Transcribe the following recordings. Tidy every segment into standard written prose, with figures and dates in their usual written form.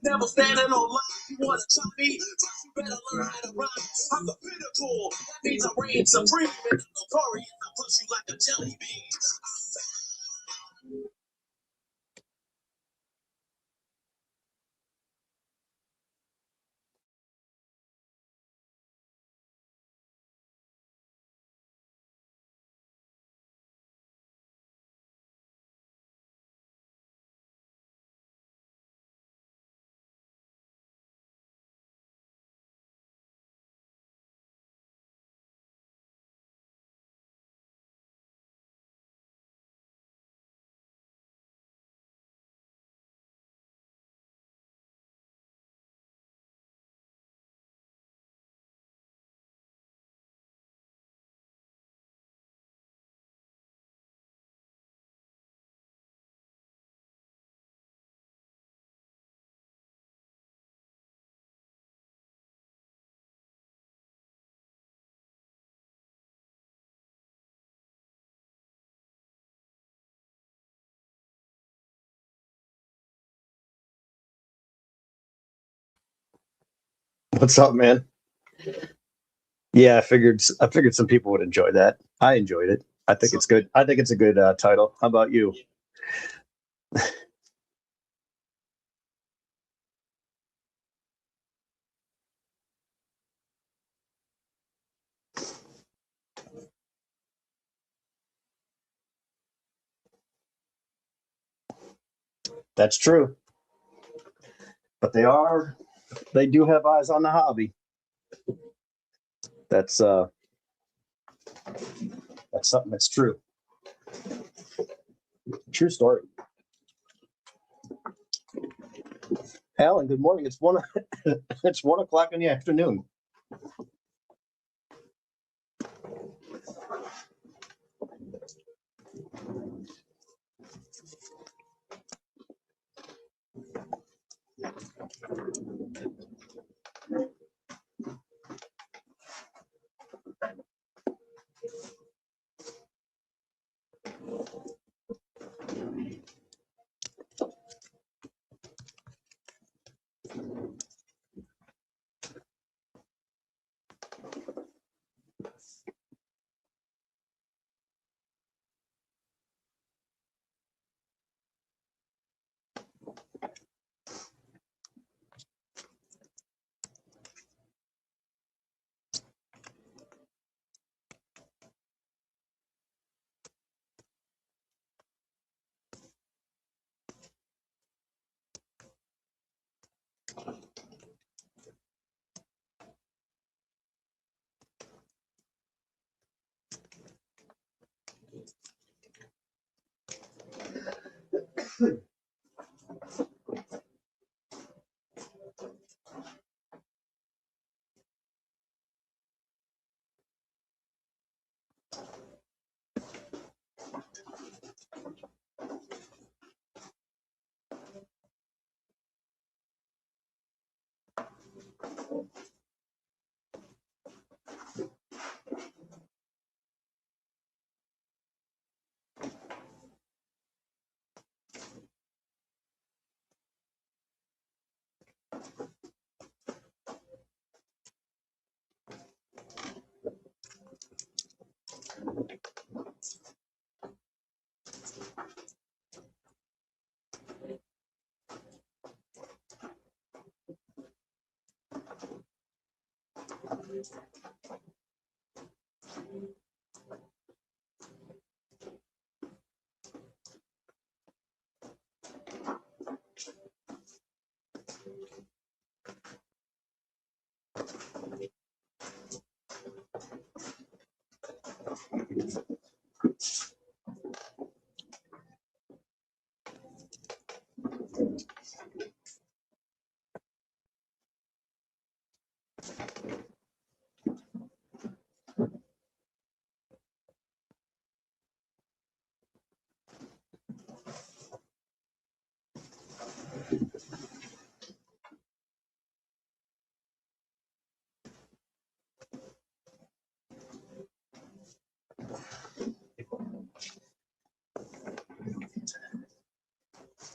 Never standing on line. You wanna try me? First you better learn how to rhyme. I'm the pinnacle. That means I reign supreme. And I'm notorious. I push you like a jelly bean. What's up, man? Yeah, I figured some people would enjoy that. I enjoyed it. I think it's good. I think it's a good title. How about you? That's true. But they do have eyes on the hobby. That's uh that's something that's true. True story. Alan, good morning. It's one it's 1 o'clock in the afternoon.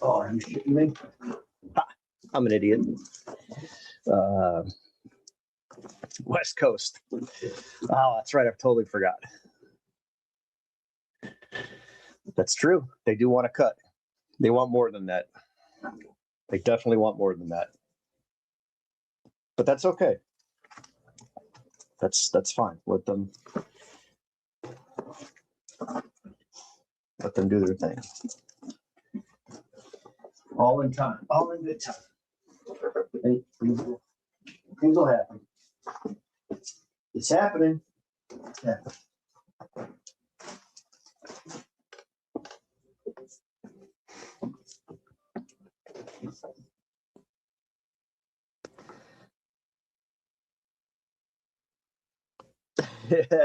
Oh, are you shitting me? I'm an idiot. West Coast. Oh, that's right. I've totally forgot. That's true. They do want to cut. They want more than that. They definitely want more than that. But that's okay. That's fine. Let them do their thing. All in time. All in good time. Hey, things will happen. It's happening. Yeah.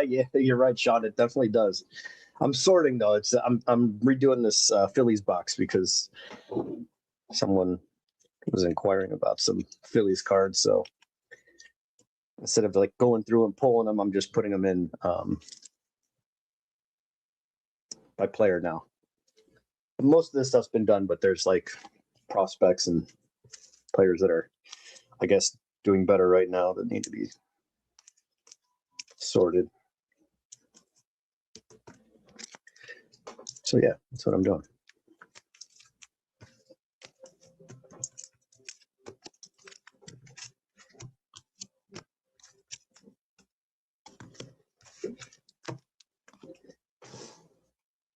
Yeah, you're right, Sean. It definitely does. I'm sorting though. I'm redoing this Phillies box because someone was inquiring about some Phillies cards. So instead of like going through and pulling them, I'm just putting them in by player now. Most of this stuff's been done, but there's like prospects and players that are, I guess, doing better right now that need to be sorted. So yeah, that's what I'm doing.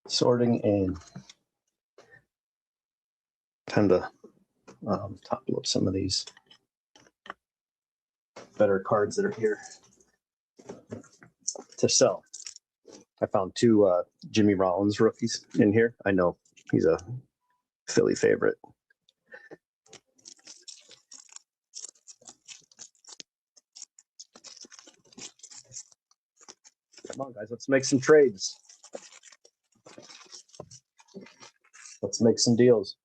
Sorting and kind of top load some of these better cards that are here to sell. I found two Jimmy Rollins rookies in here. I know he's a Philly favorite. Come on, guys, let's make some trades. Let's make some deals.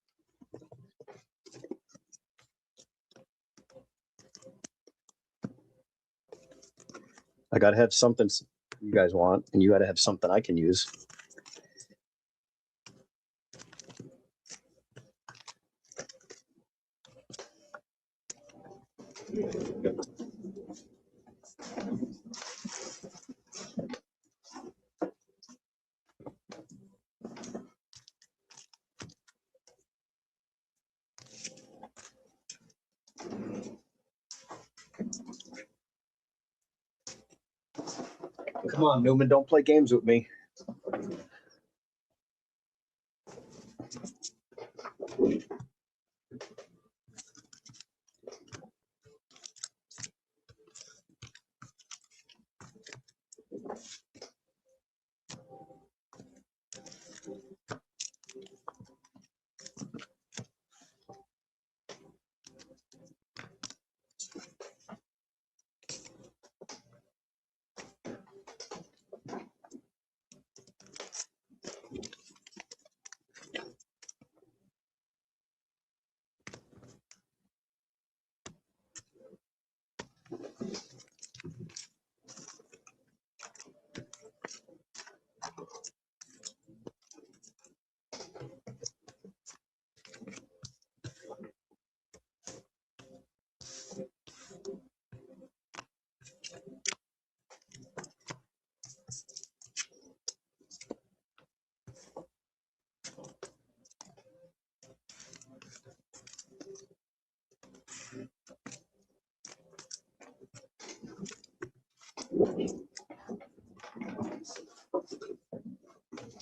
I got to have something you guys want, and you got to have something I can use. Come on, Newman, don't play games with me.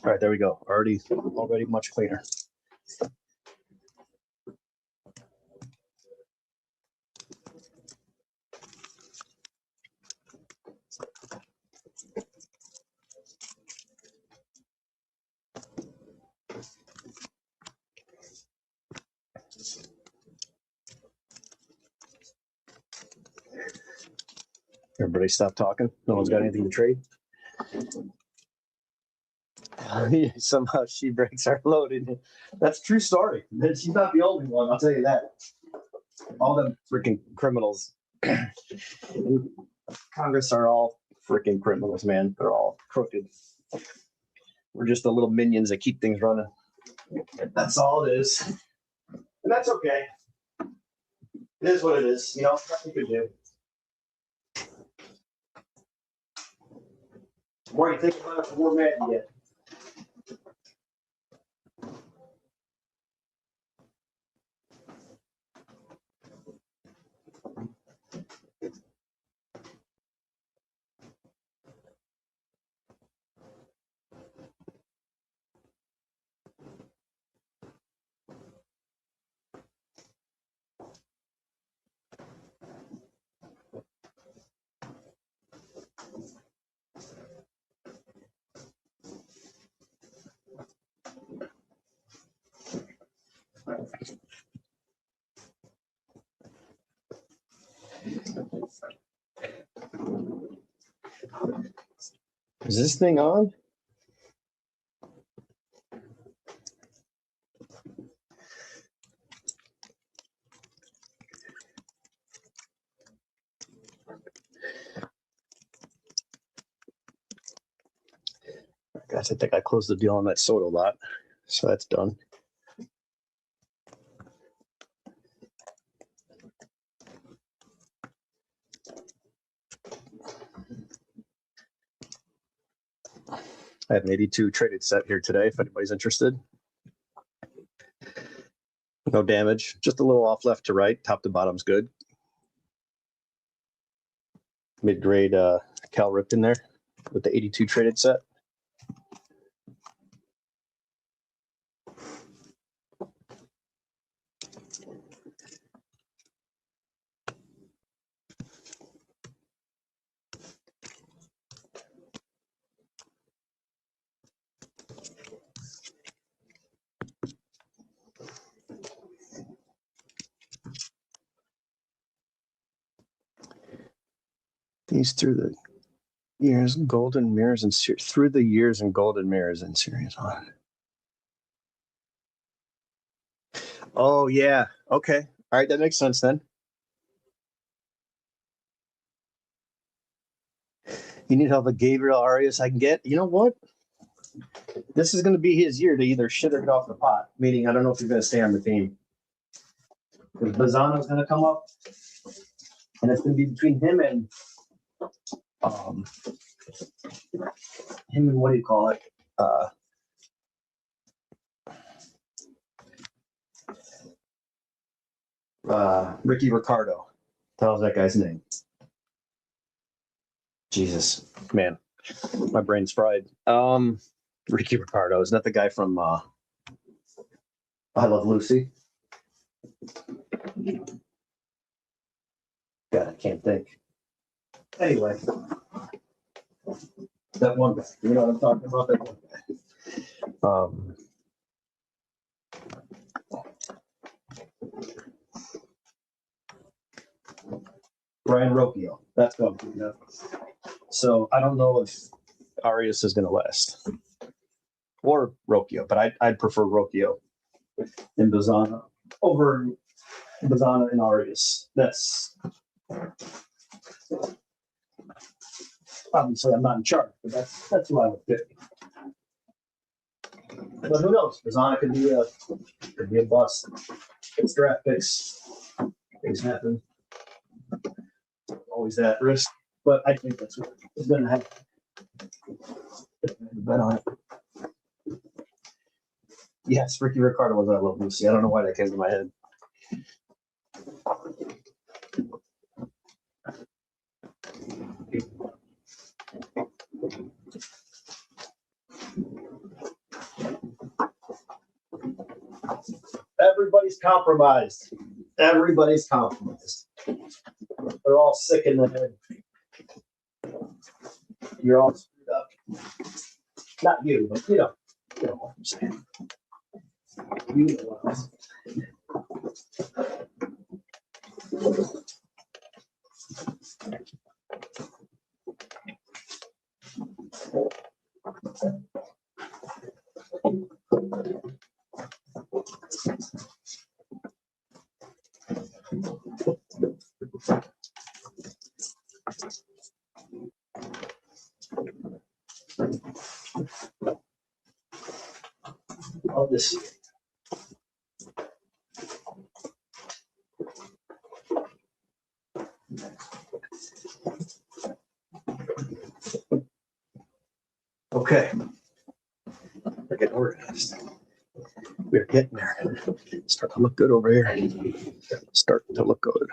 All right, there we go. Already much cleaner. Everybody stop talking. No one's got anything to trade. Somehow she breaks our load. That's a true story. She's not the only one, I'll tell you that. All them freaking criminals in Congress are all freaking criminals, man. They're all crooked. We're just the little minions that keep things running. That's all it is. And that's okay. It is what it is. You know, nothing you could do. The more you think about it, the more mad you get. Is this thing on? Guys, I think I closed the deal on that soda lot, so that's done. I have an 82 traded set here today if anybody's interested. No damage, just a little off left to right. Top to bottom's good. Mid-grade Cal Ripken there with the 82 traded set. These through the years, golden mirrors and through the years and golden mirrors in series one. Oh yeah. Okay. All right, that makes sense then. You need help with Gabriel Arias I can get. You know what? This is going to be his year to either shit or get off the pot. Meaning, I don't know if he's going to stay on the team. Because Bazzano's going to come up, and it's going to be between him and what do you call it? Ricky Ricardo. That was that guy's name. Jesus, man, my brain's fried. Ricky Ricardo, isn't that the guy from I Love Lucy? God, I can't think. Anyway, that one guy. You know what I'm talking about? That one guy. Brian Rocchio. That's what I'm thinking of. So I don't know if Arias is going to last. Or Rocchio, but I'd prefer Rocchio and Bazzano over Bazzano and Arias. That's obviously I'm not in charge, but that's who I would pick. But who knows? Bazzano could be a bust. It's draft picks. Things happen. Always that risk, but I think that's what is going to happen. Bet on it. Yes, Ricky Ricardo was I Love Lucy. I don't know why that came to my head. Everybody's compromised. Everybody's compromised. They're all sick in the head. You're all screwed up. Not you, but you know what I'm saying. You know what I'm saying. All this. Okay. We're getting organized. We're getting there. Starting to look good over here. Starting to look good.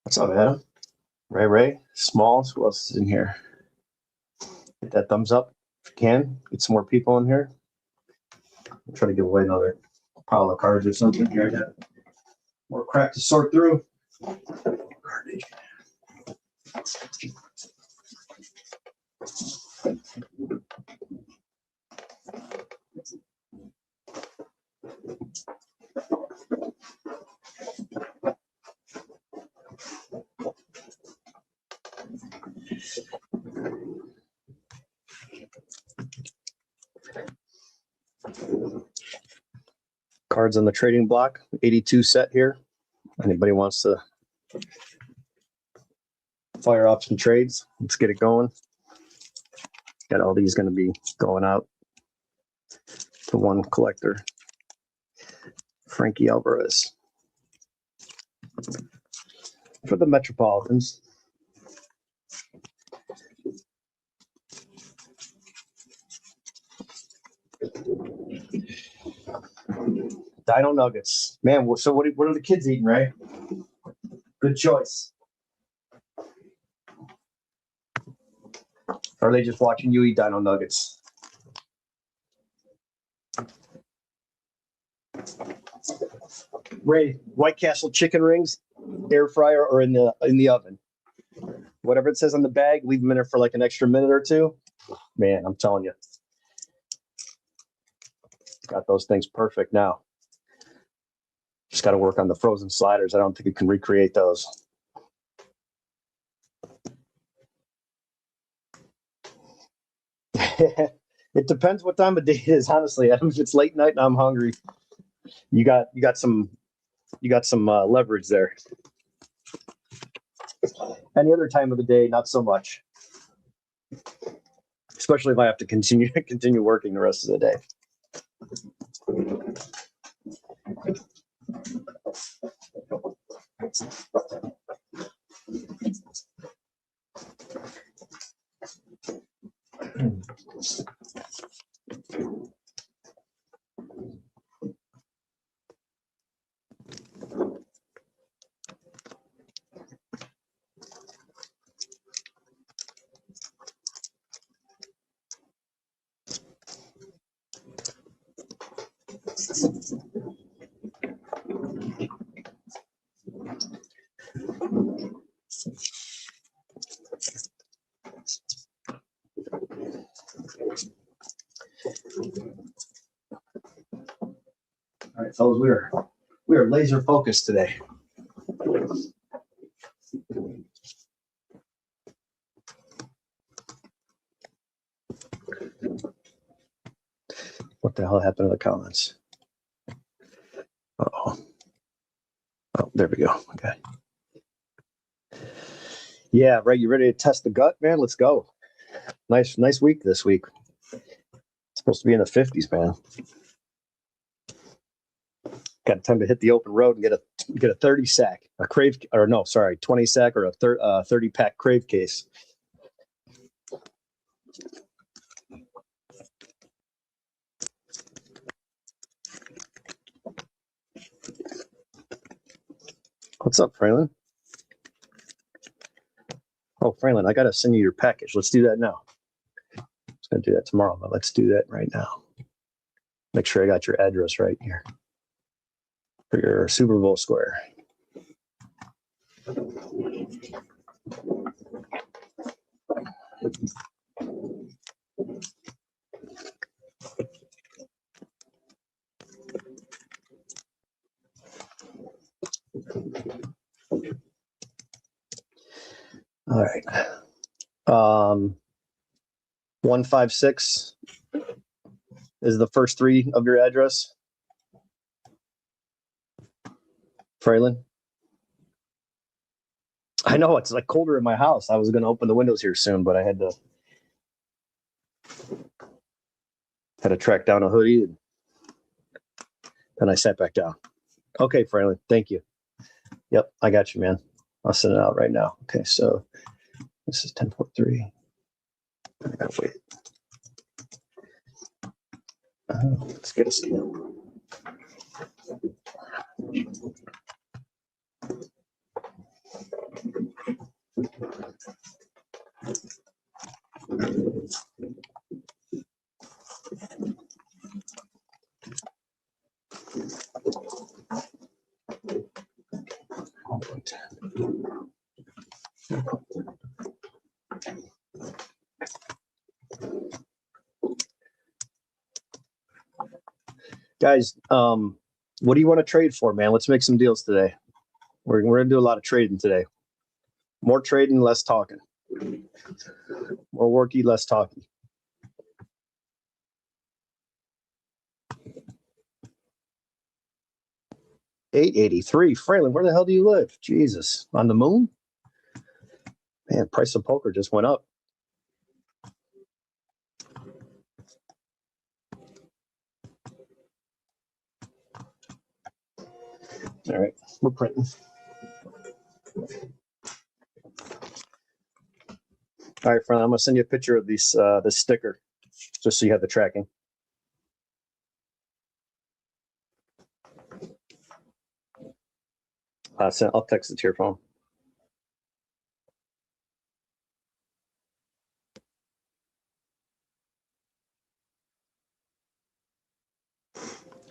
What's up, Adam? Ray, Smalls, who else is in here? Hit that thumbs up if you can. Get some more people in here. I'll try to give away another pile of cards or something here. I got more crap to sort through. Garbage. Cards on the trading block, 82 set here. Anybody wants to fire off some trades? Let's get it going. Got all these going to be going out to one collector, Frankie Alvarez. For the Metropolitans. Dino Nuggets. Man, so what are the kids eating, Ray? Good choice. Or are they just watching you eat Dino Nuggets? Ray, White Castle chicken rings, air fryer or in the oven. Whatever it says on the bag, leave them in there for like an extra minute or two. Man, I'm telling you. Got those things perfect now. Just got to work on the frozen sliders. I don't think it can recreate those. It depends what time of day it is, honestly. Adam, if it's late night and I'm hungry, you got some leverage there. Any other time of the day, not so much. Especially if I have to continue working the rest of the day. All right, fellas, we are laser focused today. What the hell happened to the comments? Uh-oh. Oh, there we go. Okay. Yeah, right. You ready to test the gut, man? Let's go. Nice week this week. It's supposed to be in the 50s, man. Got time to hit the open road and get a 30 sack, a crave, or no, sorry, 20 sack or a 30 pack crave case. What's up, Franklin? Oh, Franklin, I got to send you your package. Let's do that now. I was going to do that tomorrow, but let's do that right now. Make sure I got your address right here for your Super Bowl square. All right. 156 is the first three of your address. Fraylin? I know it's like colder in my house. I was going to open the windows here soon, but I had to Had to track down a hoodie, and then I sat back down. Okay, Franklin, thank you. Yep, I got you, man. I'll send it out right now. Okay, so this is 10.3. I gotta wait. Let's get a scale. Guys, what do you want to trade for, man? Let's make some deals today. We're gonna do a lot of trading today. More trading, less talking. More worky, less talking. $883. Fraylin, where the hell do you live? Jesus, on the moon? Man, price of poker just went up. All right, we're printing. All right, friend, I'm gonna send you a picture of this sticker, just so you have the tracking. I'll text it to your phone.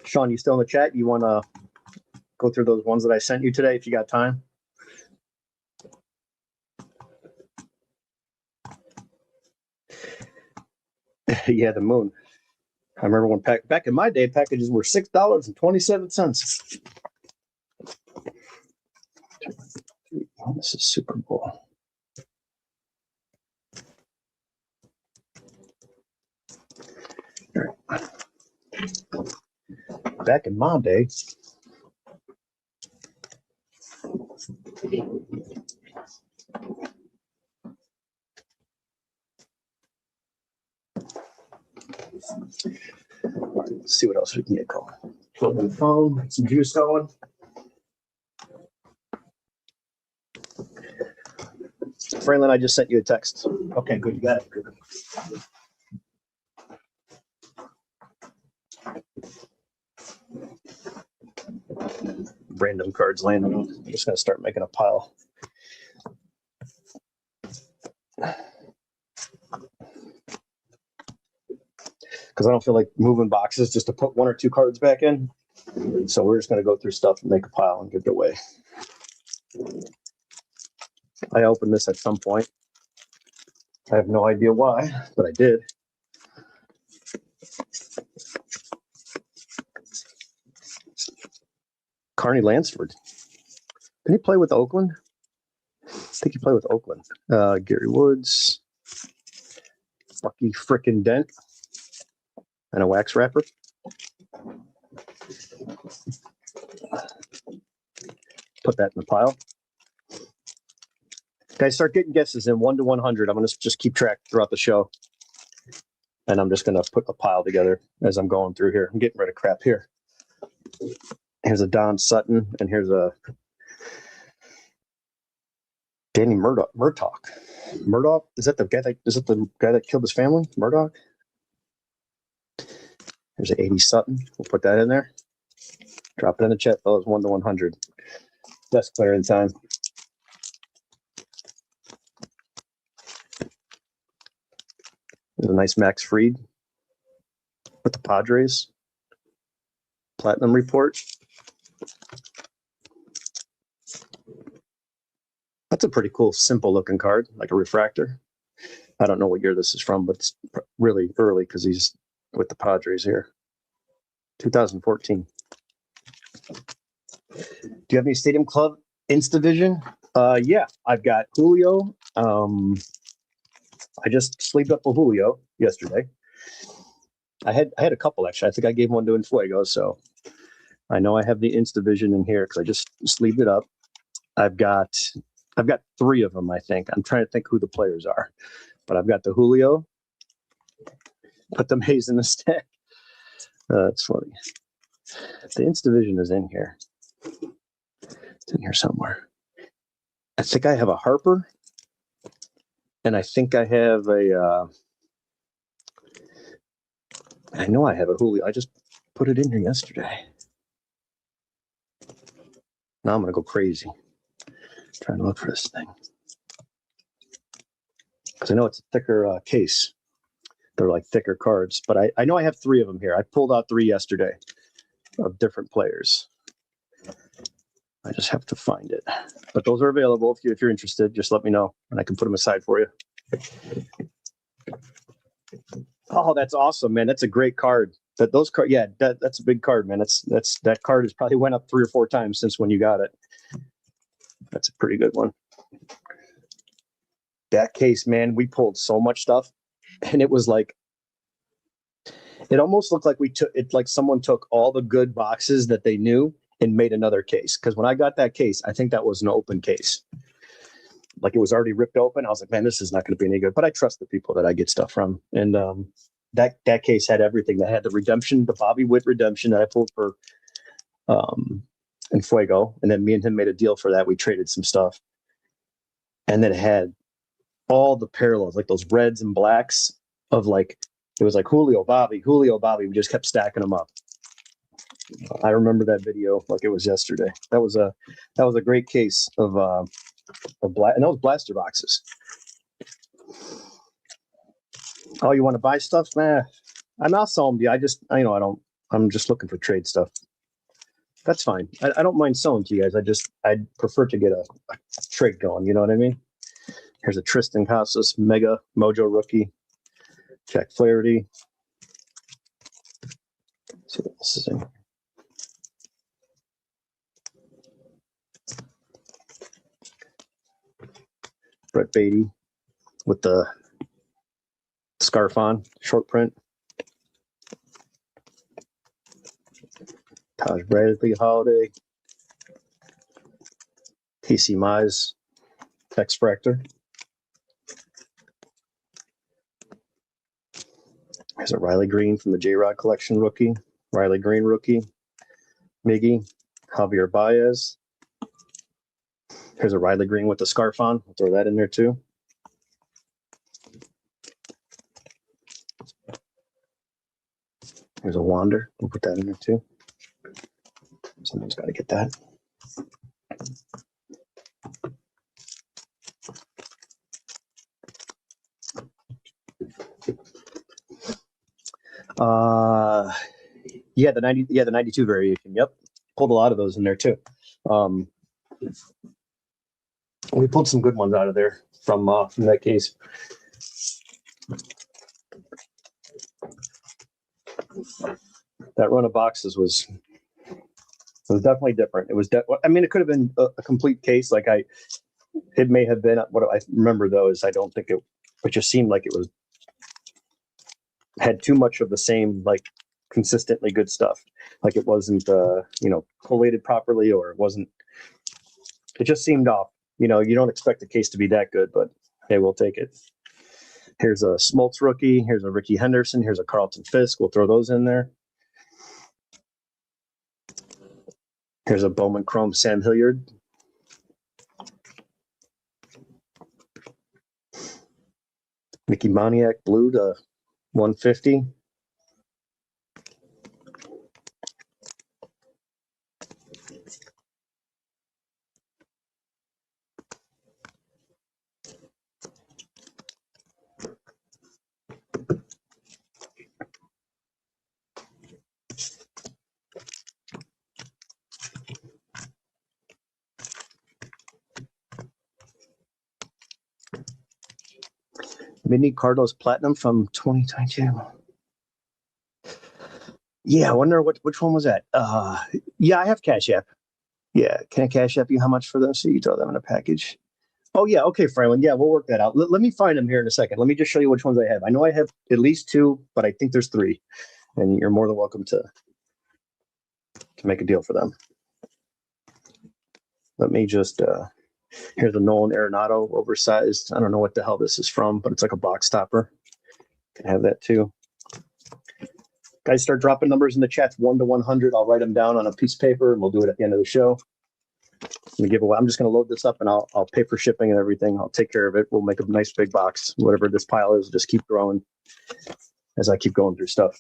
Sean, you still in the chat? You want to go through those ones that I sent you today if you got time? Yeah, the moon. I remember when back in my day, packages were $6.27. Oh, this is Super Bowl. All right. Back in my day. All right, let's see what else we can get going. Plug in the phone, get some juice going. Franklin, I just sent you a text. Okay, good. You got it. Good. Random cards landing. I'm just going to start making a pile. Because I don't feel like moving boxes just to put one or two cards back in. So we're just going to go through stuff and make a pile and give it away. I opened this at some point. I have no idea why, but I did. Carney Lansford. Did he play with Oakland? I think he played with Oakland. Gary Woods. Bucky frickin' Dent. And a wax wrapper. Put that in the pile. Guys, start getting guesses in 1 to 100. I'm going to just keep track throughout the show. And I'm just going to put a pile together as I'm going through here. I'm getting rid of crap here. Here's a Don Sutton, and here's a Danny Murdoch. Murdoch? Is that the guy that killed his family? Murdoch? There's an 80 Sutton. We'll put that in there. Drop it in the chat, fellas. 1 to 100. Desk clearing time. There's a nice Max Fried with the Padres. Platinum report. That's a pretty cool, simple looking card, like a refractor. I don't know what year this is from, but it's really early because he's with the Padres here. 2014. Do you have any Stadium Club Instavision? Yeah, I've got Julio. I just sleeved up a Julio yesterday. I had a couple actually. I think I gave one to Infuego, so I know I have the Instavision in here because I just sleeved it up. I've got 3 of them, I think. I'm trying to think who the players are, but I've got the Julio. Put the Mays in the stack. That's funny. The Insta Vision is in here. It's in here somewhere. I think I have a Harper, and I think I have a. I know I have a Julio. I just put it in here yesterday. Now I'm gonna go crazy trying to look for this thing because I know it's a thicker case. They're like thicker cards, but I know I have 3 of them here. I pulled out 3 yesterday of different players. I just have to find it. But those are available if you're interested. Just let me know, and I can put them aside for you. Oh, that's awesome, man! That's a great card. That's a big card, man. That card has probably went up 3 or 4 times since when you got it. That's a pretty good one. That case, man, we pulled so much stuff, and it was like, it almost looked like we took it, like someone took all the good boxes that they knew and made another case. Because when I got that case, I think that was an open case. Like it was already ripped open. I was like, man, this is not going to be any good. But I trust the people that I get stuff from. And that case had everything. That had the redemption, the Bobby Witt redemption that I pulled for in Fuego. And then me and him made a deal for that. We traded some stuff. And then it had all the parallels, like those reds and blacks of like, it was like Julio, Bobby. We just kept stacking them up. I remember that video like it was yesterday. That was a great case of black, and those blaster boxes. Oh, you want to buy stuff, man? I'll sell them to you. I'm just looking for trade stuff. That's fine. I don't mind selling to you guys. I'd prefer to get a trade going. You know what I mean? Here's a Tristan Casas Mega Mojo rookie. Jack Flaherty. Let's see what this is in. Brett Beatty with the scarf on, short print. Taj Bradley Holiday. Casey Mize, X Fractor. There's a Riley Green from the J-Rod Collection rookie. Riley Green rookie. Miggy, Javier Baez. Here's a Riley Green with the scarf on. I'll throw that in there too. Here's a Wander. We'll put that in there too. Someone's got to get that. The 92 variation. Yep. Pulled a lot of those in there too. We pulled some good ones out of there from that case. That run of boxes was definitely different. It was it could have been a complete case. It may have been. What I remember though is I don't think it just seemed like it had too much of the same consistently good stuff. Like it wasn't collated properly, or it just seemed off. You don't expect the case to be that good, but hey, we'll take it. Here's a Smoltz rookie. Here's a Ricky Henderson. Here's a Carlton Fisk. We'll throw those in there. Here's a Bowman Chrome Sam Hilliard. Mickey Moniak blue to 150. Mini Cardos Platinum from 2022. Yeah, I wonder which one was that. Yeah, I have Cash App. Yeah, can I Cash App you how much for those so you throw them in a package? Oh yeah, okay, Franklin. Yeah, we'll work that out. Let me find them here in a second. Let me just show you which ones I have. I know I have at least 2, but I think there's 3, and you're more than welcome to make a deal for them. Let me just. Here's a Nolan Arenado oversized. I don't know what the hell this is from, but it's like a box topper. Can have that too. Guys, start dropping numbers in the chats, 1 to 100. I'll write them down on a piece of paper, and we'll do it at the end of the show. I'm just going to load this up, and I'll pay for shipping and everything. I'll take care of it. We'll make a nice big box. Whatever this pile is, just keep growing as I keep going through stuff.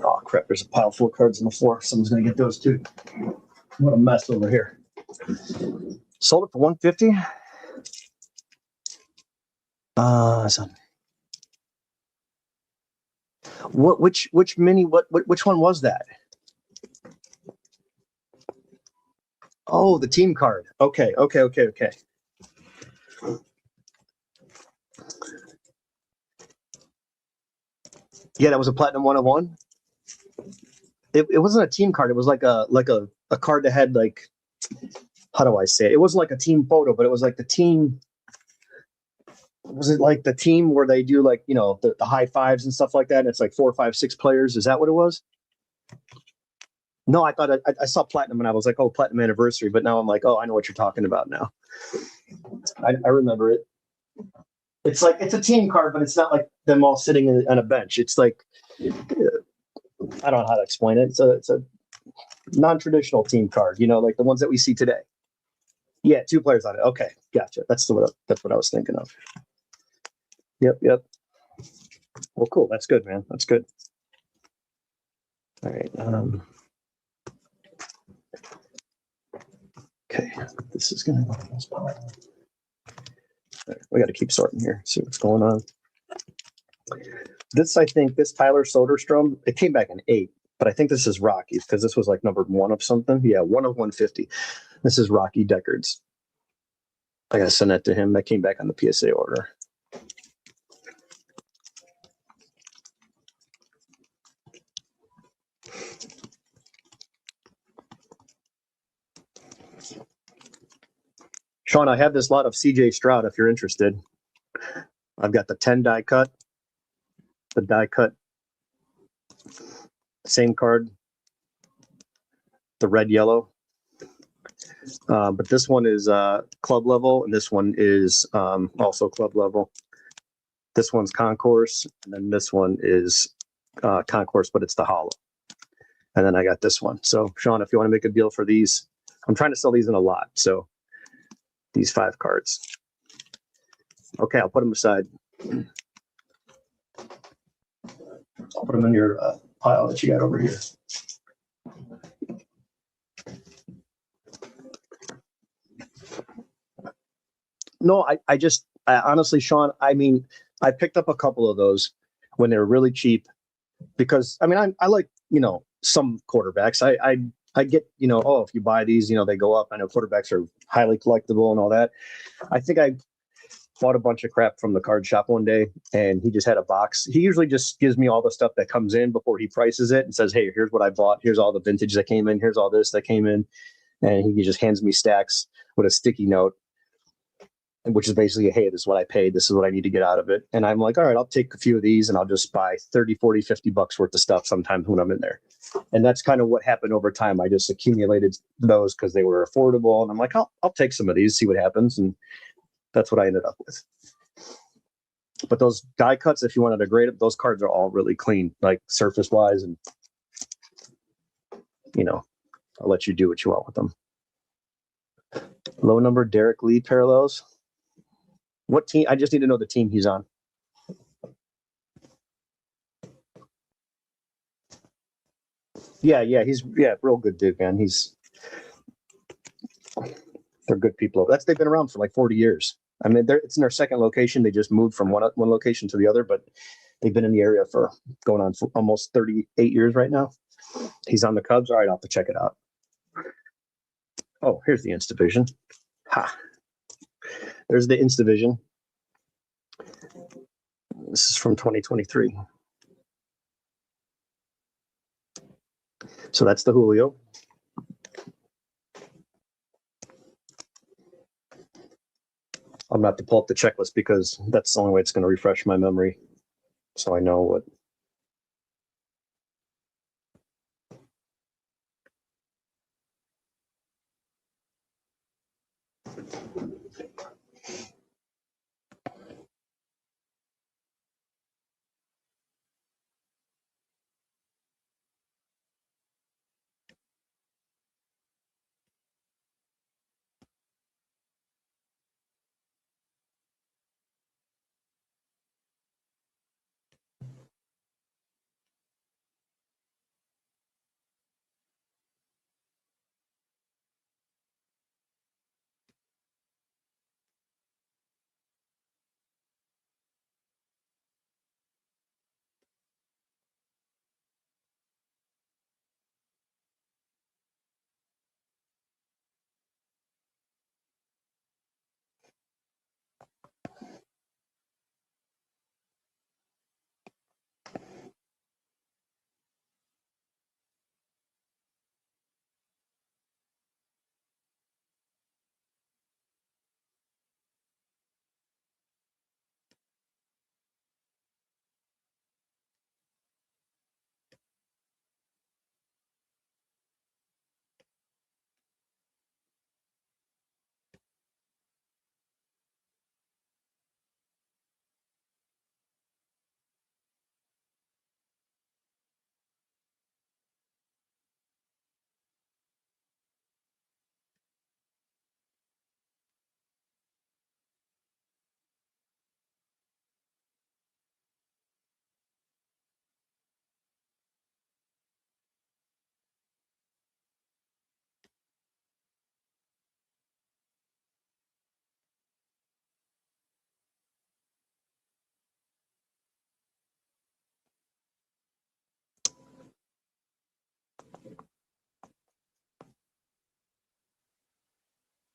Oh crap, there's a pile full of cards on the floor. Someone's gonna get those too. What a mess over here. Sold it for 150. Which mini, which one was that? Oh, the team card. Okay. Yeah, that was a Platinum 101. It wasn't a team card. It was like a card that had like, how do I say it? It wasn't like a team photo, but it was like the team. Was it like the team where they do like, you know, the high fives and stuff like that? And it's like 4, 5, 6 players. Is that what it was? No, I thought I saw Platinum and I was like, oh, Platinum Anniversary. But now I'm like, oh, I know what you're talking about now. I remember it. It's like, it's a team card, but it's not like them all sitting on a bench. It's like, I don't know how to explain it. It's a non-traditional team card, you know, like the ones that we see today. Yeah, 2 players on it. Okay, gotcha. That's what I was thinking of. Yep. Well, cool. That's good, man. That's good. All right. Okay, this is gonna go in this pile. Right, we got to keep sorting here. See what's going on. This, I think, this Tyler Soderstrom, it came back in 8, but I think this is Rocky's because this was like numbered 1 of something. Yeah, 1 of 150. This is Rocky Deckard's. I gotta send that to him. That came back on the PSA order. Sean, I have this lot of CJ Stroud if you're interested. I've got the 10 die cut, the die cut, same card, the red yellow. But this one is club level, and this one is also club level. This one's concourse, and then this one is concourse, but it's the hollow. And then I got this one. So, Sean, if you want to make a deal for these, I'm trying to sell these in a lot. So, these 5 cards. Okay, I'll put them aside. I'll put them in your pile that you got over here. No, I honestly, Sean, I mean, I picked up a couple of those when they were really cheap because, I mean, I like, you know, some quarterbacks. I get, you know, oh, if you buy these, you know, they go up. I know quarterbacks are highly collectible and all that. I think I bought a bunch of crap from the card shop one day, and he just had a box. He usually just gives me all the stuff that comes in before he prices it and says, hey, here's what I bought. Here's all the vintage that came in. Here's all this that came in. And he just hands me stacks with a sticky note, which is basically, hey, this is what I paid. This is what I need to get out of it. And I'm like, all right, I'll take a few of these and I'll just buy 30, 40, 50 bucks worth of stuff sometimes when I'm in there. And that's kind of what happened over time. I just accumulated those because they were affordable. And I'm like, I'll take some of these, see what happens. And that's what I ended up with. But those die cuts, if you wanted to grade it, those cards are all really clean, like surface wise. And, you know, I'll let you do what you want with them. Low number Derek Lee parallels. What team? I just need to know the team he's on. Yeah, he's real good dude, man. They're good people. They've been around for like 40 years. I mean, it's in their second location. They just moved from one location to the other, but they've been in the area for going on for almost 38 years right now. He's on the Cubs. All right, I'll have to check it out. Oh, here's the Instavision. Ha. There's the Instavision. This is from 2023. So that's the Julio. I'm going to have to pull up the checklist because that's the only way it's going to refresh my memory. So I know what.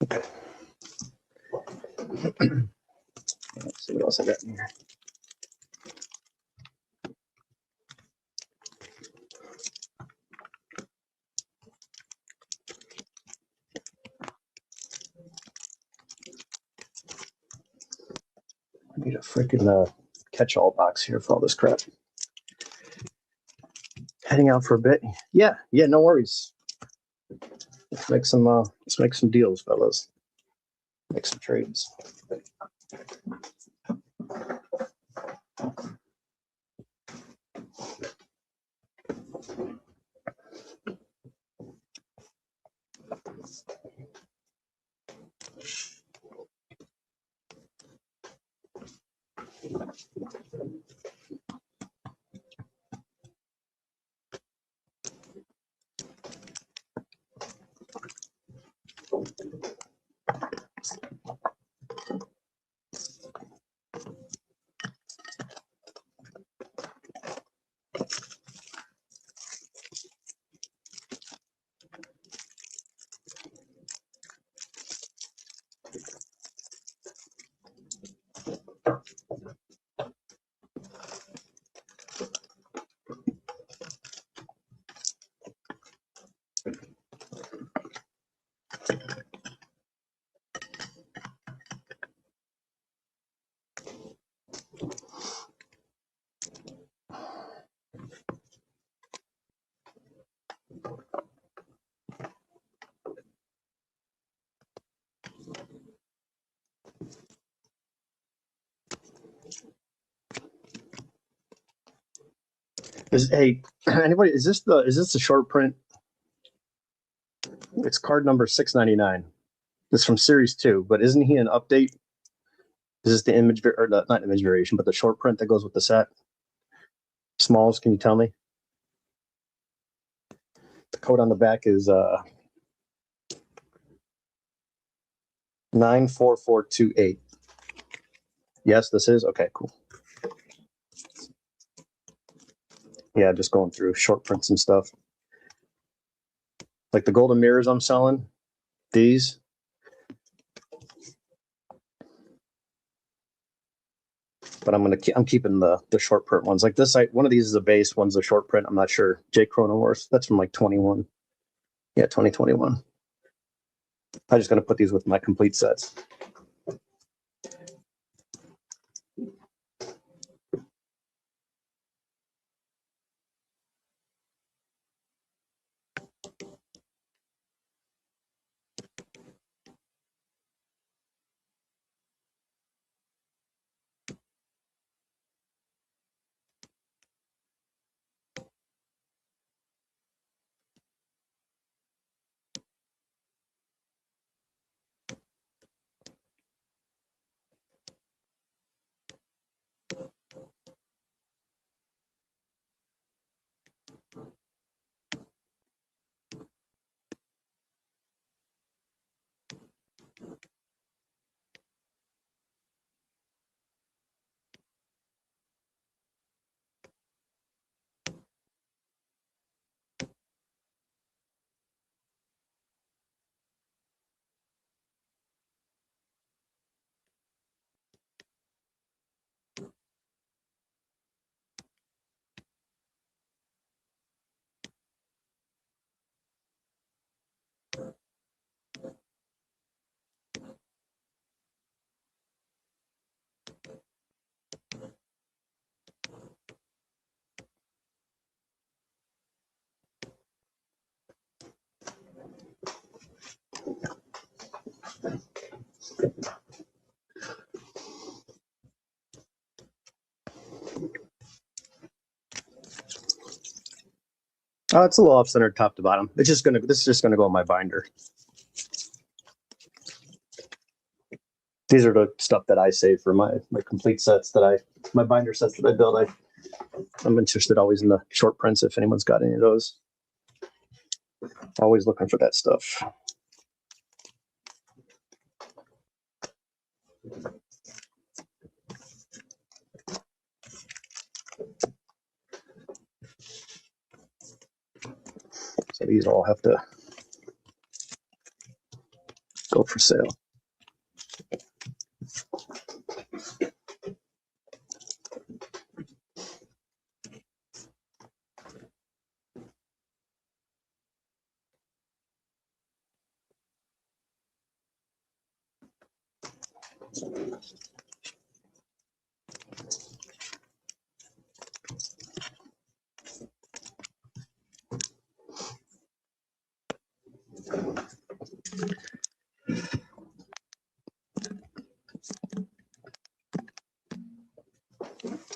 Okay. Let's see what else I got in here. I need a freaking catch-all box here for all this crap. Heading out for a bit. Yeah, no worries. Let's make some deals, fellas. Make some trades. Anybody, is this the short print? It's card number 699. It's from series 2, but isn't he an update? Is this the image or not image variation, but the short print that goes with the set? Smalls, can you tell me? The code on the back is 94428. Yes, this is okay. Cool. Yeah, just going through short prints and stuff. Like the golden mirrors I'm selling, these. But I'm keeping the short print ones. Like this, one of these is a base, one's a short print. I'm not sure. Jake Cronenworth, that's from like 21. Yeah, 2021. I'm just gonna put these with my complete sets. It's a little off centered top to bottom. This is just gonna go in my binder. These are the stuff that I save for my complete sets my binder sets that I build. I'm interested always in the short prints if anyone's got any of those. Always looking for that stuff. So these all have to go for sale.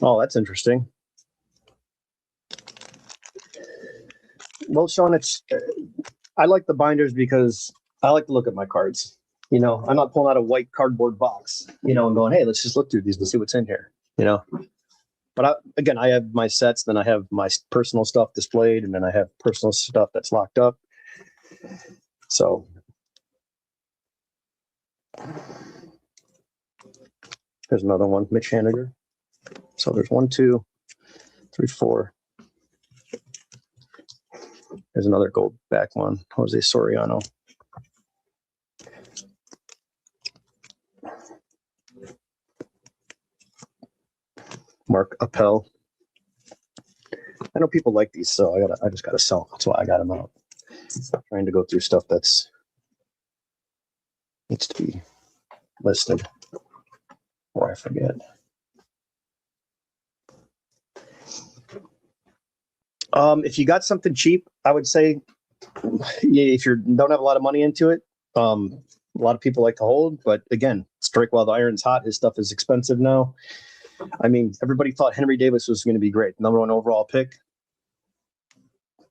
Oh, that's interesting. Well, Sean, I like the binders because I like to look at my cards. You know, I'm not pulling out a white cardboard box, you know, and going, hey, let's just look through these and see what's in here, you know. But again, I have my sets, then I have my personal stuff displayed, and then I have personal stuff that's locked up. So there's another one, Mitch Haniger. So there's 1, 2, 3, 4. There's another gold back one, Jose Soriano. Mark Appel. I know people like these, so I just gotta sell them. That's why I got them out. I'm trying to go through stuff that's needs to be listed, or I forget. If you got something cheap, I would say, if you don't have a lot of money into it, a lot of people like to hold. But again, strike while the iron's hot. His stuff is expensive now. I mean, everybody thought Henry Davis was going to be great, number 1 overall pick.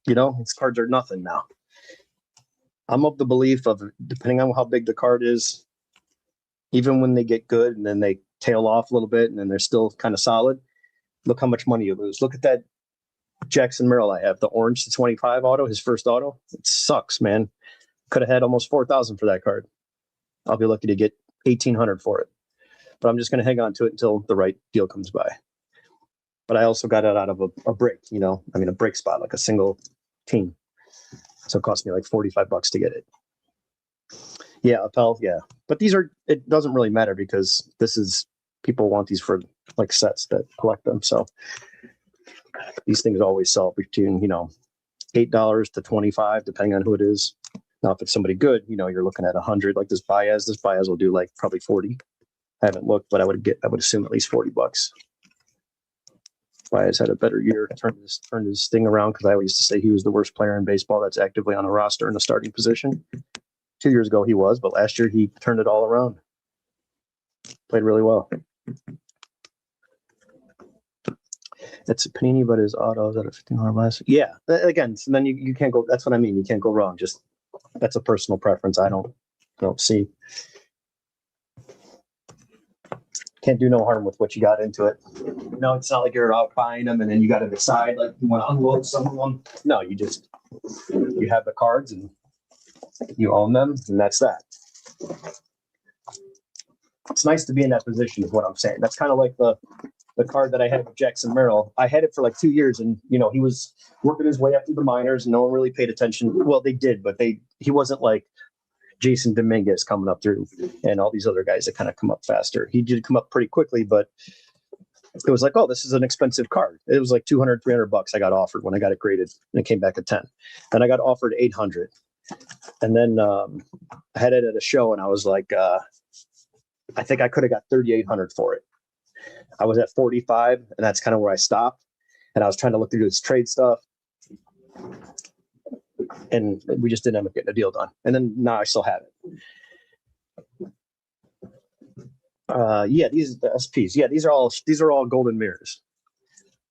You know, his cards are nothing now. I'm of the belief of, depending on how big the card is, even when they get good and then they tail off a little bit and then they're still kind of solid, look how much money you lose. Look at that Jackson Merrill I have, the orange to 25 auto, his first auto. It sucks, man. Could have had almost 4,000 for that card. I'll be lucky to get 1,800 for it. But I'm just going to hang on to it until the right deal comes by. But I also got it out of a break, you know, I mean, a break spot, like a single team. So it cost me like $45 to get it. Yeah, Appel, yeah. But it doesn't really matter because people want these for like sets that collect them. So these things always sell between, $8 to $25, depending on who it is. Now, if it's somebody good, you're looking at 100. Like this Baez will do like probably 40. I haven't looked, but I would assume at least $40. Baez had a better year, turned his thing around, because I used to say he was the worst player in baseball that's actively on a roster in a starting position. 2 years ago he was, but last year he turned it all around. Played really well. It's a Panini, but his autos at a $1,500 less. Yeah, again, so then you can't go. That's what I mean. You can't go wrong. Just that's a personal preference. I don't see. Can't do no harm with what you got into it. It's not like you're out buying them and then you got to decide like you want to unload some of them. No, you have the cards and you own them, and that's that. It's nice to be in that position, is what I'm saying. That's kind of like the card that I had with Jackson Merrill. I had it for like 2 years, and he was working his way up through the minors, and no one really paid attention. Well, they did, but he wasn't like Jason Dominguez coming up through and all these other guys that kind of come up faster. He did come up pretty quickly, but it was like, oh, this is an expensive card. It was like $200, $300 I got offered when I got it graded, and it came back at 10. Then I got offered $800, and then I had it at a show, and I was like, I think I could have got $3,800 for it. I was at 45, and that's kind of where I stopped. And I was trying to look through this trade stuff, and we just didn't end up getting a deal done. And then now I still have it. Yeah, these are the SPs. Yeah, these are all golden mirrors.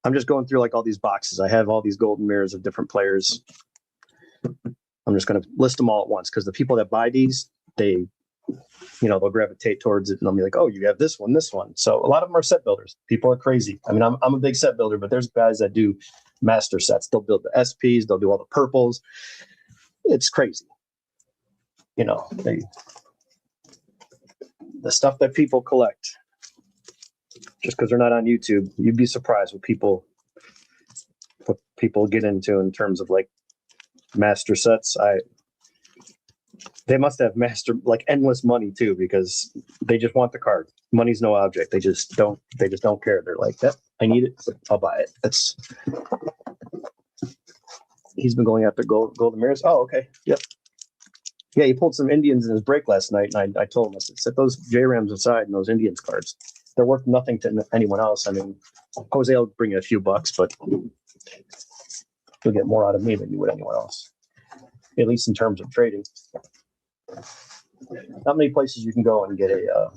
I'm just going through like all these boxes. I have all these golden mirrors of different players. I'm just going to list them all at once, because the people that buy these, they'll gravitate towards it, and they'll be like, oh, you have this one. So a lot of them are set builders. People are crazy. I mean, I'm a big set builder, but there's guys that do master sets. They'll build the SPs. They'll do all the purples. It's crazy. The stuff that people collect, just because they're not on YouTube, you'd be surprised what people get into in terms of like master sets. They must have like endless money too, because they just want the card. Money's no object. They just don't care. They're like, yep, I need it, I'll buy it. He's been going after golden mirrors. Oh, okay. Yep. Yeah, he pulled some Indians in his break last night, and I told him, I said, set those J-Rams aside and those Indians cards. They're worth nothing to anyone else. I mean, Jose will bring in a few bucks, but you'll get more out of me than you would anyone else, at least in terms of trading. Not many places you can go and get a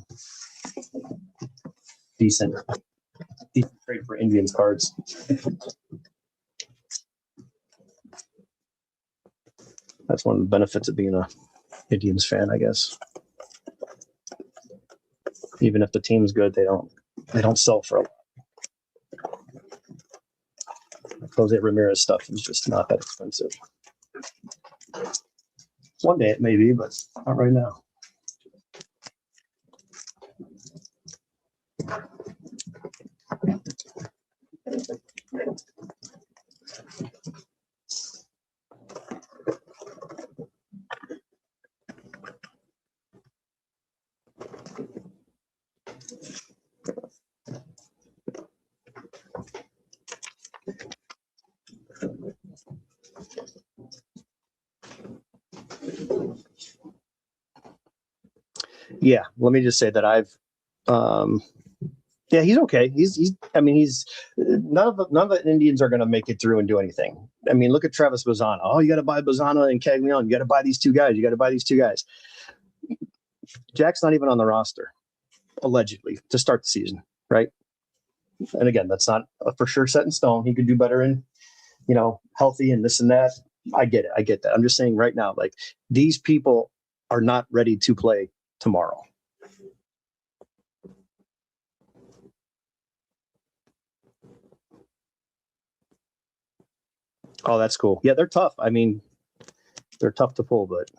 decent trade for Indians cards. That's one of the benefits of being a Indians fan, I guess. Even if the team's good, they don't sell for a lot. Jose Ramirez stuff is just not that expensive. One day it may be, but not right now. Yeah, let me just say that yeah, he's okay. He's none of the Indians are going to make it through and do anything. I mean, look at Travis Bazzana. Oh, you got to buy Bazzana and Caglione. You got to buy these two guys. Jack's not even on the roster, allegedly, to start the season, right? And again, that's not for sure set in stone. He could do better in, healthy and this and that. I get that. I'm just saying right now, like, these people are not ready to play tomorrow. Oh, that's cool. Yeah, they're tough. I mean, they're tough to pull, but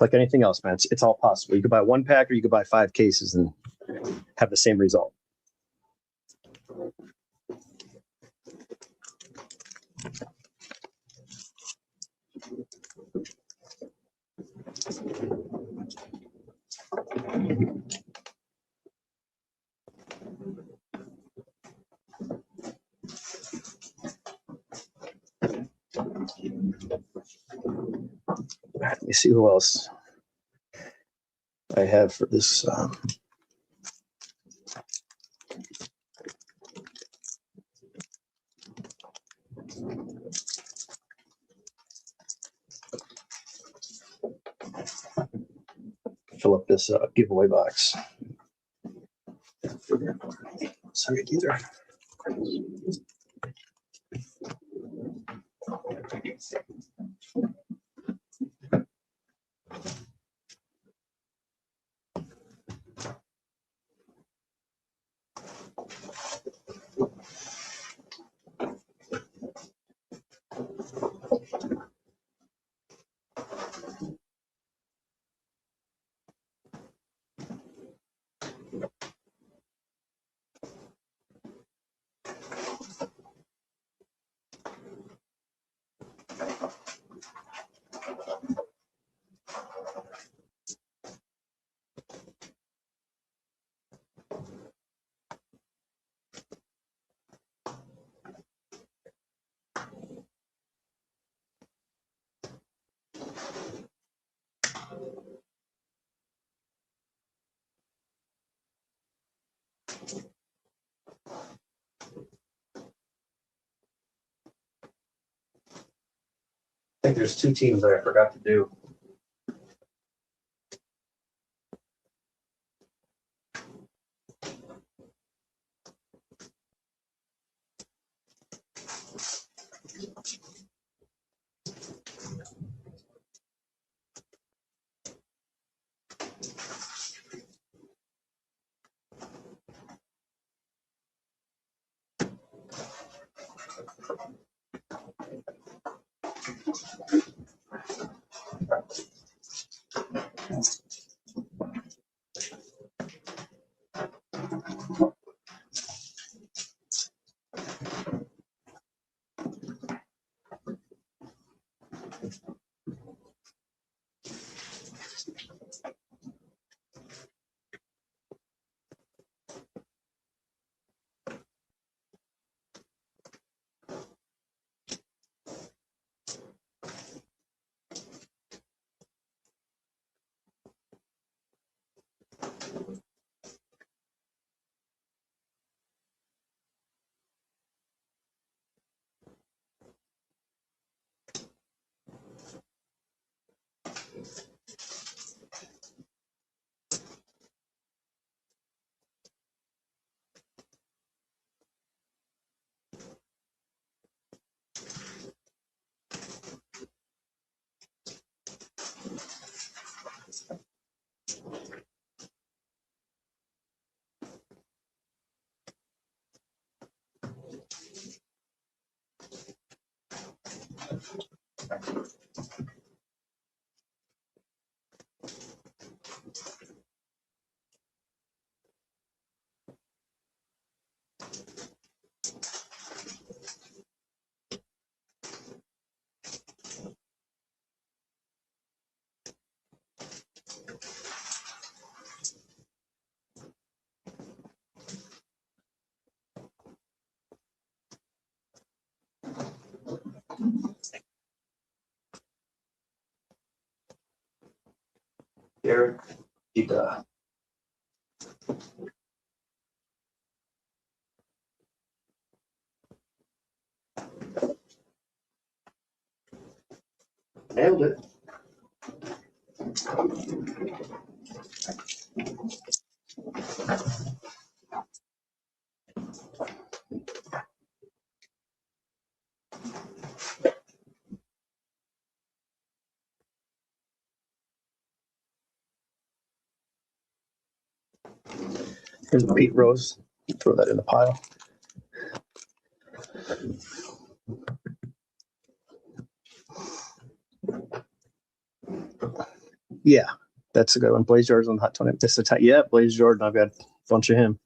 like anything else, man, it's all possible. You could buy one pack or you could buy 5 cases and have the same result. Let me see who else I have for this. Fill up this giveaway box. Sorry, these are. I think there's two teams that I forgot to do. Here, Gita. Nailed it. Here's the Pete Rose. Throw that in the pile. Yeah, that's a good one. Blaze Jordan's on the Hot 20. This is yeah, Blaze Jordan. I've got a bunch of him.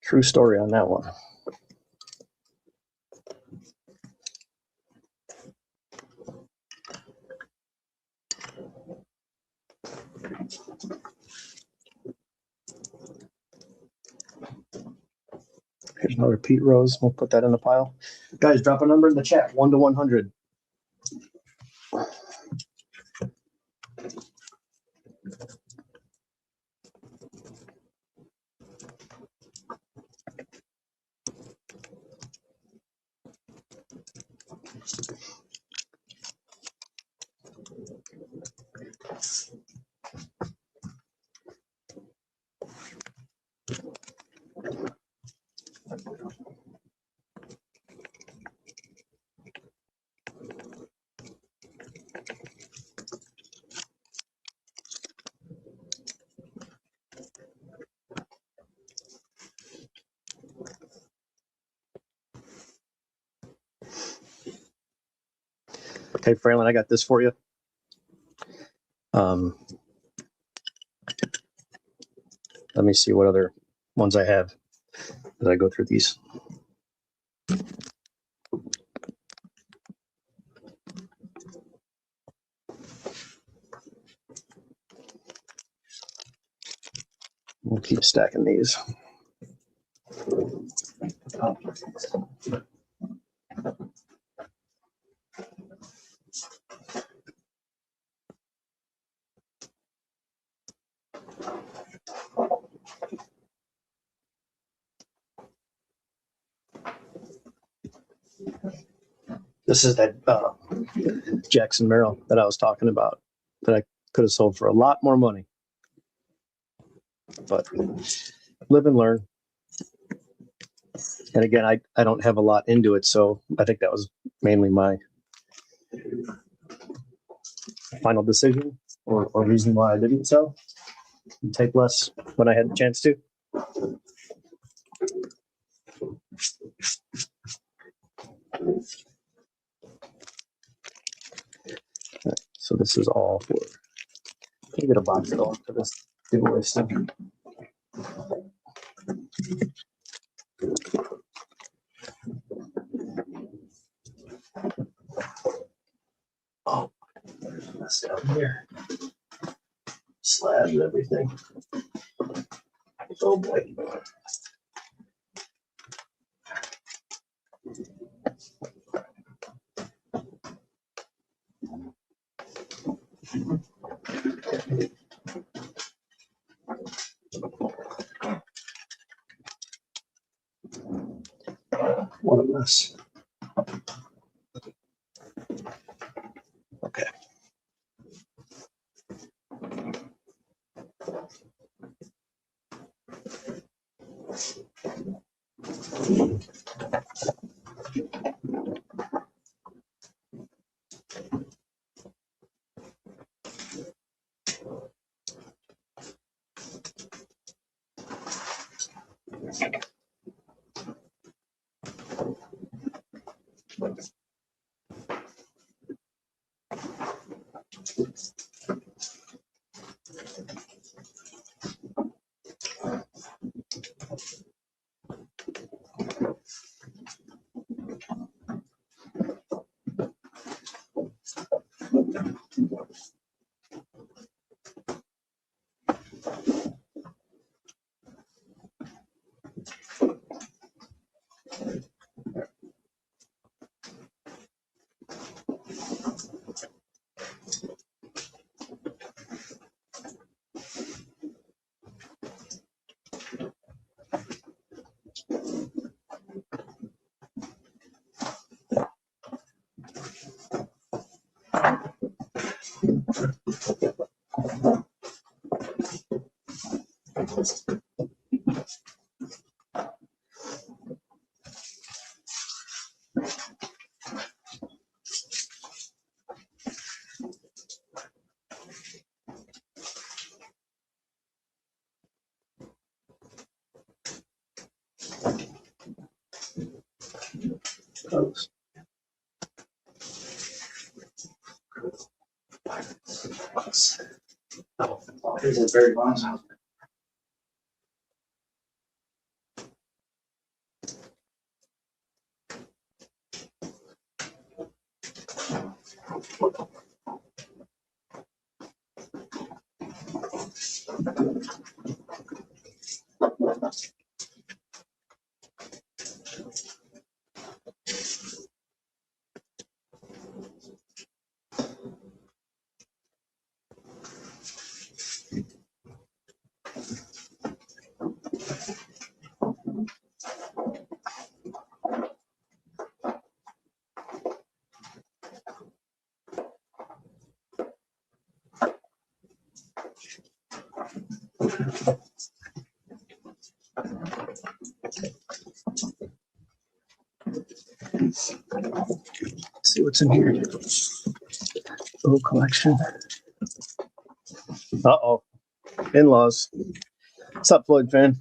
True story on that one. Here's another Pete Rose. We'll put that in the pile. Guys, drop a number in the chat, 1 to 100. Okay, Franklin, I got this for you. Let me see what other ones I have as I go through these. We'll keep stacking these. This is that Jackson Merrill that I was talking about that I could have sold for a lot more money. But live and learn. And again, I don't have a lot into it, so I think that was mainly my final decision or reason why I didn't sell. Take less when I had the chance to. So this is all for. Let me get a box at all for this giveaway stuff. Oh, there's a mess down here. Slabs and everything. Oh boy. What a mess. Okay. Close. Oh, here's a very long house. Let's see what's in here. Little collection. Uh-oh. In-laws. What's up, Floyd fan?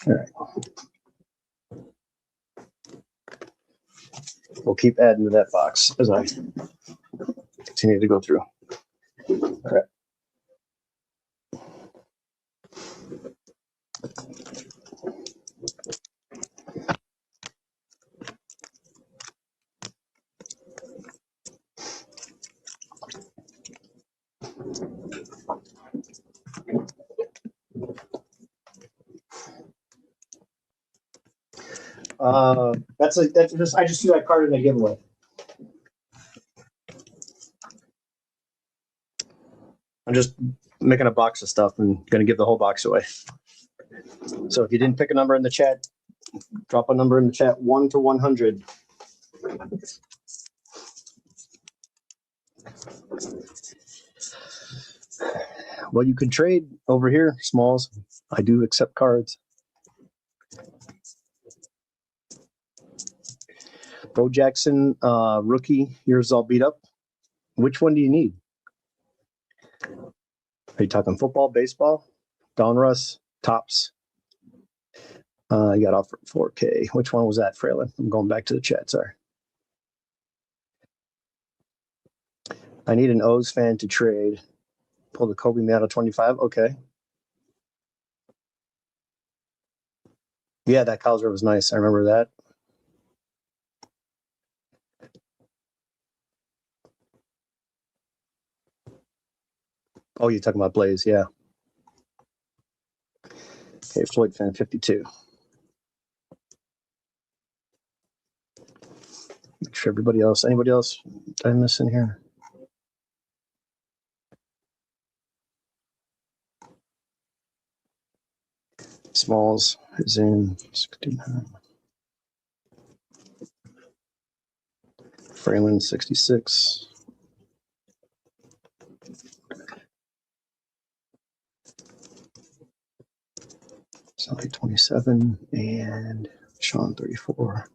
All right. We'll keep adding to that box as I continue to go through. All right. That's just I just threw that card in a giveaway. I'm just making a box of stuff and gonna give the whole box away. So if you didn't pick a number in the chat, drop a number in the chat, 1 to 100. Well, you could trade over here, Smalls. I do accept cards. Bo Jackson, rookie, yours all beat up. Which one do you need? Are you talking football, baseball? Donruss, Tops. You got off for 4K. Which one was that, Fraylin? I'm going back to the chat, sorry. I need an O's fan to trade. Pull the Kobe man out of 25. Okay. Yeah, that Cowser was nice. I remember that. Oh, you're talking about Blaze, yeah. Okay, Floyd fan 52. Make sure everybody else, anybody else did I miss in here? Smalls is in 69. Fraylin 66. Sally 27 and Sean 34.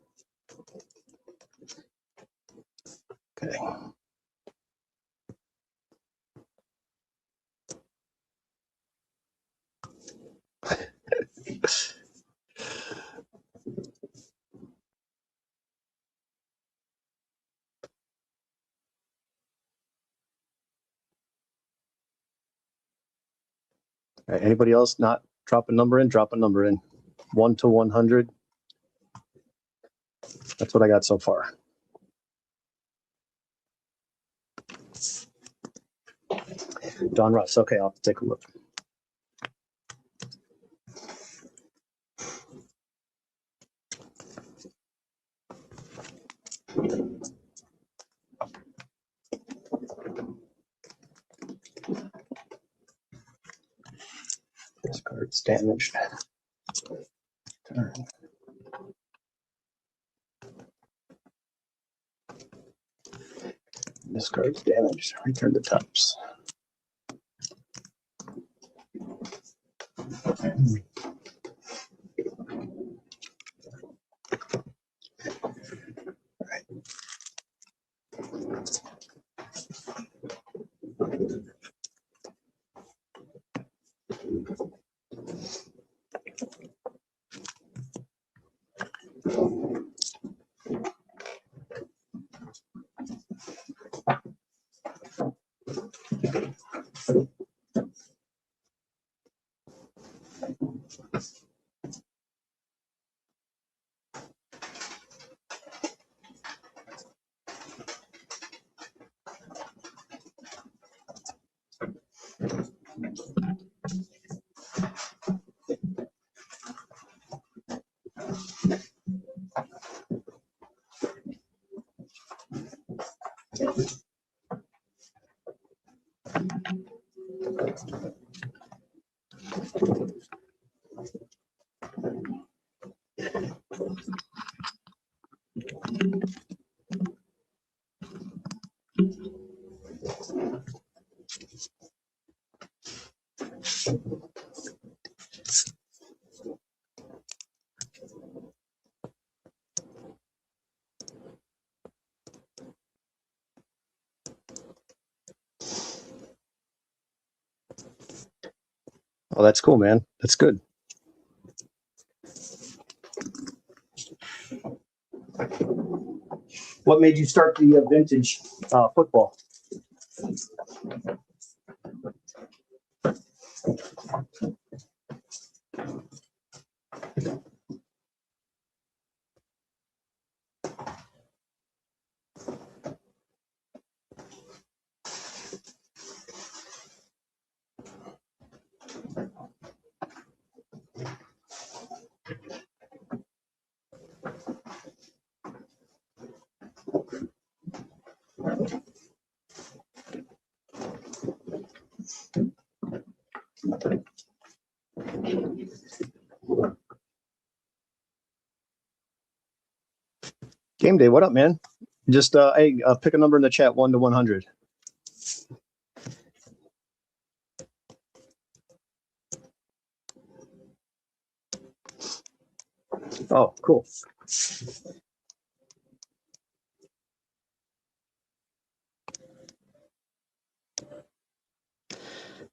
Okay. All right, anybody else not drop a number in? Drop a number in. 1 to 100. That's what I got so far. Don Russ. Okay, I'll have to take a look. This card's damaged. Turn. This card's damaged. Return the Tops. Oh, that's cool, man. That's good. What made you start the vintage football? Game day, what up, man? Just hey, pick a number in the chat, 1 to 100. Oh, cool.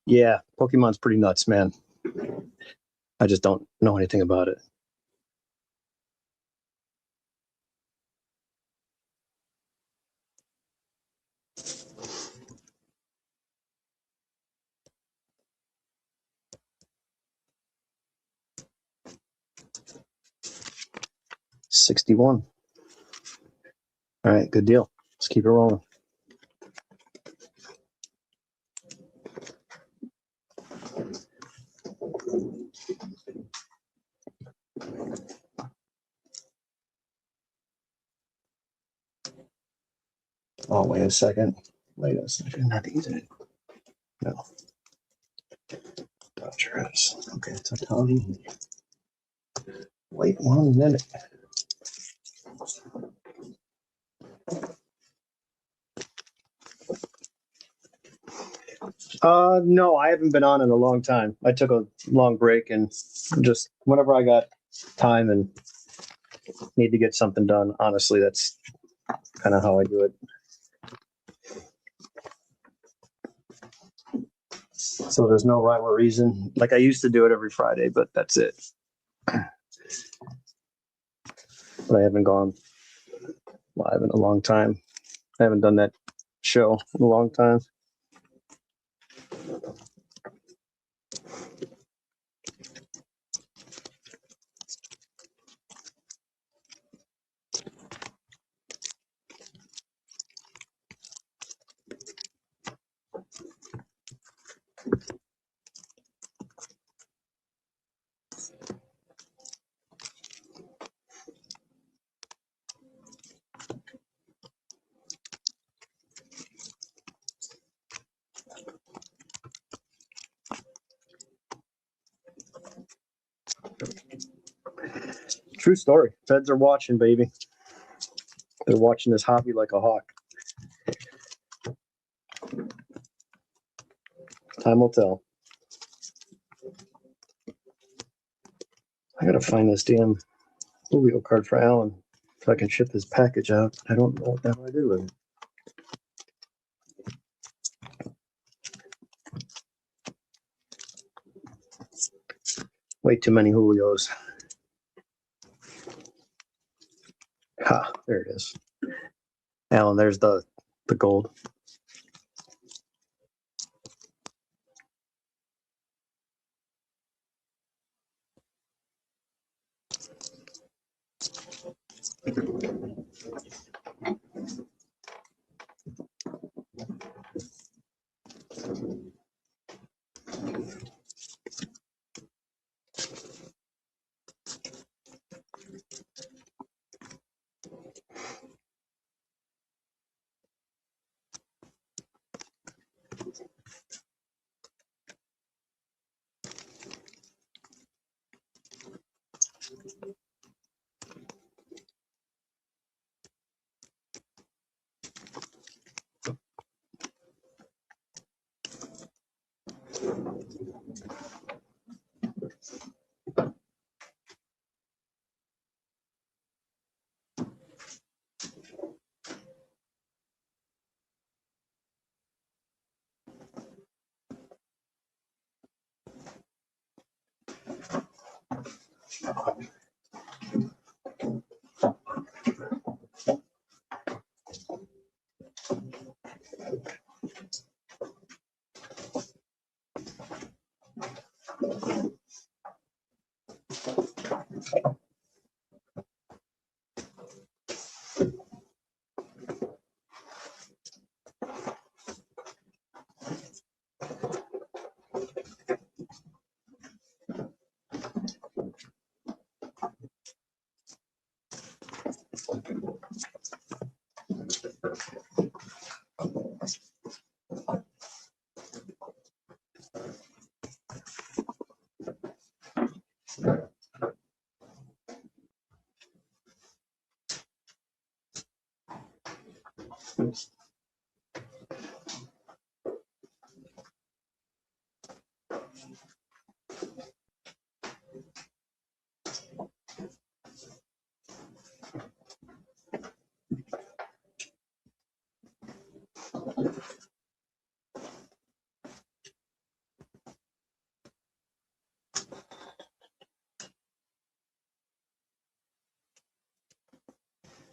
Yeah, Pokemon's pretty nuts, man. I just don't know anything about it. $61. All right, good deal. Let's keep it rolling. Oh, wait a second. Wait a second. Not these. No. Dodgers. Okay, Tatami. Wait 1 minute. No, I haven't been on in a long time. I took a long break and just whenever I got time and need to get something done, honestly, that's kind of how I do it. So there's no rhyme or reason. Like I used to do it every Friday, but that's it. But I haven't gone live in a long time. I haven't done that show in a long time. True story. Feds are watching, baby. They're watching this hobby like a hawk. Time will tell. I gotta find this damn Julio card for Alan so I can ship this package out. I don't know what the hell I do with it. Way too many Julios. Ha, there it is. Alan, there's the gold.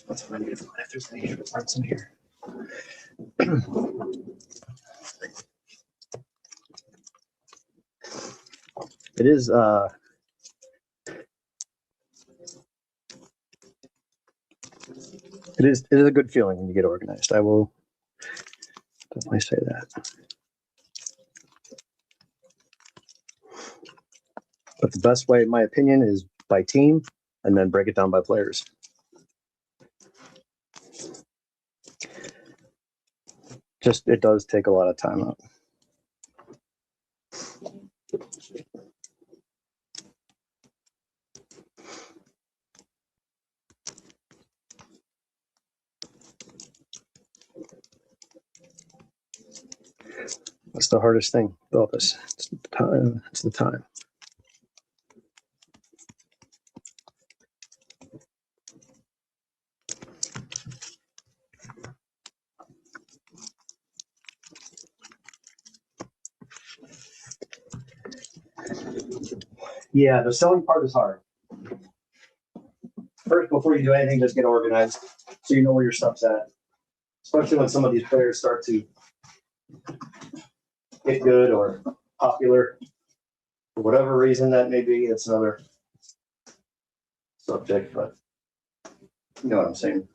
That's what I need to find if there's any parts in here. It is it is a good feeling when you get organized. I will definitely say that. But the best way, in my opinion, is by team and then break it down by players. Just, it does take a lot of time out. That's the hardest thing with all this. It's the time. It's the time. Yeah, the selling part is hard. First, before you do anything, just get organized so you know where your stuff's at. Especially when some of these players start to get good or popular. For whatever reason that may be, it's another subject, but you know what I'm saying.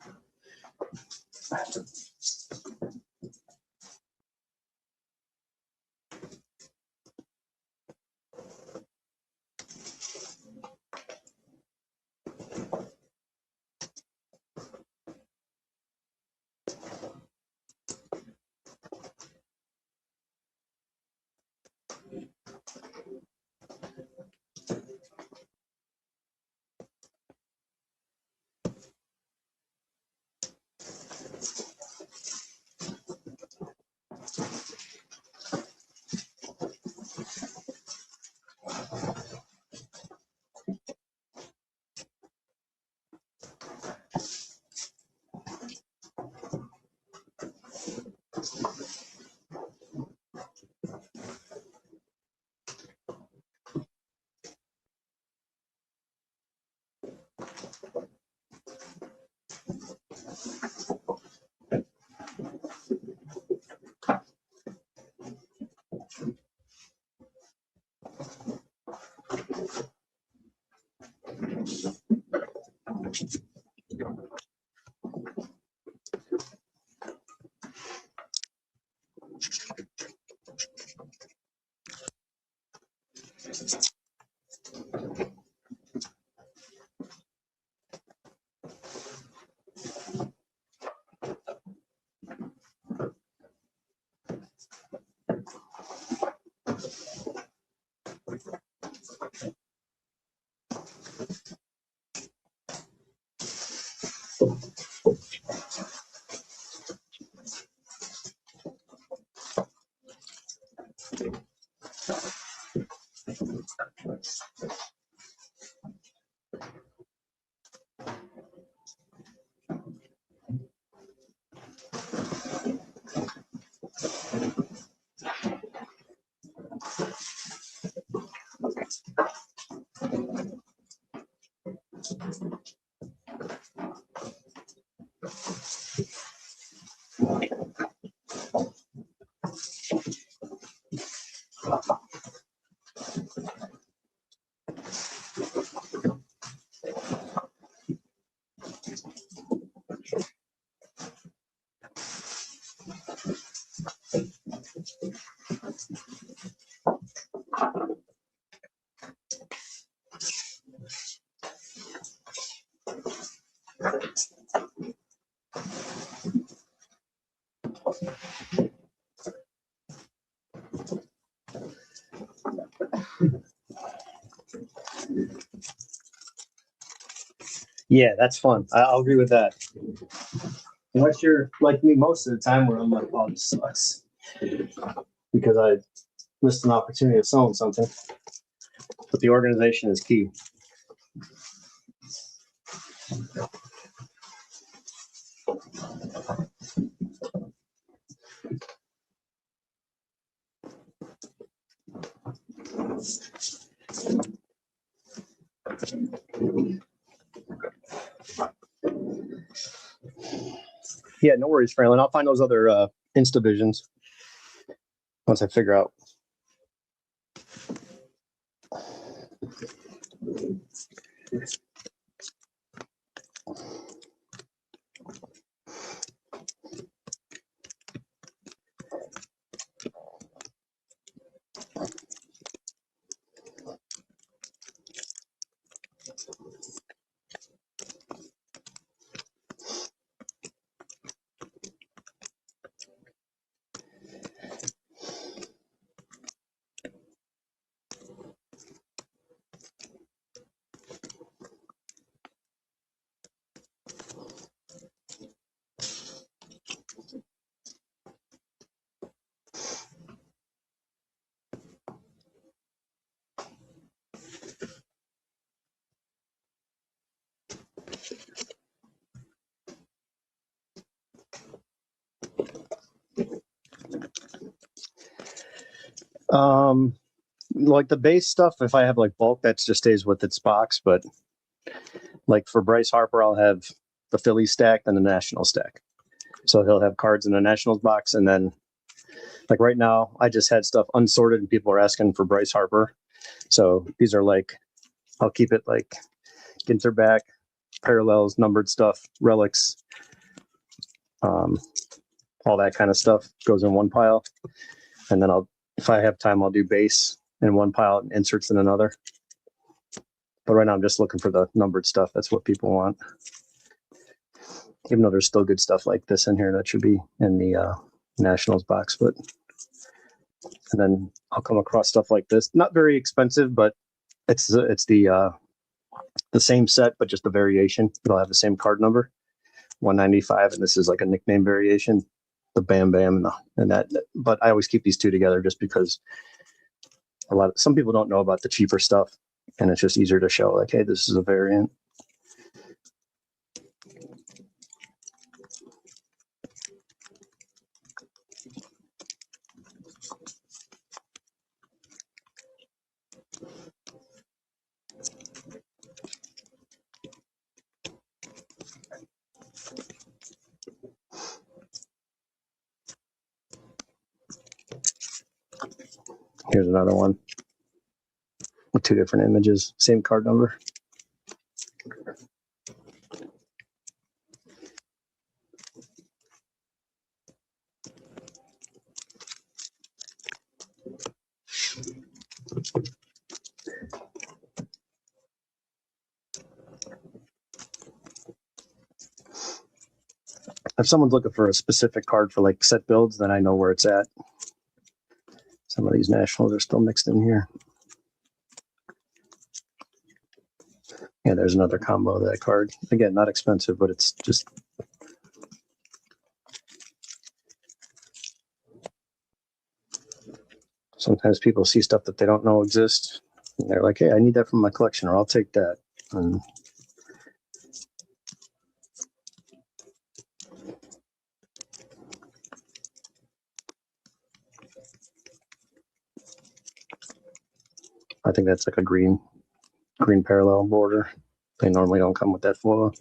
Yeah, that's fun. I'll agree with that. Unless you're like me most of the time where I'm like, oh, this sucks. Because I missed an opportunity of selling something. But the organization is key. Yeah, no worries, Franklin. I'll find those other Instavisions once I figure out. Like the base stuff, if I have like bulk, that just stays with its box. But like for Bryce Harper, I'll have the Phillies stack and the Nationals stack. So he'll have cards in the Nationals box, and then like right now, I just had stuff unsorted, and people are asking for Bryce Harper. So these are like, I'll keep it like Ginter back, parallels, numbered stuff, relics, all that kind of stuff goes in one pile. And then if I have time, I'll do base in one pile and inserts in another. But right now I'm just looking for the numbered stuff. That's what people want. Even though there's still good stuff like this in here that should be in the Nationals box. But and then I'll come across stuff like this. Not very expensive, but it's the same set, but just a variation. It'll have the same card number, 195, and this is like a nickname variation, the Bam Bam and that. But I always keep these two together just because some people don't know about the cheaper stuff, and it's just easier to show like, hey, this is a variant. Here's another one with two different images, same card number. If someone's looking for a specific card for like set builds, then I know where it's at. Some of these Nationals are still mixed in here. Yeah, there's another combo of that card. Again, not expensive, but it's just. Sometimes people see stuff that they don't know exists. And they're like, hey, I need that from my collection, or I'll take that. And I think that's like a green parallel border. They normally don't come with that flow.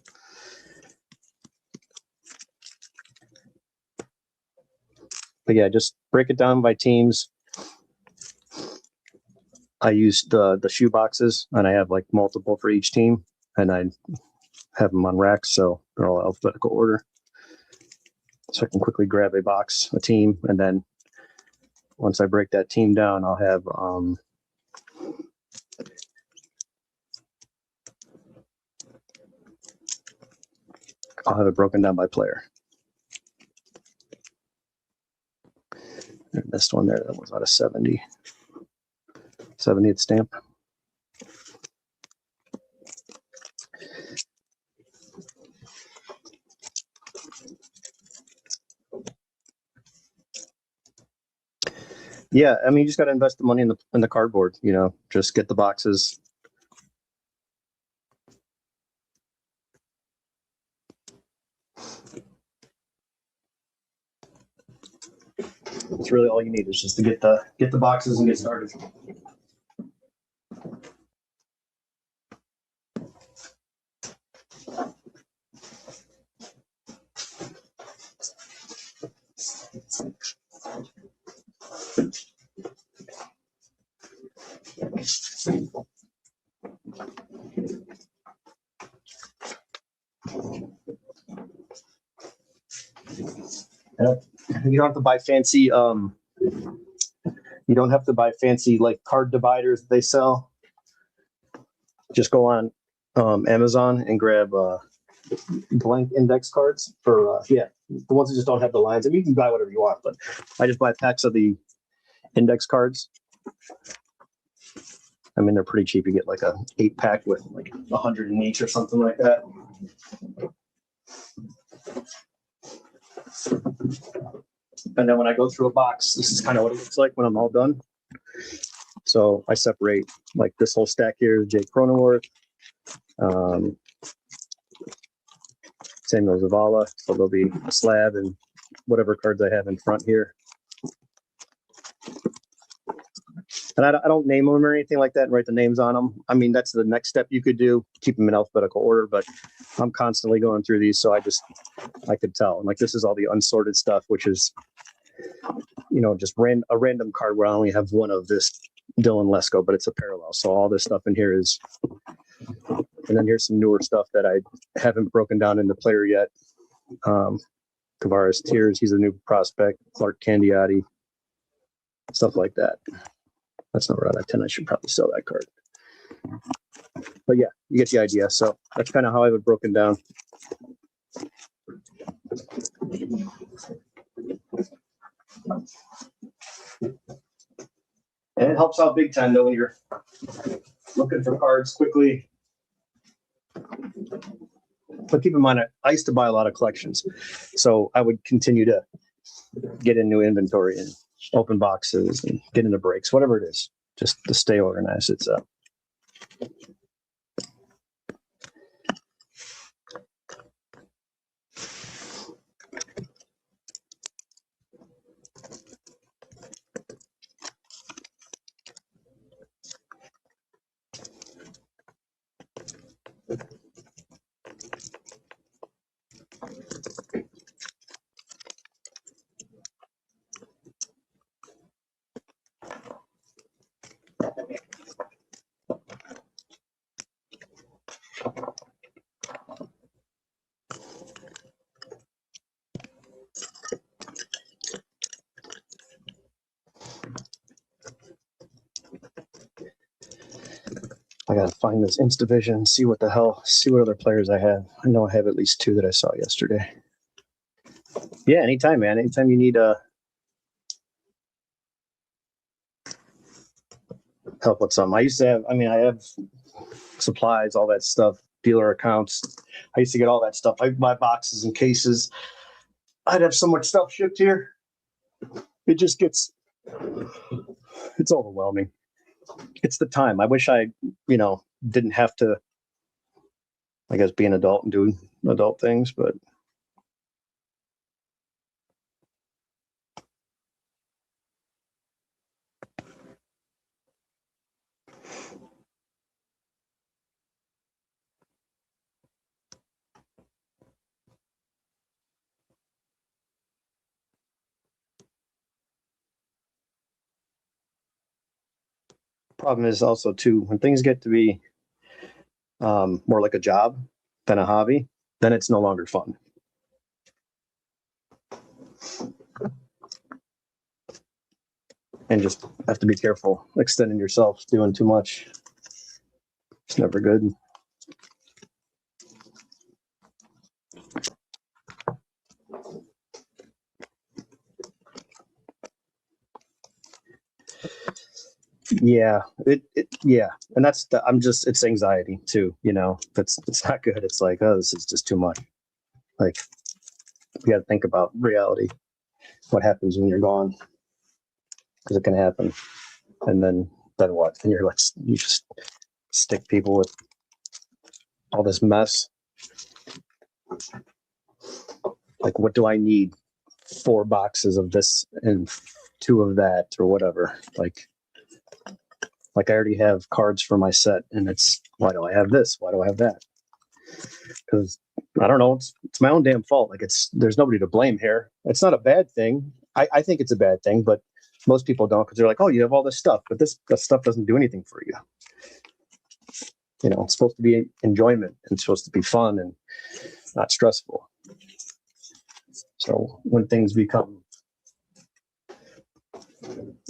But yeah, just break it down by teams. I used the shoe boxes, and I have like multiple for each team, and I have them on racks, so they're all alphabetical order. So I can quickly grab a team, and then once I break that team down, I'll have it broken down by player. I missed one there. That was out of 70. 70th stamp. Yeah, I mean, you just got to invest the money in the cardboard. You know, just get the boxes. It's really all you need is just to get the boxes and get started. You don't have to buy fancy. You don't have to buy fancy like card dividers that they sell. Just go on Amazon and grab blank index cards for the ones that just don't have the lines. I mean, you can buy whatever you want, but I just buy packs of the index cards. I mean, they're pretty cheap. You get like a 8-pack with like 100 in each or something like that. And then when I go through a box, this is kind of what it looks like when I'm all done. So I separate like this whole stack here, Jake Cronenworth, Samuel Zavala. So there'll be a slab and whatever cards I have in front here. And I don't name them or anything like that and write the names on them. I mean, that's the next step you could do, keep them in alphabetical order, but I'm constantly going through these. So I could tell. And like, this is all the unsorted stuff, which is, you know, just a random card where I only have one of this Dylan Lesko, but it's a parallel. So all this stuff in here is, and then here's some newer stuff that I haven't broken down in the player yet. Tavares Tears, he's a new prospect. Clark Candiotti, stuff like that. That's not right at 10. I should probably sell that card. But yeah, you get the idea. So that's kind of how I have it broken down. And it helps out big time though when you're looking for cards quickly. But keep in mind, I used to buy a lot of collections. So I would continue to get in new inventory and open boxes and get into breaks, whatever it is, just to stay organized. It's I gotta find this Instavision, see what other players I have. I know I have at least 2 that I saw yesterday. Yeah, anytime, man. Anytime you need help with something. I used to have, I have supplies, all that stuff, dealer accounts. I used to get all that stuff. I buy boxes and cases. I'd have so much stuff shipped here. It just it's overwhelming. It's the time. I wish I, didn't have to, I guess, be an adult and do adult things, but problem is also too, when things get to be more like a job than a hobby, then it's no longer fun. And just have to be careful extending yourself, doing too much. It's never good. Yeah, and it's anxiety too. It's not good. It's like, oh, this is just too much. Like, you got to think about reality. What happens when you're gone? because it can happen. And then what? Then you just stick people with all this mess. Like, what do I need? 4 boxes of this and 2 of that or whatever. Like I already have cards for my set, and it's, why do I have this? Why do I have that? Because I don't know. It's my own damn fault. Like, there's nobody to blame here. It's not a bad thing. I think it's a bad thing, but most people don't, because they're like, oh, you have all this stuff, but this stuff doesn't do anything for you. You know, it's supposed to be enjoyment and it's supposed to be fun and not stressful. So when things become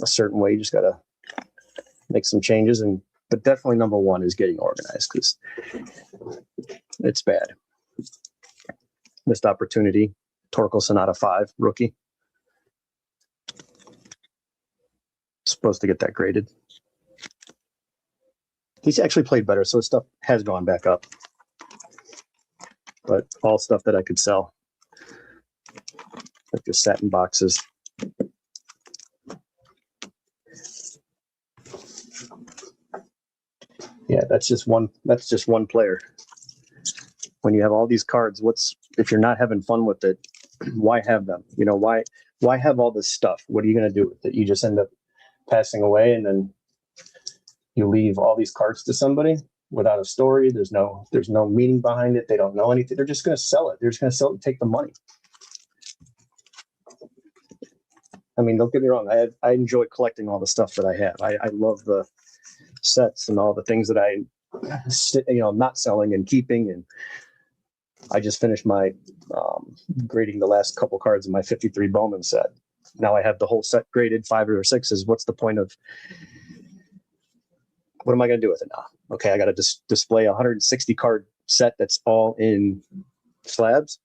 a certain way, you just got to make some changes. But definitely number one is getting organized, because it's bad. Missed opportunity. Torkel Sonata 5 rookie. Supposed to get that graded. He's actually played better, so his stuff has gone back up. But all stuff that I could sell. Like the satin boxes. Yeah, that's just one player. When you have all these cards, if you're not having fun with it, why have them? You know, why have all this stuff? What are you going to do with it? You just end up passing away, and then you leave all these cards to somebody without a story. There's no meaning behind it. They don't know anything. They're just going to sell it. They're just going to sell it and take the money. I mean, don't get me wrong. I enjoy collecting all the stuff that I have. I love the sets and all the things that I'm not selling and keeping. And I just finished my grading the last couple cards of my 53 Bowman set. Now I have the whole set graded, 5 or 6s. What's the point of? What am I going to do with it now? Okay, I got to display a 160 card set that's all in slabs.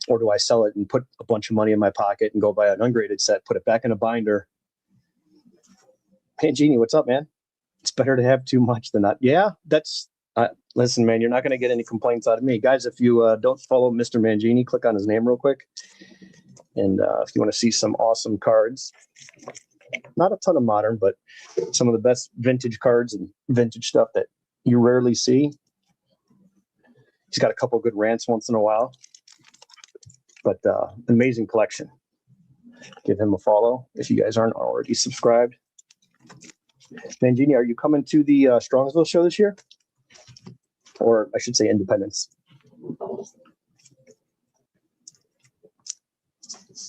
Or do I sell it and put a bunch of money in my pocket and go buy an ungraded set, put it back in a binder? Hey, Jeannie, what's up, man? It's better to have too much than not. Yeah, that's... listen, man, you're not going to get any complaints out of me. Guys, if you don't follow Mr. Mangini, click on his name real quick. And if you want to see some awesome cards, not a ton of modern, but some of the best vintage cards and vintage stuff that you rarely see. He's got a couple good rants once in a while. But amazing collection. Give him a follow if you guys aren't already subscribed. Mangini, are you coming to the Strongsville show this year? Or I should say Independence.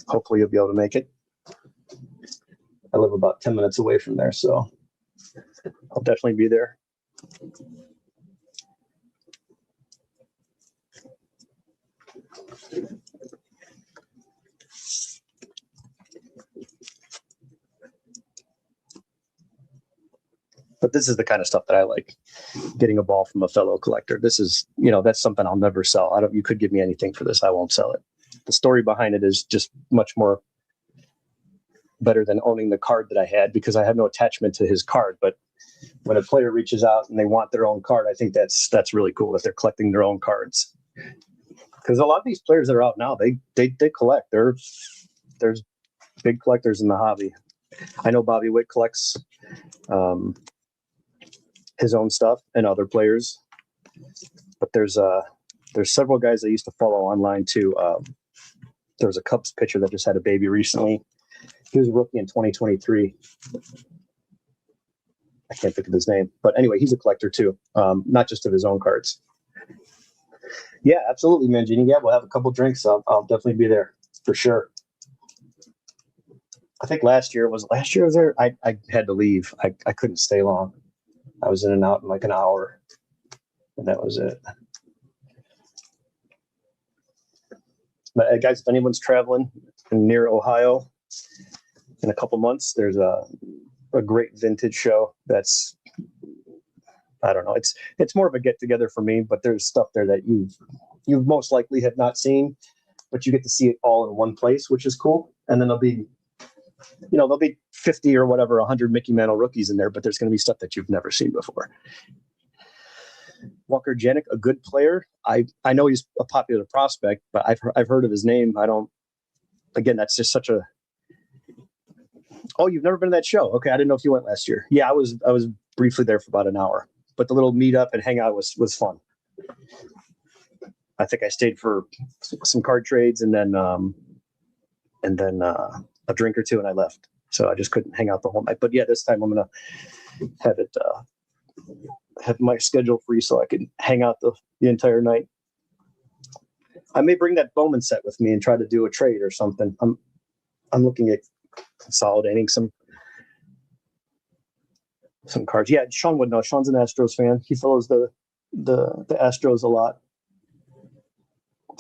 Hopefully you'll be able to make it. I live about 10 minutes away from there, so I'll definitely be there. But this is the kind of stuff that I like, getting a ball from a fellow collector. This is, that's something I'll never sell. You could give me anything for this. I won't sell it. The story behind it is just much more better than owning the card that I had, because I have no attachment to his card. But when a player reaches out and they want their own card, I think that's really cool if they're collecting their own cards. Because a lot of these players that are out now, they collect. There's big collectors in the hobby. I know Bobby Witt collects his own stuff and other players, but there's several guys I used to follow online too. There was a Cubs pitcher that just had a baby recently. He was a rookie in 2023. I can't think of his name, but anyway, he's a collector too, not just of his own cards. Yeah, absolutely, Mangini. Yeah, we'll have a couple drinks. I'll definitely be there for sure. I think last year I was there. I had to leave. I couldn't stay long. I was in and out in like an hour, and that was it. But guys, if anyone's traveling near Ohio in a couple months, there's a great vintage show that's, I don't know, it's more of a get together for me, but there's stuff there that you most likely have not seen, but you get to see it all in one place, which is cool. And then there'll be 50 or whatever, 100 Mickey Mantle rookies in there, but there's going to be stuff that you've never seen before. Walker Janik, a good player. I know he's a popular prospect, but I've heard of his name. That's just such a, Oh, you've never been to that show? Okay, I didn't know if you went last year. Yeah, I was briefly there for about an hour, but the little meetup and hangout was fun. I think I stayed for some card trades and then a drink or two, and I left. So I just couldn't hang out the whole night. But yeah, this time I'm gonna have it have my schedule free so I can hang out the entire night. I may bring that Bowman set with me and try to do a trade or something. I'm looking at consolidating some cards. Yeah, Sean would know. Sean's an Astros fan. He follows the Astros a lot.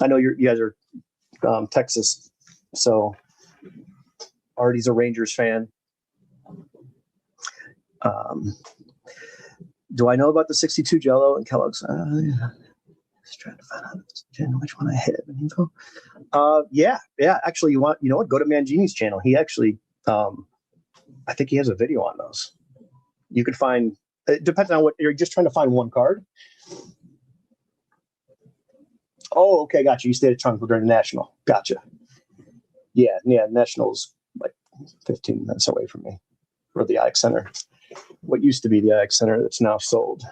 I know you guys are Texas, so Artie's a Rangers fan. Do I know about the 62 Jello and Kellogg's? Yeah. Just trying to find out which one I have info. Yeah. Actually, you know what? Go to Mangini's channel. He actually, I think he has a video on those. You could find. It depends on what you're just trying to find one card. Oh, okay, gotcha. You stayed at Trunk during the National. Gotcha. Yeah. National's like 15 minutes away from me, or the IX Center. What used to be the IX Center that's now sold.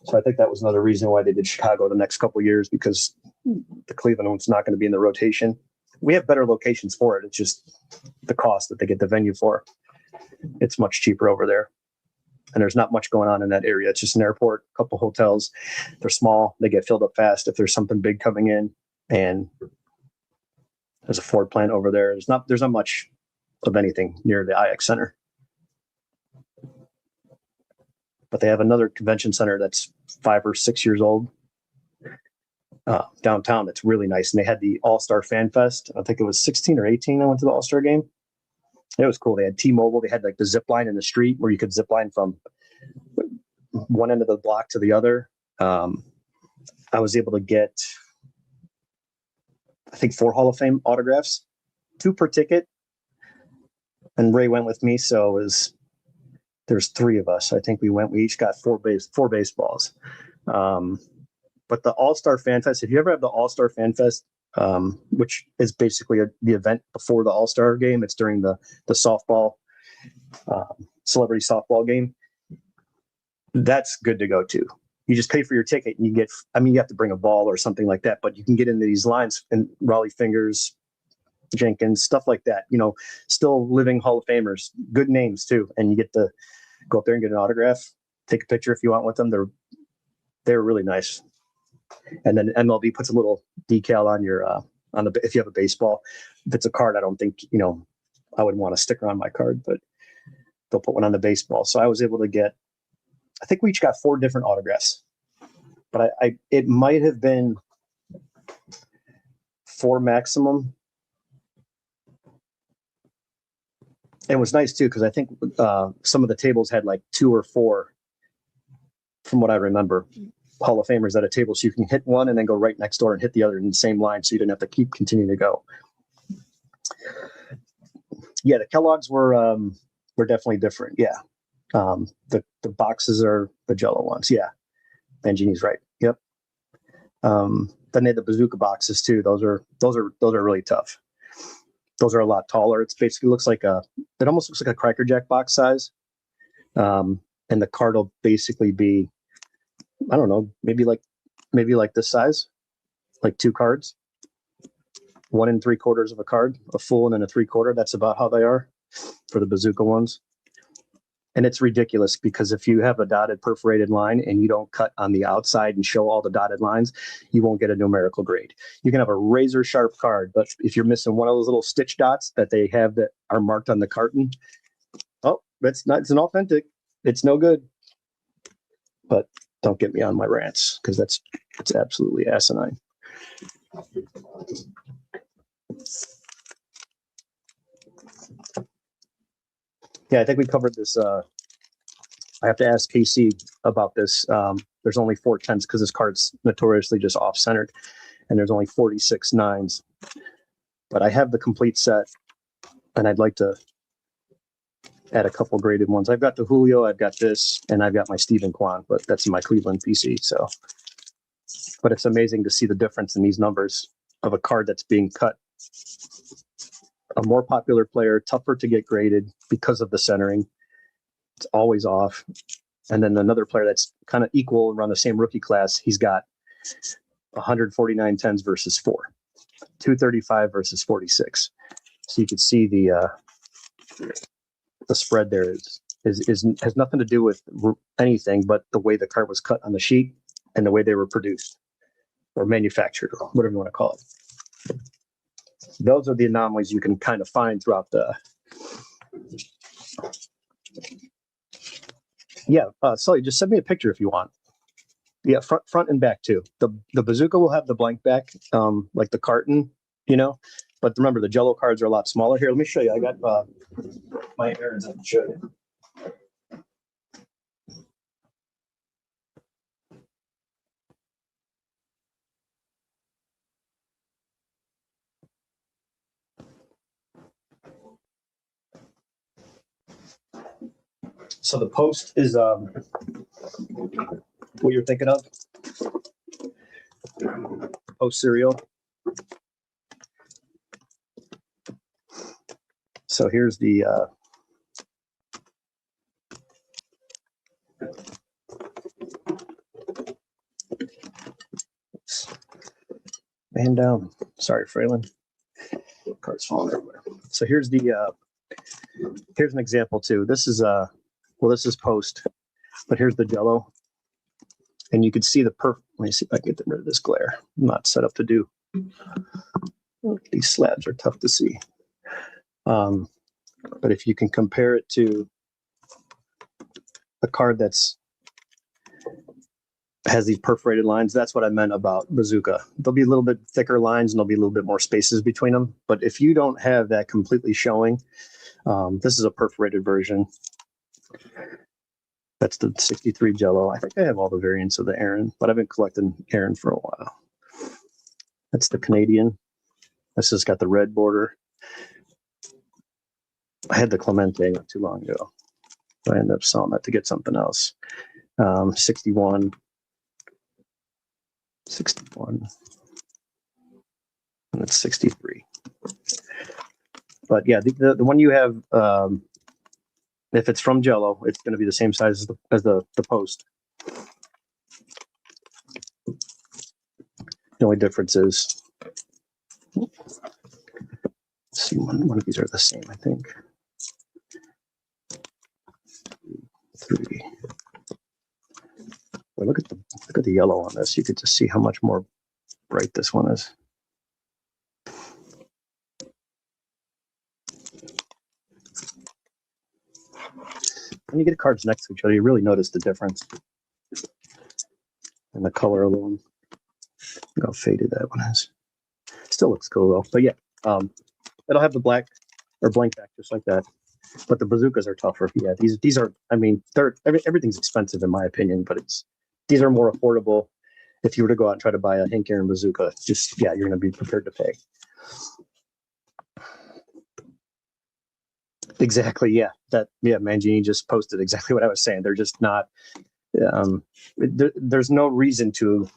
So I think that was another reason why they did Chicago the next couple of years, because the Cleveland one's not going to be in the rotation. We have better locations for it. It's just the cost that they get the venue for. It's much cheaper over there. And there's not much going on in that area. It's just an airport, a couple hotels. They're small. They get filled up fast if there's something big coming in. And there's a Ford plant over there. There's not much of anything near the IX Center. But they have another convention center that's 5 or 6 years old downtown. That's really nice. And they had the All-Star Fan Fest. I think it was 16 or 18. I went to the All-Star game. It was cool. They had T-Mobile. They had like the zip line in the street where you could zip line from one end of the block to the other. I was able to get, I think, 4 Hall of Fame autographs, 2 per ticket. And Ray went with me. So there's 3 of us. I think we each got 4 baseballs. But the All-Star Fan Fest, if you ever have the All-Star Fan Fest, which is basically the event before the All-Star game, it's during the softball, celebrity softball game. That's good to go to. You just pay for your ticket and you have to bring a ball or something like that, but you can get into these lines and Raleigh Fingers, Jenkins, stuff like that, still living Hall of Famers, good names too. And you get to go up there and get an autograph, take a picture if you want with them. They're really nice. And then MLB puts a little decal on your, if you have a baseball. If it's a card, I don't think, I would want a sticker on my card, but they'll put one on the baseball. So I was able to get, I think we each got 4 different autographs, but it might have been 4 maximum. And it was nice too, because I think some of the tables had like 2 or 4, from what I remember, Hall of Famers at a table. So you can hit one and then go right next door and hit the other in the same line. So you didn't have to continue to go. Yeah, the Kellogg's were definitely different. Yeah. The boxes are the Jello ones. Yeah. Mangini's right. Yep. Then they had the bazooka boxes too. Those are really tough. Those are a lot taller. It's basically it almost looks like a Cracker Jack box size. And the card will basically be, I don't know, maybe like this size, like 2 cards, 1 3/4 of a card, a full and then a 3/4. That's about how they are for the bazooka ones. And it's ridiculous because if you have a dotted perforated line and you don't cut on the outside and show all the dotted lines, you won't get a numerical grade. You can have a razor sharp card, but if you're missing one of those little stitch dots that they have that are marked on the carton, it's an authentic. It's no good. But don't get me on my rants because it's absolutely asinine. Yeah, I think we covered this. I have to ask Casey about this. There's only 4 10s because this card's notoriously just off-centered, and there's only 46 9s. But I have the complete set, and I'd like to add a couple graded ones. I've got the Julio, I've got this, and I've got my Stephen Kwan, but that's in my Cleveland PC. So, but it's amazing to see the difference in these numbers of a card that's being cut a more popular player, tougher to get graded because of the centering. It's always off. And then another player that's kind of equal around the same rookie class, he's got 149 tens versus 4, 235 versus 46. So you can see the spread there is has nothing to do with anything but the way the card was cut on the sheet and the way they were produced or manufactured, or whatever you want to call it. Those are the anomalies you can kind of find throughout the. Yeah, Sully, just send me a picture if you want. Yeah, front and back too. The bazooka will have the blank back, like the carton, you know. But remember, the Jello cards are a lot smaller. Here, let me show you. I got my errands. I can show you. So the Post is what you're thinking of? Post cereal. So here's the man down. Sorry, Fralin. Cards falling everywhere. So here's the here's an example too. This is well, this is Post, but here's the Jello, and you can see the perfect. Let me see if I can get rid of this glare. I'm not set up to do. These slabs are tough to see, but if you can compare it to a card that's has these perforated lines, that's what I meant about bazooka. There'll be a little bit thicker lines and there'll be a little bit more spaces between them. But if you don't have that completely showing, this is a perforated version. That's the 63 Jello. I think I have all the variants of the Aaron, but I've been collecting Aaron for a while. That's the Canadian. This has got the red border. I had the Clemente not too long ago. I ended up selling that to get something else. 61. 61. And it's 63. But yeah, the one you have, if it's from Jello, it's going to be the same size as the Post. The only difference is, let's see, one of these are the same, I think. 3. Well, look at the yellow on this. You could just see how much more bright this one is. When you get cards next to each other, you really notice the difference in the color alone. Look how faded that one is. Still looks cool though. But yeah, it'll have the black or blank back just like that. But the bazookas are tougher. Yeah, these are. I mean, everything's expensive in my opinion, but these are more affordable. If you were to go out and try to buy a Hank Aaron bazooka, just yeah, you're going to be prepared to pay. Exactly. Yeah. Mangini just posted exactly what I was saying. They're just not. There's no reason to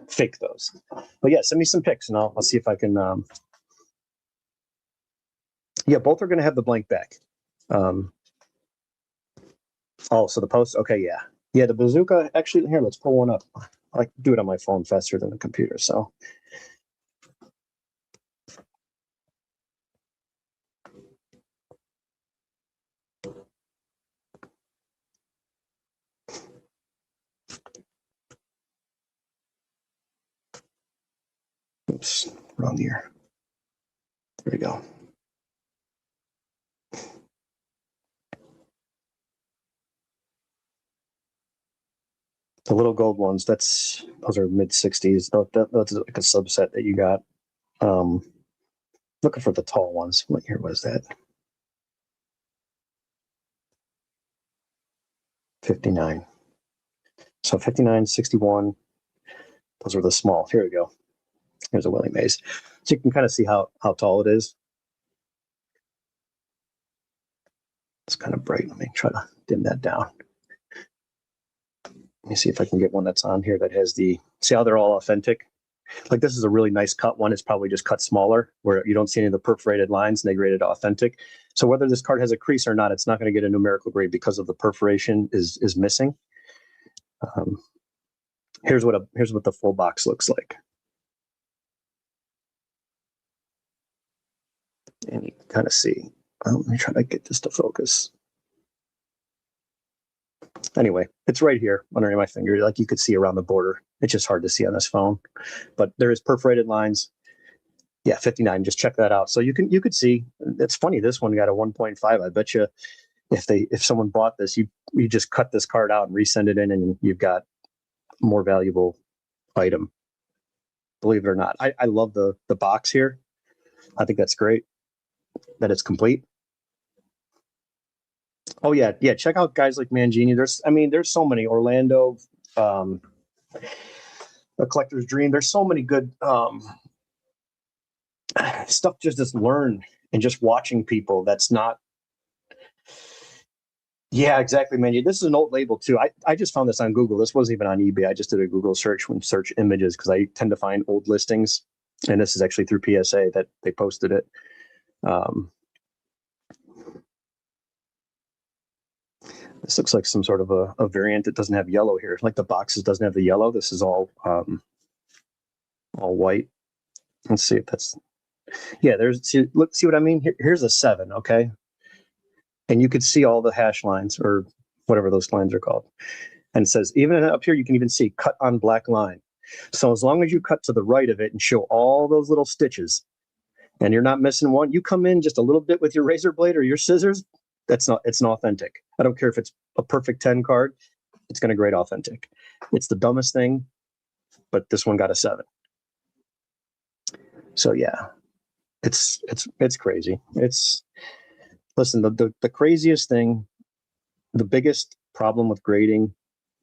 fake those. But yeah, send me some pics and I'll see if I can. Yeah, both are going to have the blank back. Oh, so the Post. Okay, yeah. Yeah, the bazooka. Actually, here, let's pull one up. I like to do it on my phone faster than the computer. So. Oops, wrong year. There we go. The little gold ones, those are mid 60s. That's like a subset that you got. Looking for the tall ones. What year was that? 59. So 59, 61. Those are the small. Here we go. Here's a Willie Mays. So you can kind of see how tall it is. It's kind of bright. Let me try to dim that down. Let me see if I can get one that's on here that has see how they're all authentic. Like this is a really nice cut one. It's probably just cut smaller where you don't see any of the perforated lines and they graded authentic. So whether this card has a crease or not, it's not going to get a numerical grade because of the perforation is missing. Here's what the full box looks like. And you can kind of see. Let me try to get this to focus. Anyway, it's right here under my finger. Like you could see around the border. It's just hard to see on this phone, but there is perforated lines. Yeah, 59. Just check that out. So you could see. It's funny. This one got a 1.5. I bet you if someone bought this, you just cut this card out and resend it in, and you've got a more valuable item. Believe it or not, I love the box here. I think that's great that it's complete. Oh yeah. Check out guys like Mangini. There's so many. Orlando, A Collector's Dream. There's so many good stuff. Just learn and just watching people. That's not. Yeah, exactly, man. This is an old label too. I just found this on Google. This wasn't even on eBay. I just did a Google search when search images because I tend to find old listings, and this is actually through PSA that they posted it. This looks like some sort of a variant that doesn't have yellow here. Like the boxes doesn't have the yellow. This is all white. Let's see if that's. Yeah, see what I mean? Here's a 7, okay? And you could see all the hash lines or whatever those lines are called. And it says, even up here, you can even see cut on black line. So as long as you cut to the right of it and show all those little stitches and you're not missing one, you come in just a little bit with your razor blade or your scissors, it's an authentic. I don't care if it's a perfect 10 card, it's going to grade authentic. It's the dumbest thing, but this one got a 7. So yeah, it's crazy. Listen, the craziest thing, the biggest problem with grading,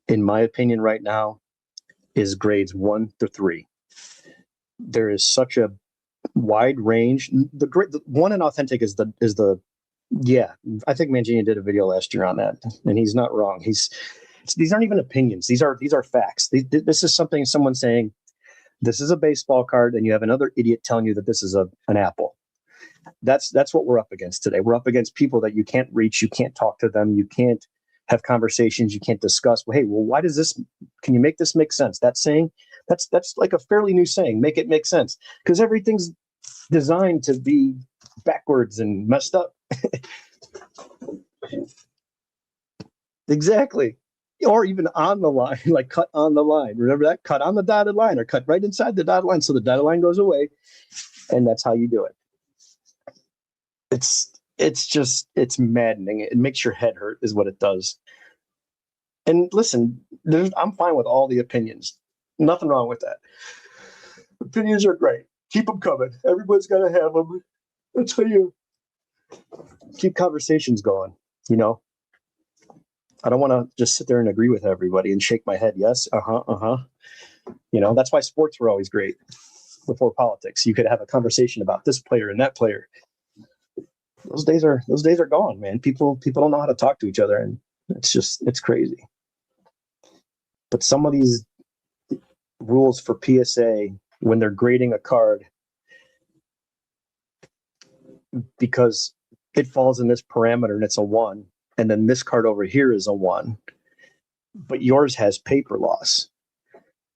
in my opinion right now, is grades 1 to 3. There is such a wide range. The one in authentic is the yeah. I think Mangini did a video last year on that, and he's not wrong. These aren't even opinions. These are facts. This is something someone saying. This is a baseball card, and you have another idiot telling you that this is an apple. That's what we're up against today. We're up against people that you can't reach, you can't talk to them, you can't have conversations, you can't discuss. Well, hey, why does this? Can you make this make sense? That saying, that's like a fairly new saying. Make it make sense, because everything's designed to be backwards and messed up. Exactly. Or even on the line, like cut on the line. Remember that? Cut on the dotted line or cut right inside the dotted line so the dotted line goes away. And that's how you do it. It's maddening. It makes your head hurt is what it does. And listen, I'm fine with all the opinions. Nothing wrong with that. Opinions are great. Keep them coming. Everybody's got to have them. That's how you keep conversations going, you know? I don't want to just sit there and agree with everybody and shake my head. Yes. You know, that's why sports were always great before politics. You could have a conversation about this player and that player. Those days are gone, man. People don't know how to talk to each other, and it's crazy. But some of these rules for PSA when they're grading a card, because it falls in this parameter and it's a 1, and then this card over here is a 1, but yours has paper loss.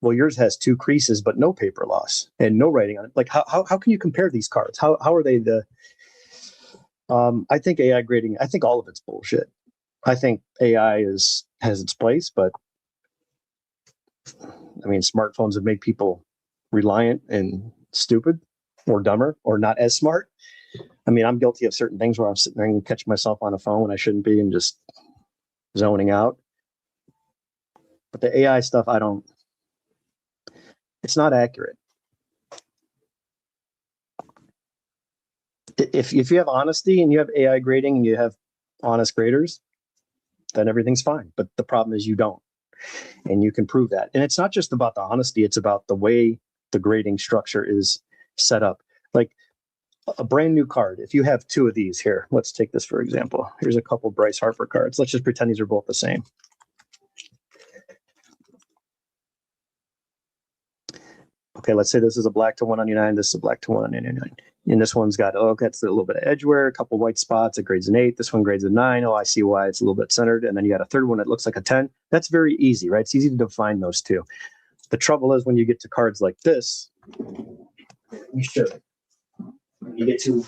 Well, yours has 2 creases, but no paper loss and no writing on it. Like how can you compare these cards? How are they I think AI grading, I think all of it's bullshit. I think AI has its place, but I mean, smartphones have made people reliant and stupid or dumber or not as smart. I mean, I'm guilty of certain things where I'm sitting there and catch myself on a phone when I shouldn't be and just zoning out. But the AI stuff, it's not accurate. If you have honesty and you have AI grading and you have honest graders, then everything's fine. But the problem is you don't. And you can prove that. And it's not just about the honesty, it's about the way the grading structure is set up. Like a brand new card, if you have 2 of these here, let's take this for example. Here's a couple Bryce Harper cards. Let's just pretend these are both the same. Okay, let's say this is a black to 199, this is a black to 199. And this one's got, oh, that's a little bit of edge wear, a couple white spots, it grades an 8. This one grades a 9. Oh, I see why it's a little bit centered. And then you got a third one that looks like a 10. That's very easy, right? It's easy to define those two. The trouble is when you get to cards like this, you should. You get to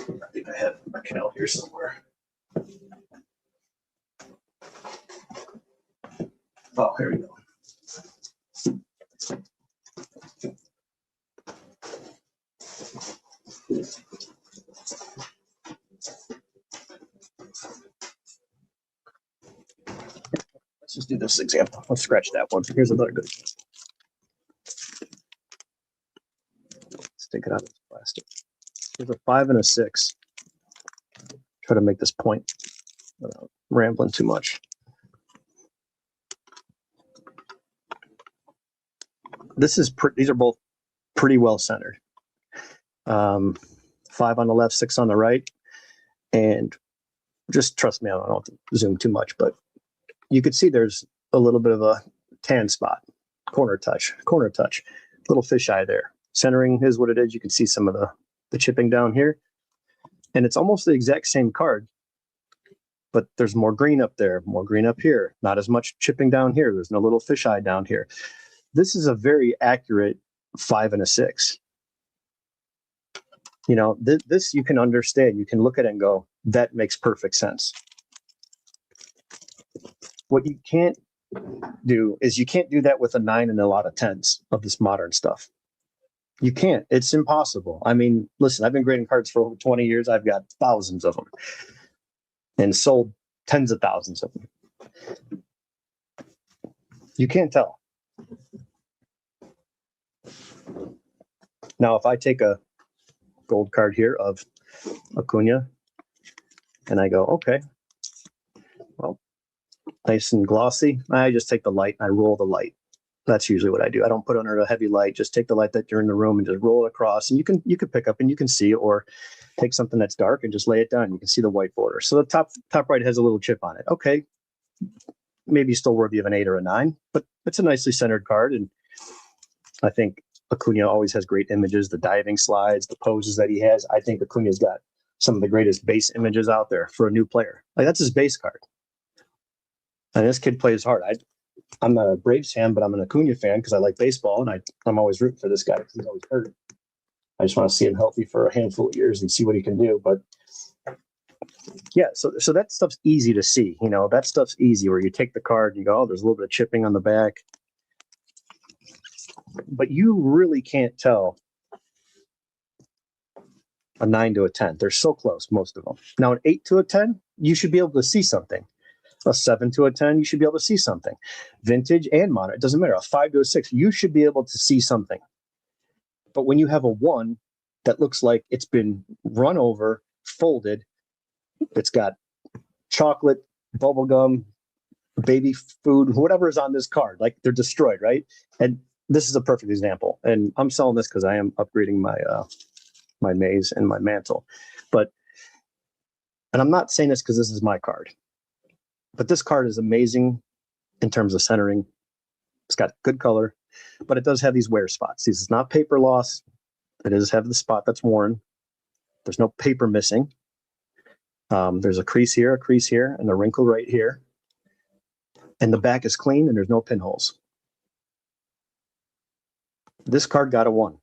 I think I have my Cal here somewhere. Oh, here we go. Let's just do this example. Let's scratch that one. Here's another good example. Let's take it out of this plastic. There's a 5 and a 6. Try to make this point without rambling too much. These are both pretty well centered. 5 on the left, 6 on the right. And just trust me, I don't have to zoom too much, but you could see there's a little bit of a tan spot, corner touch, little fisheye there. Centering is what it is. You can see some of the chipping down here. And it's almost the exact same card, but there's more green up there, more green up here, not as much chipping down here. There's no little fisheye down here. This is a very accurate 5 and a 6. You know, this you can understand. You can look at it and go, that makes perfect sense. What you can't do is you can't do that with a 9 and a lot of 10s of this modern stuff. You can't. It's impossible. I mean, listen, I've been grading cards for over 20 years. I've got thousands of them and sold tens of thousands of them. You can't tell. Now, if I take a gold card here of Acuna and I go, okay, well, nice and glossy, I just take the light and I roll the light. That's usually what I do. I don't put under a heavy light. Just take the light that you're in the room and just roll it across, and you can pick up and you can see, or take something that's dark and just lay it down. You can see the white border. So the top right has a little chip on it. Okay, maybe still worthy of an 8 or a 9, but it's a nicely centered card. And I think Acuna always has great images, the diving slides, the poses that he has. I think Acuna's got some of the greatest base images out there for a new player. Like, that's his base card. And this kid plays hard. I'm not a Braves fan, but I'm an Acuna fan because I like baseball, and I'm always rooting for this guy because he's always hurt. I just want to see him healthy for a handful of years and see what he can do. But yeah, so that stuff's easy to see. You know, that stuff's easy where you take the card and you go, oh, there's a little bit of chipping on the back. But you really can't tell a 9 to a 10. They're so close, most of them. Now, an 8 to a 10, you should be able to see something. A 7 to a 10, you should be able to see something. Vintage and modern, it doesn't matter. A 5 to a 6, you should be able to see something. But when you have a 1 that looks like it's been run over, folded, it's got chocolate, bubble gum, baby food, whatever is on this card, like they're destroyed, right? And this is a perfect example. And I'm selling this because I am upgrading my maze and my mantle. And I'm not saying this because this is my card. But this card is amazing in terms of centering. It's got good color, but it does have these wear spots. This is not paper loss. It does have the spot that's worn. There's no paper missing. There's a crease here, and a wrinkle right here. And the back is clean, and there's no pinholes. This card got a 1.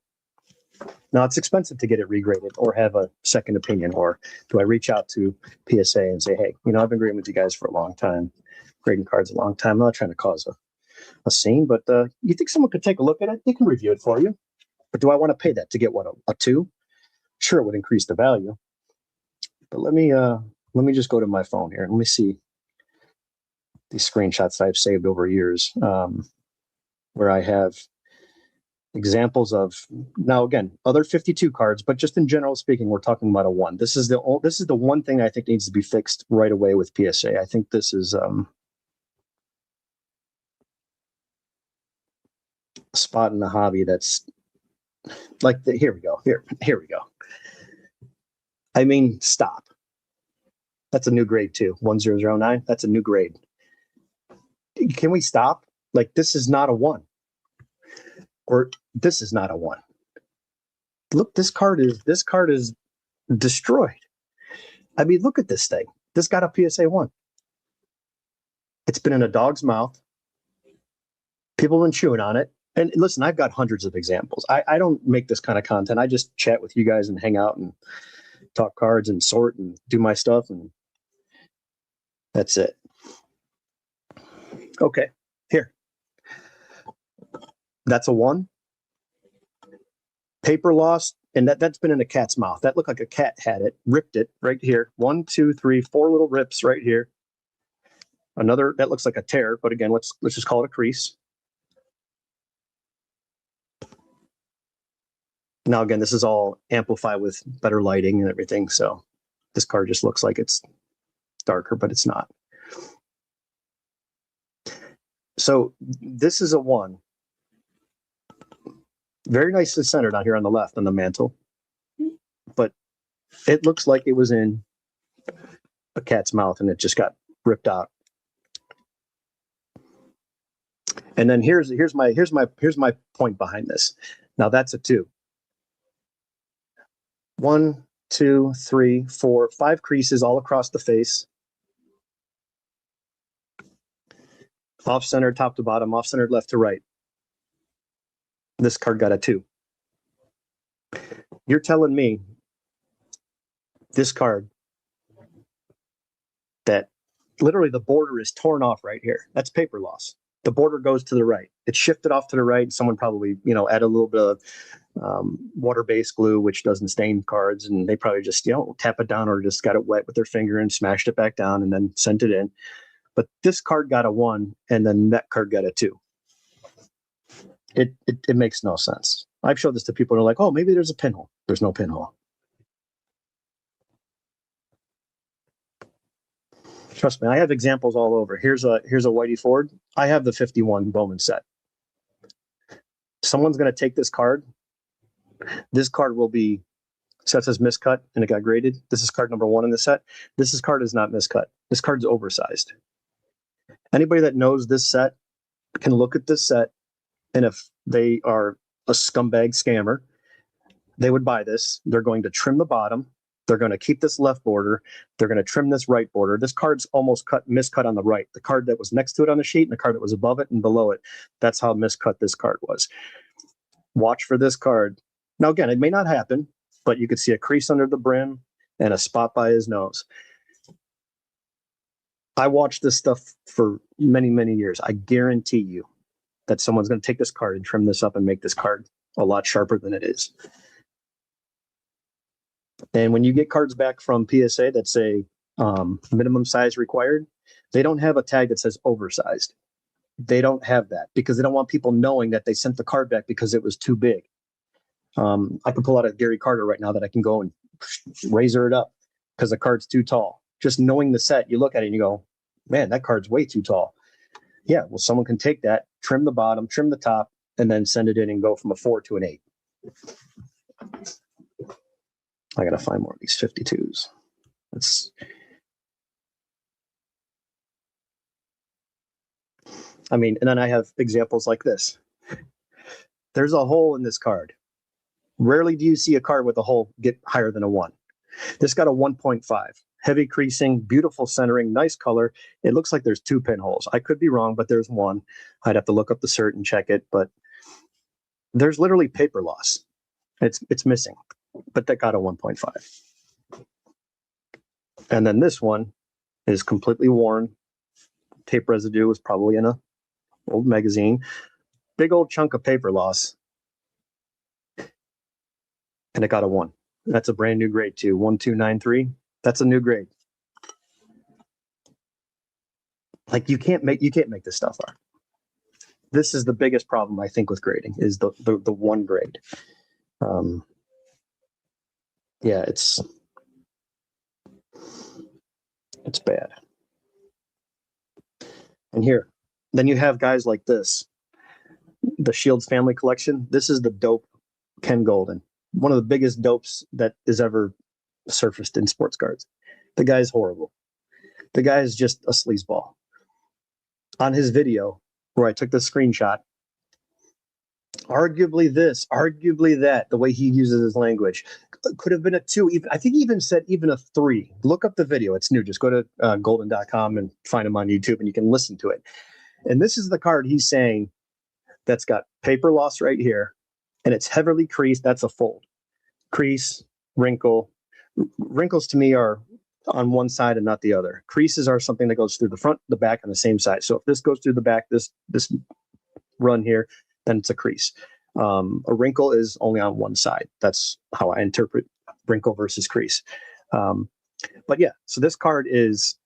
Now, it's expensive to get it regraded or have a second opinion, or do I reach out to PSA and say, hey, you know, I've been grading with you guys for a long time, grading cards a long time. I'm not trying to cause a scene, but you think someone could take a look at it? They can review it for you. But do I want to pay that to get what, a 2? Sure, it would increase the value. But let me just go to my phone here and let me see these screenshots I've saved over years, where I have examples of, now again, other 52 cards, but just in general speaking, we're talking about a 1. This is the one thing I think needs to be fixed right away with PSA. I think this is a spot in the hobby that's like here we go. Here we go. I mean, stop. That's a new grade too. 1009. That's a new grade. Can we stop? Like, this is not a 1. Or this is not a 1. Look, this card is destroyed. I mean, look at this thing. This got a PSA 1. It's been in a dog's mouth. People have been chewing on it. And listen, I've got hundreds of examples. I don't make this kind of content. I just chat with you guys and hang out and talk cards and sort and do my stuff. And that's it. Okay, here. That's a 1. Paper loss, and that's been in a cat's mouth. That looked like a cat had it, ripped it right here. 1, 2, 3, 4 little rips right here. Another that looks like a tear, but again, let's just call it a crease. Now again, this is all amplified with better lighting and everything, so this card just looks like it's darker, but it's not. So this is a 1. Very nicely centered out here on the left on the mantle, but it looks like it was in a cat's mouth and it just got ripped out. And then here's my point behind this. Now that's a 2. 1, 2, 3, 4, 5 creases all across the face. Off center, top to bottom, off centered, left to right. This card got a 2. You're telling me this card that literally the border is torn off right here. That's paper loss. The border goes to the right. It's shifted off to the right. Someone probably, add a little bit of water-based glue, which doesn't stain cards, and they probably just, tap it down or just got it wet with their finger and smashed it back down and then sent it in. But this card got a 1, and then that card got a 2. It makes no sense. I've showed this to people who are like, oh, maybe there's a pinhole. There's no pinhole. Trust me, I have examples all over. Here's a Whitey Ford. I have the 51 Bowman set. Someone's going to take this card. This card will be, set says miscut, and it got graded. This is card number 1 in the set. This card is not miscut. This card's oversized. Anybody that knows this set can look at this set, and if they are a scumbag scammer, they would buy this. They're going to trim the bottom. They're going to keep this left border. They're going to trim this right border. This card's almost miscut on the right. The card that was next to it on the sheet and the card that was above it and below it, that's how miscut this card was. Watch for this card. Now, again, it may not happen, but you could see a crease under the brim and a spot by his nose. I watched this stuff for many, many years. I guarantee you that someone's going to take this card and trim this up and make this card a lot sharper than it is. And when you get cards back from PSA that say minimum size required, they don't have a tag that says oversized. They don't have that because they don't want people knowing that they sent the card back because it was too big. I can pull out a Gary Carter right now that I can go and razor it up because the card's too tall. Just knowing the set, you look at it and you go, man, that card's way too tall. Yeah, well, someone can take that, trim the bottom, trim the top, and then send it in and go from a 4 to an 8. I got to find more of these 52s. And then I have examples like this. There's a hole in this card. Rarely do you see a card with a hole get higher than a 1. This got a 1.5. Heavy creasing, beautiful centering, nice color. It looks like there's 2 pinholes. I could be wrong, but there's 1. I'd have to look up the cert and check it, but there's literally paper loss. It's missing, but that got a 1.5. And then this one is completely worn. Tape residue was probably in a old magazine. Big old chunk of paper loss. And it got a 1. That's a brand new grade too. 1293. That's a new grade. Like you can't make this stuff up. This is the biggest problem I think with grading is the 1 grade. Yeah, it's bad. And here, then you have guys like this, the Shields family collection. This is the dope Ken Golden, one of the biggest dopes that is ever surfaced in sports cards. The guy's horrible. The guy is just a sleazeball. On his video, where I took the screenshot, arguably this, arguably that, the way he uses his language, could have been a 2. Even, I think he even said even a 3. Look up the video. It's new. Just go to golden.com and find him on YouTube, and you can listen to it. And this is the card he's saying that's got paper loss right here, and it's heavily creased. That's a fold. Crease, wrinkle. Wrinkles to me are on one side and not the other. Creases are something that goes through the front, the back on the same side. So if this goes through the back, this run here, then it's a crease. A wrinkle is only on one side. That's how I interpret wrinkle versus crease. But yeah, so this card is,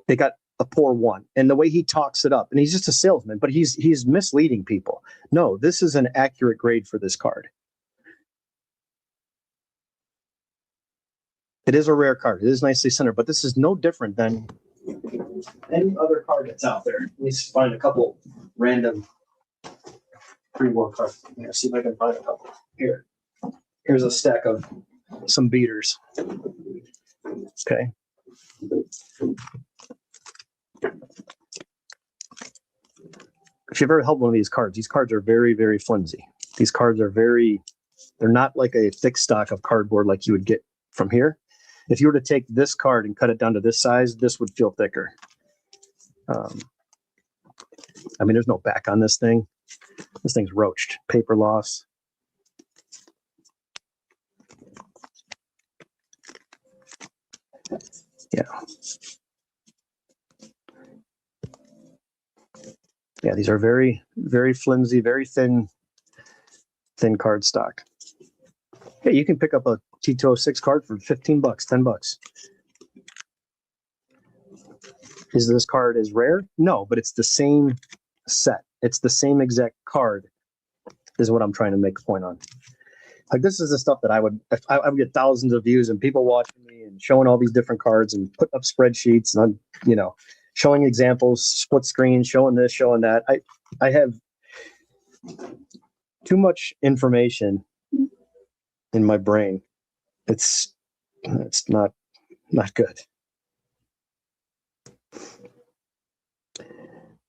they got a poor 1. And the way he talks it up, and he's just a salesman, but he's misleading people. No, this is an accurate grade for this card. It is a rare card. It is nicely centered, but this is no different than any other card that's out there. Let me find a couple random pre-war cards. See if I can find a couple. Here. Here's a stack of some beaters. Okay. If you've ever held one of these cards are very, very flimsy. These cards are they're not like a thick stock of cardboard like you would get from here. If you were to take this card and cut it down to this size, this would feel thicker. I mean, there's no back on this thing. This thing's roached. Paper loss. Yeah. Yeah, these are very, very flimsy, very thin card stock. Hey, you can pick up a T206 card for $15, $10. Is this card as rare? No, but it's the same set. It's the same exact card, is what I'm trying to make a point on. Like, this is the stuff that I would get thousands of views and people watching me and showing all these different cards and putting up spreadsheets and I'm, showing examples, split screen, showing this, showing that. I have too much information in my brain. It's not good.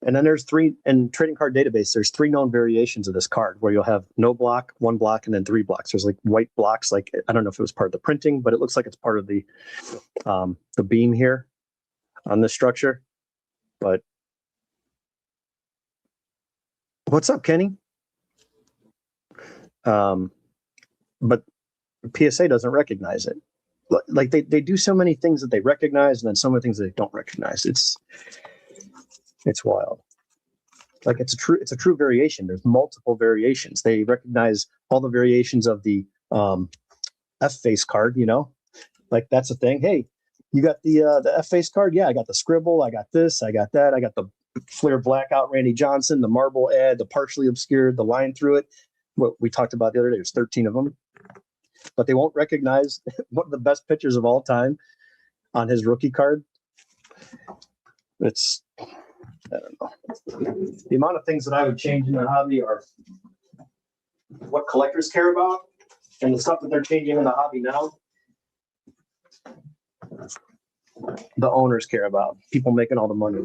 And then there's 3 in Trading Card Database. There's 3 known variations of this card where you'll have no block, 1 block, and then 3 blocks. There's like white blocks. Like, I don't know if it was part of the printing, but it looks like it's part of the beam here on this structure. But what's up, Kenny? But PSA doesn't recognize it. Like, they do so many things that they recognize, and then some of the things they don't recognize. It's wild. Like, it's a true variation. There's multiple variations. They recognize all the variations of the F-face card, like, that's a thing. Hey, you got the F-face card? Yeah, I got the scribble. I got this. I got that. I got the Flair blackout Randy Johnson, the marble ad, the partially obscured, the line through it. What we talked about the other day, there's 13 of them. But they won't recognize one of the best pitchers of all time on his rookie card. It's, I don't know. The amount of things that I would change in the hobby are what collectors care about, and the stuff that they're changing in the hobby now, the owners care about. People making all the money.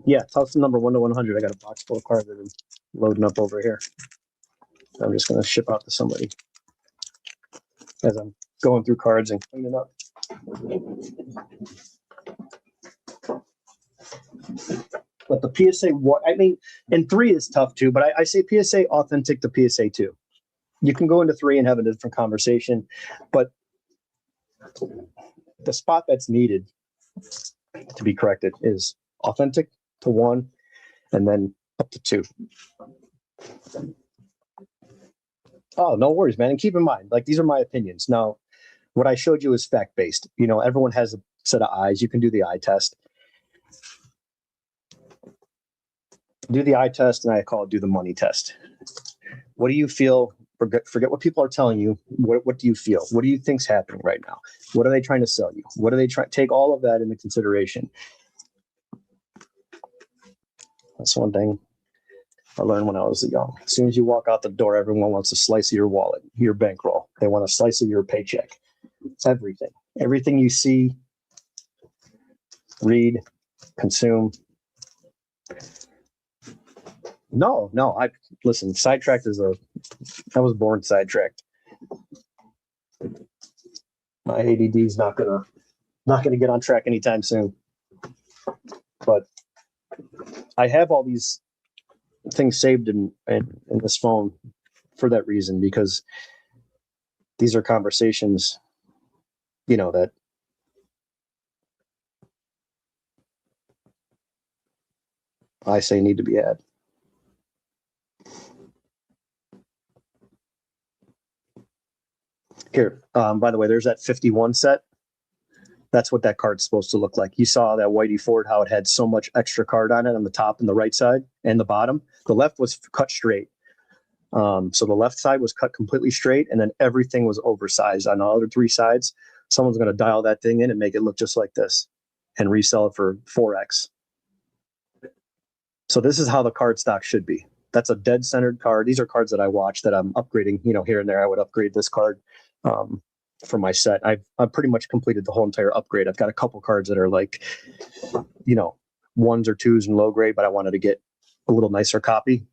Yeah, house number 1 to 100. I got a box full of cards that are loading up over here. I'm just going to ship out to somebody as I'm going through cards and cleaning up. But the PSA, I mean, and 3 is tough too, but I say PSA authentic to PSA 2. You can go into 3 and have a different conversation, but the spot that's needed to be corrected is authentic to 1 and then up to 2. Oh, no worries, man. And keep in mind, like, these are my opinions. Now, what I showed you is fact-based. Everyone has a set of eyes. You can do the eye test. Do the eye test, and I call it do the money test. What do you feel? Forget what people are telling you. What do you feel? What do you think's happening right now? What are they trying to sell you? What are they trying? Take all of that into consideration. That's one thing I learned when I was young. As soon as you walk out the door, everyone wants a slice of your wallet, your bankroll. They want a slice of your paycheck. It's everything. Everything you see, read, consume. No. Listen, sidetracked I was born sidetracked. My ADD is not gonna get on track anytime soon. But I have all these things saved in this phone for that reason, because these are conversations, that I say need to be had. Here, by the way, there's that 51 set. That's what that card's supposed to look like. You saw that Whitey Ford, how it had so much extra card on it on the top and the right side and the bottom. The left was cut straight. So the left side was cut completely straight, and then everything was oversized on the other three sides. Someone's going to dial that thing in and make it look just like this and resell it for 4x. So this is how the card stock should be. That's a dead centered card. These are cards that I watch that I'm upgrading, here and there. I would upgrade this card for my set. I've pretty much completed the whole entire upgrade. I've got a couple cards that are like, ones or twos in low grade, but I wanted to get a little nicer copy.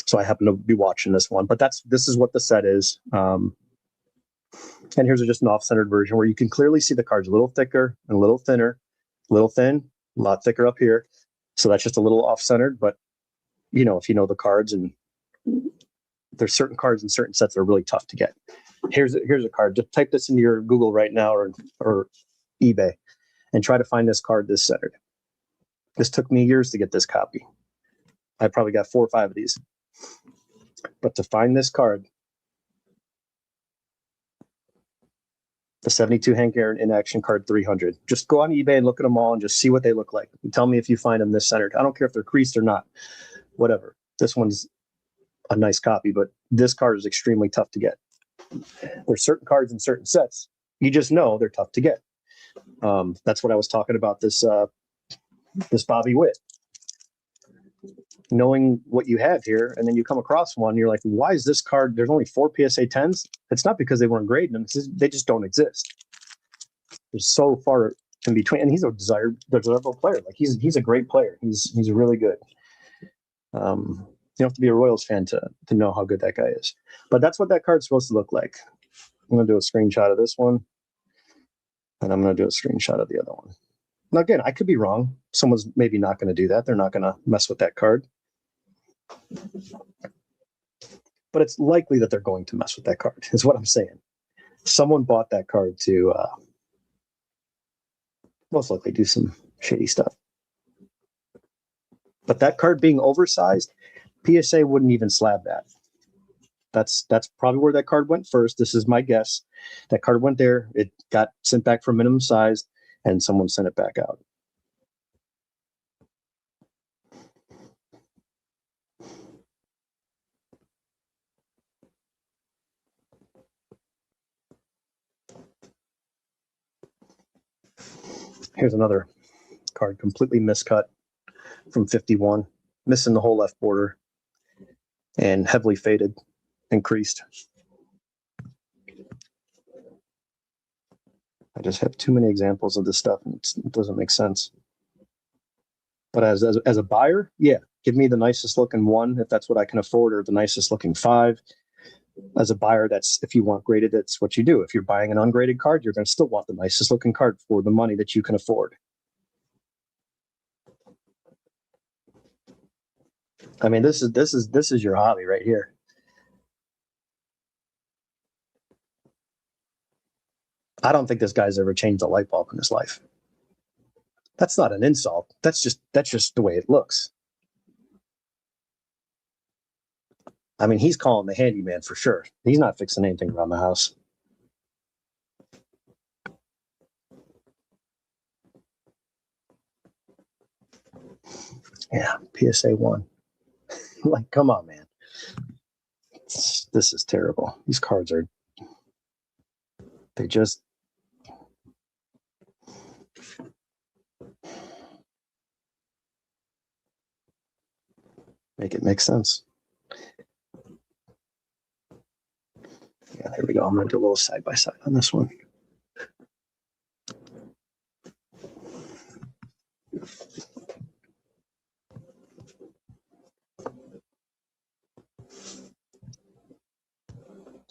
So I happen to be watching this one, but this is what the set is. And here's just an off-centered version where you can clearly see the cards a little thicker and a little thinner, a little thin, a lot thicker up here. So that's just a little off-centered, but if you know the cards, and there's certain cards in certain sets that are really tough to get. Here's a card. Just type this into your Google right now or eBay and try to find this card this centered. This took me years to get this copy. I probably got 4 or 5 of these. But to find this card, the 72 Hank Aaron in action card 300, just go on eBay and look at them all and just see what they look like. And tell me if you find them this centered. I don't care if they're creased or not, whatever. This one's a nice copy, but this card is extremely tough to get. There's certain cards in certain sets. You just know they're tough to get. That's what I was talking about, this Bobby Witt. Knowing what you have here, and then you come across one, you're like, why is this card, there's only 4 PSA 10s? It's not because they weren't grading them. They just don't exist. There's so far in between, and he's a desirable player. Like he's a great player. He's really good. You don't have to be a Royals fan to know how good that guy is. But that's what that card's supposed to look like. I'm going to do a screenshot of this one, and I'm going to do a screenshot of the other one. Now, again, I could be wrong. Someone's maybe not going to do that. They're not going to mess with that card. But it's likely that they're going to mess with that card, is what I'm saying. Someone bought that card to most likely do some shady stuff. But that card being oversized, PSA wouldn't even slab that. That's probably where that card went first. This is my guess. That card went there. It got sent back for minimum size, and someone sent it back out. Here's another card completely miscut from 51, missing the whole left border and heavily faded and creased. I just have too many examples of this stuff, and it doesn't make sense. But as a buyer, yeah, give me the nicest looking 1 if that's what I can afford, or the nicest looking 5. As a buyer, that's, if you want graded, that's what you do. If you're buying an ungraded card, you're going to still want the nicest looking card for the money that you can afford. I mean, this is your hobby right here. I don't think this guy's ever changed a light bulb in his life. That's not an insult. That's just the way it looks. I mean, he's calling the handyman for sure. He's not fixing anything around the house. Yeah, PSA 1. Like, come on, man. This is terrible. These cards are, they just, make it make sense. Yeah, there we go. I'm going to do a little side by side on this one.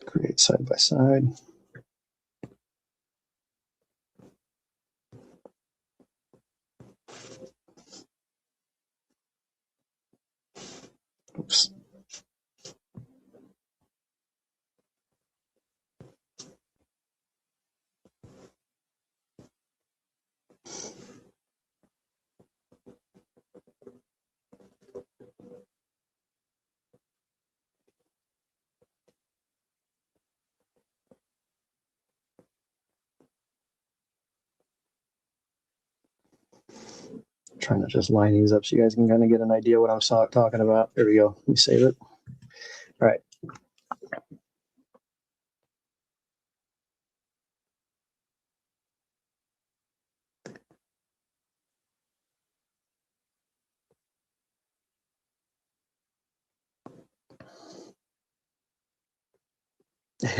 Create side by side. Oops. Trying to just line these up so you guys can kind of get an idea what I'm talking about. There we go. Let me save it. All right.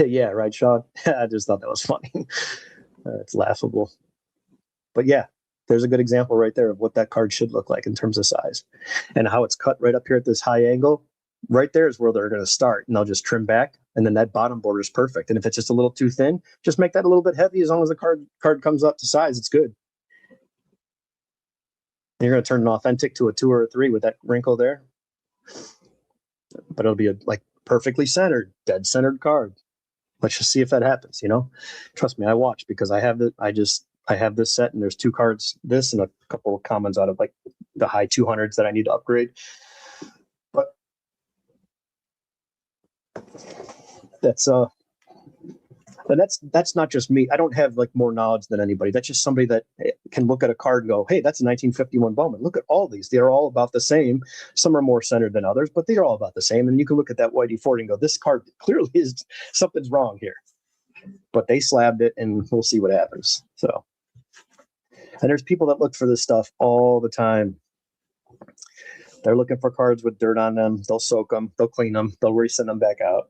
Yeah, right, Sean. I just thought that was funny. It's laughable. But yeah, there's a good example right there of what that card should look like in terms of size and how it's cut right up here at this high angle. Right there is where they're going to start, and they'll just trim back, and then that bottom border is perfect. And if it's just a little too thin, just make that a little bit heavy. As long as the card comes up to size, it's good. And you're going to turn an authentic to a 2 or a 3 with that wrinkle there, but it'll be a like perfectly centered, dead centered card. Let's just see if that happens. Trust me, I watch because I have I have this set, and there's 2 cards, this and a couple of commons out of like the high 200s that I need to upgrade. But that's not just me. I don't have like more knowledge than anybody. That's just somebody that can look at a card and go, hey, that's a 1951 Bowman. Look at all these. They're all about the same. Some are more centered than others, but they're all about the same. And you can look at that Whitey Ford and go, this card clearly is something's wrong here. But they slabbed it, and we'll see what happens. So, and there's people that look for this stuff all the time. They're looking for cards with dirt on them. They'll soak them. They'll clean them. They'll resend them back out.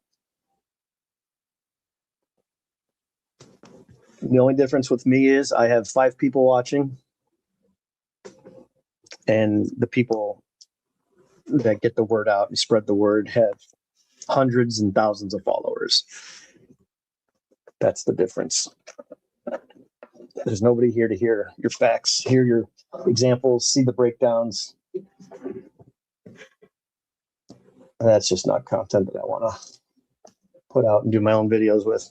The only difference with me is I have 5 people watching, and the people that get the word out and spread the word have hundreds and thousands of followers. That's the difference. There's nobody here to hear your facts, hear your examples, see the breakdowns. And that's just not content that I want to put out and do my own videos with.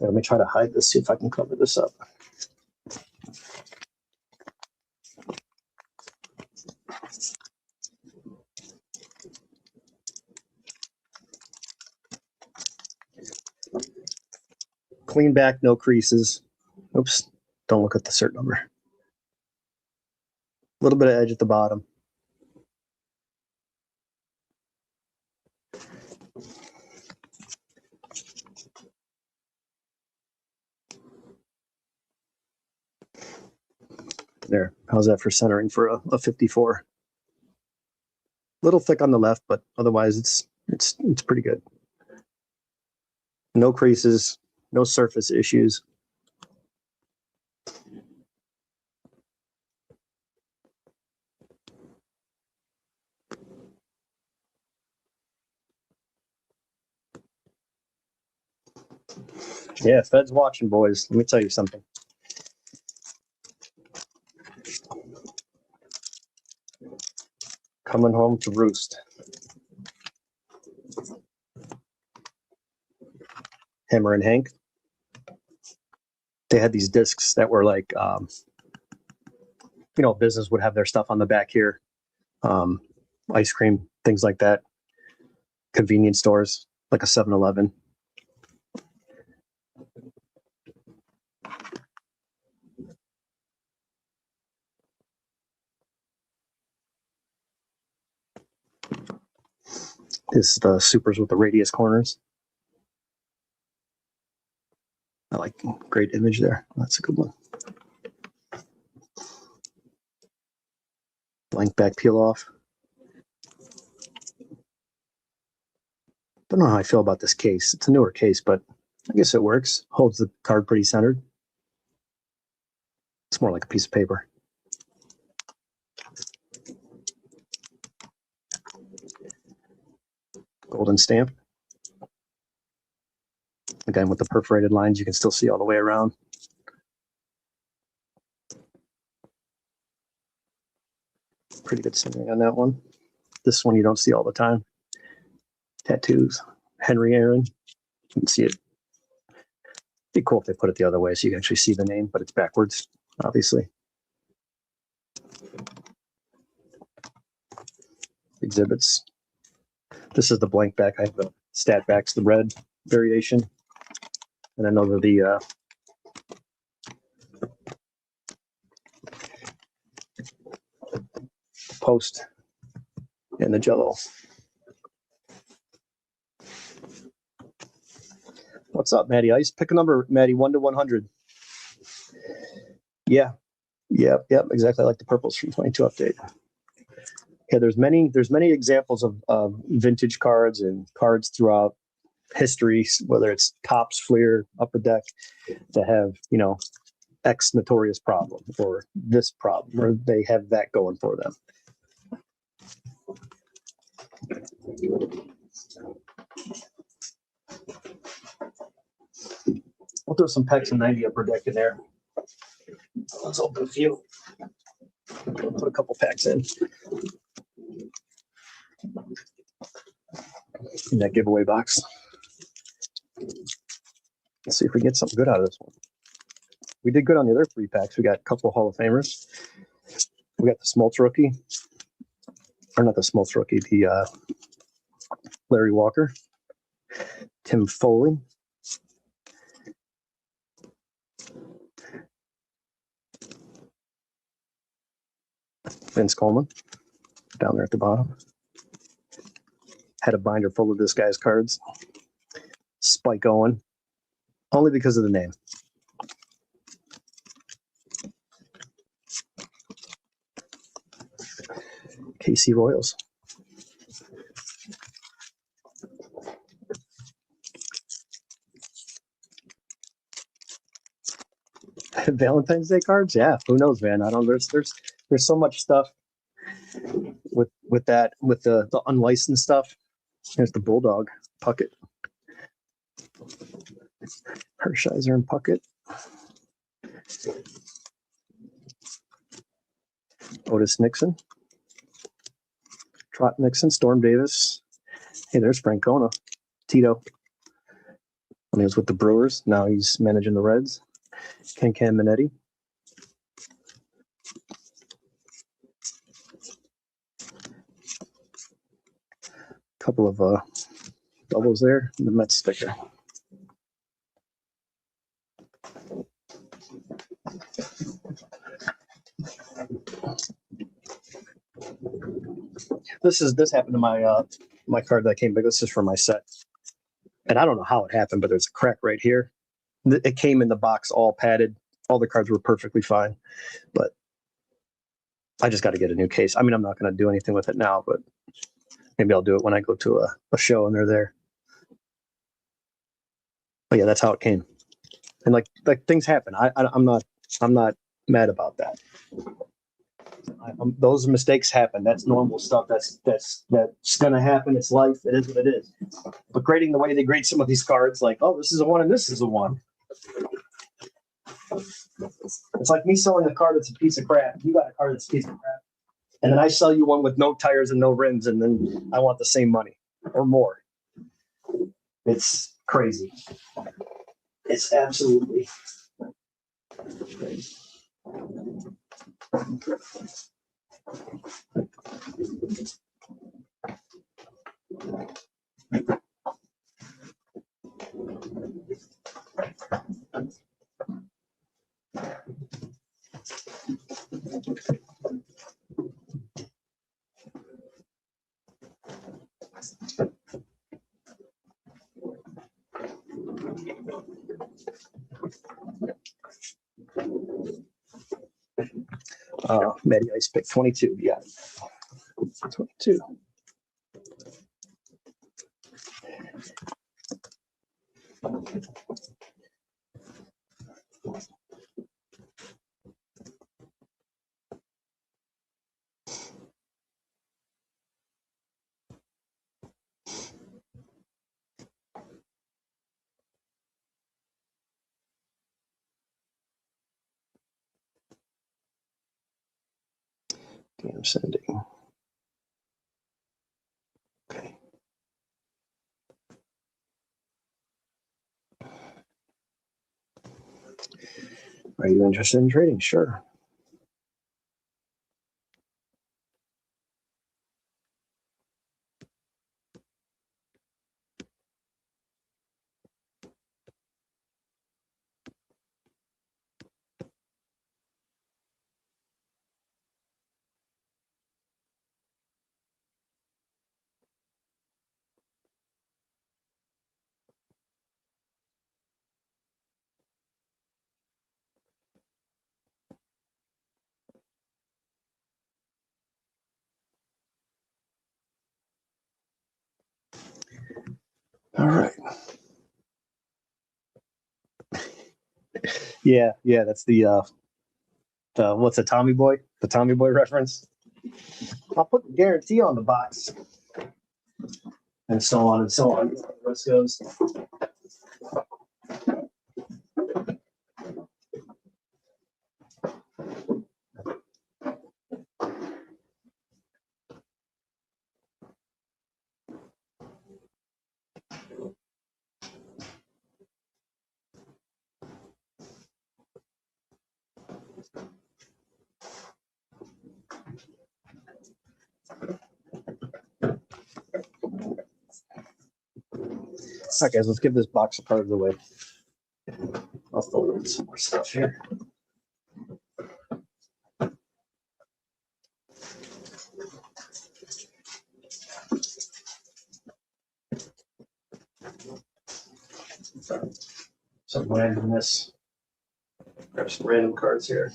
Let me try to hide this, see if I can cover this up. Clean back, no creases. Oops, don't look at the cert number. A little bit of edge at the bottom. There, how's that for centering for a 54? Little thick on the left, but otherwise it's pretty good. No creases, no surface issues. Yeah, Fed's watching, boys. Let me tell you something. Coming home to roost. Hammer and Hank. They had these discs that were like, business would have their stuff on the back here. Ice cream, things like that. Convenience stores, like a 7-Eleven. is the supers with the radius corners. I like, great image there. That's a good one. Blank back peel off. Don't know how I feel about this case. It's a newer case, but I guess it works. Holds the card pretty centered. It's more like a piece of paper. Golden stamp. Again, with the perforated lines, you can still see all the way around. Pretty good centering on that one. This one you don't see all the time. Tattoos. Henry Aaron. You can see it. Be cool if they put it the other way so you can actually see the name, but it's backwards, obviously. Exhibits. This is the blank back. I have the stat backs, the red variation. And then over the post and the jello. What's up, Matty Ice? Pick a number, Matty, 1 to 100. Yeah. Yep, exactly like the purples from 22 update. Yeah, there's many examples of vintage cards and cards throughout history, whether it's Topps, Fleer, Upper Deck, that have, you know, X notorious problem or this problem, or they have that going for them. We'll throw some packs of 90 Upper Deck in there. Let's open a few. Put a couple packs in that giveaway box. Let's see if we get something good out of this one. We did good on the other 3 packs. We got a couple of Hall of Famers. We got the Smoltz rookie, or not the Smoltz rookie, the Larry Walker, Tim Foley, Vince Coleman, down there at the bottom. Had a binder full of this guy's cards. Spike Owen, only because of the name. KC Royals. Valentine's Day cards? Yeah, who knows, man? I don't. There's so much stuff with that, with the unlicensed stuff. There's the Bulldog Puckett, Hershiser and Puckett, Otis Nixon, Trot Nixon, Storm Davis. Hey, there's Francona, Tito. When he was with the Brewers, now he's managing the Reds. Ken Minetti. Couple of doubles there, the Mets sticker. This happened to my my card that came big. This is for my set, and I don't know how it happened, but there's a crack right here. It came in the box all padded. All the cards were perfectly fine, but I just got to get a new case. I mean, I'm not going to do anything with it now, but maybe I'll do it when I go to a show and they're there. But yeah, that's how it came. And like things happen. I'm not mad about that. Those mistakes happen. That's normal stuff. That's gonna happen. It's life. It is what it is. But grading the way they grade some of these cards, like, oh, this is a 1 and this is a 1. It's like me selling a card that's a piece of crap. You got a card that's a piece of crap, and then I sell you one with no tires and no rims, and then I want the same money or more. It's crazy. It's absolutely crazy. Matty Ice pick 22. Yeah. 22. I'm sending. Okay. Are you interested in trading? Sure. All right. Yeah, that's the what's a Tommy Boy? The Tommy Boy reference. I'll put the guarantee on the box. And so on and so on. The rest goes. All right, guys, let's give this box a part of the way. I'll throw in some more stuff here. Some randomness. Grab some random cards here.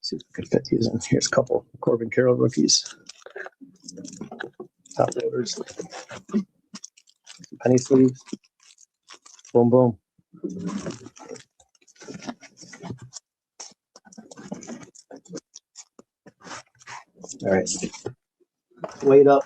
See if we can fit these in. Here's a couple Corbin Carroll rookies. Top loaders. Penny sleeves. Boom, boom. All right. Wait up.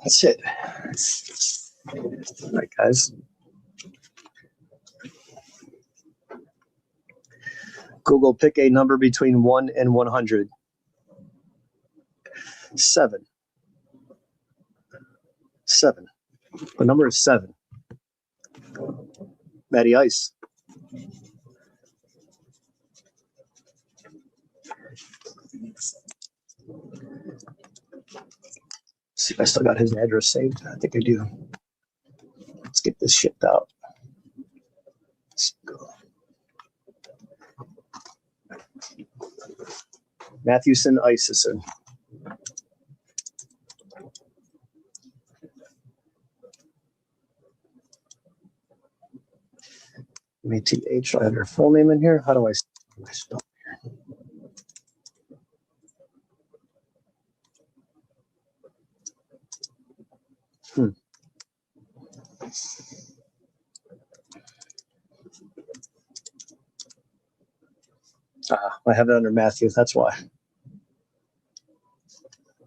That's it. All right, guys. Google, pick a number between 1 and 100. 7. 7. The number is 7. Matty Ice. See if I still got his address saved. I think I do. Let's get this shipped out. Let's go. Mathewson Iceson. M-A-T-H. I have your full name in here. How do I spell here? I have it under Matthew. That's why.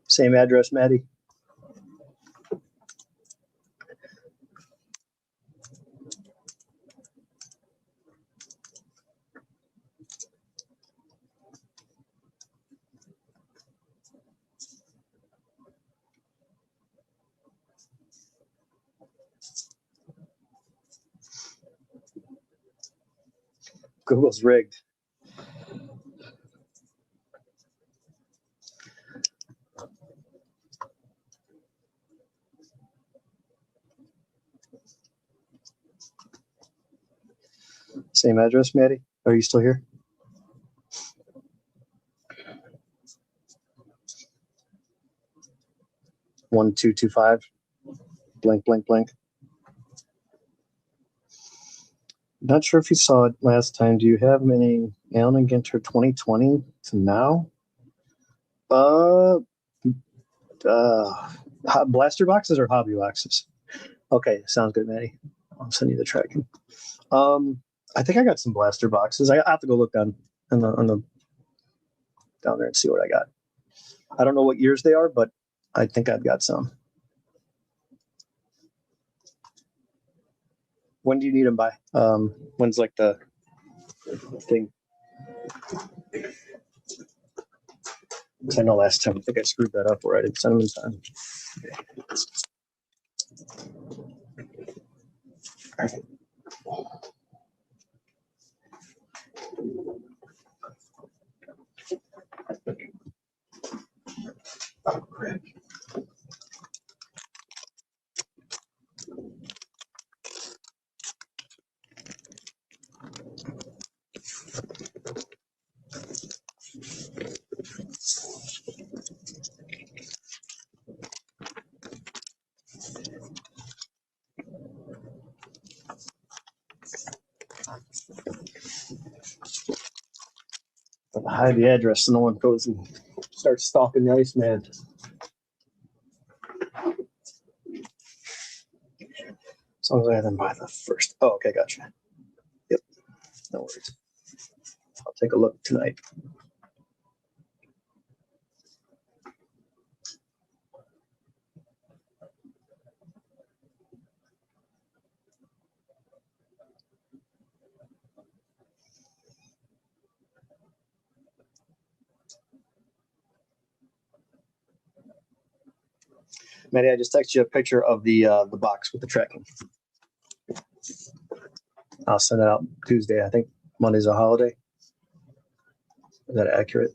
Same address, Maddie. Google's rigged. Same address, Maddie? Are you still here? One, 225, blank, blank, blank. Not sure if you saw it last time. Do you have any Allen and Ginter 2020 to now? Blaster boxes or hobby boxes? Okay, sounds good, Maddie. I'll send you the tracking. I think I got some blaster boxes. I have to go look down down there and see what I got. I don't know what years they are, but I think I've got some. When do you need them by? When's like the thing? I know last time I think I screwed that up where I didn't send them in time. Okay. All right. Oh, crap. Hide the address so no one goes and starts stalking the Iceman. As long as I have them by the first. Oh, okay, gotcha. Yep, no worries. I'll take a look tonight. Maddie, I just texted you a picture of the box with the tracking. I'll send it out Tuesday. I think Monday's a holiday. Is that accurate?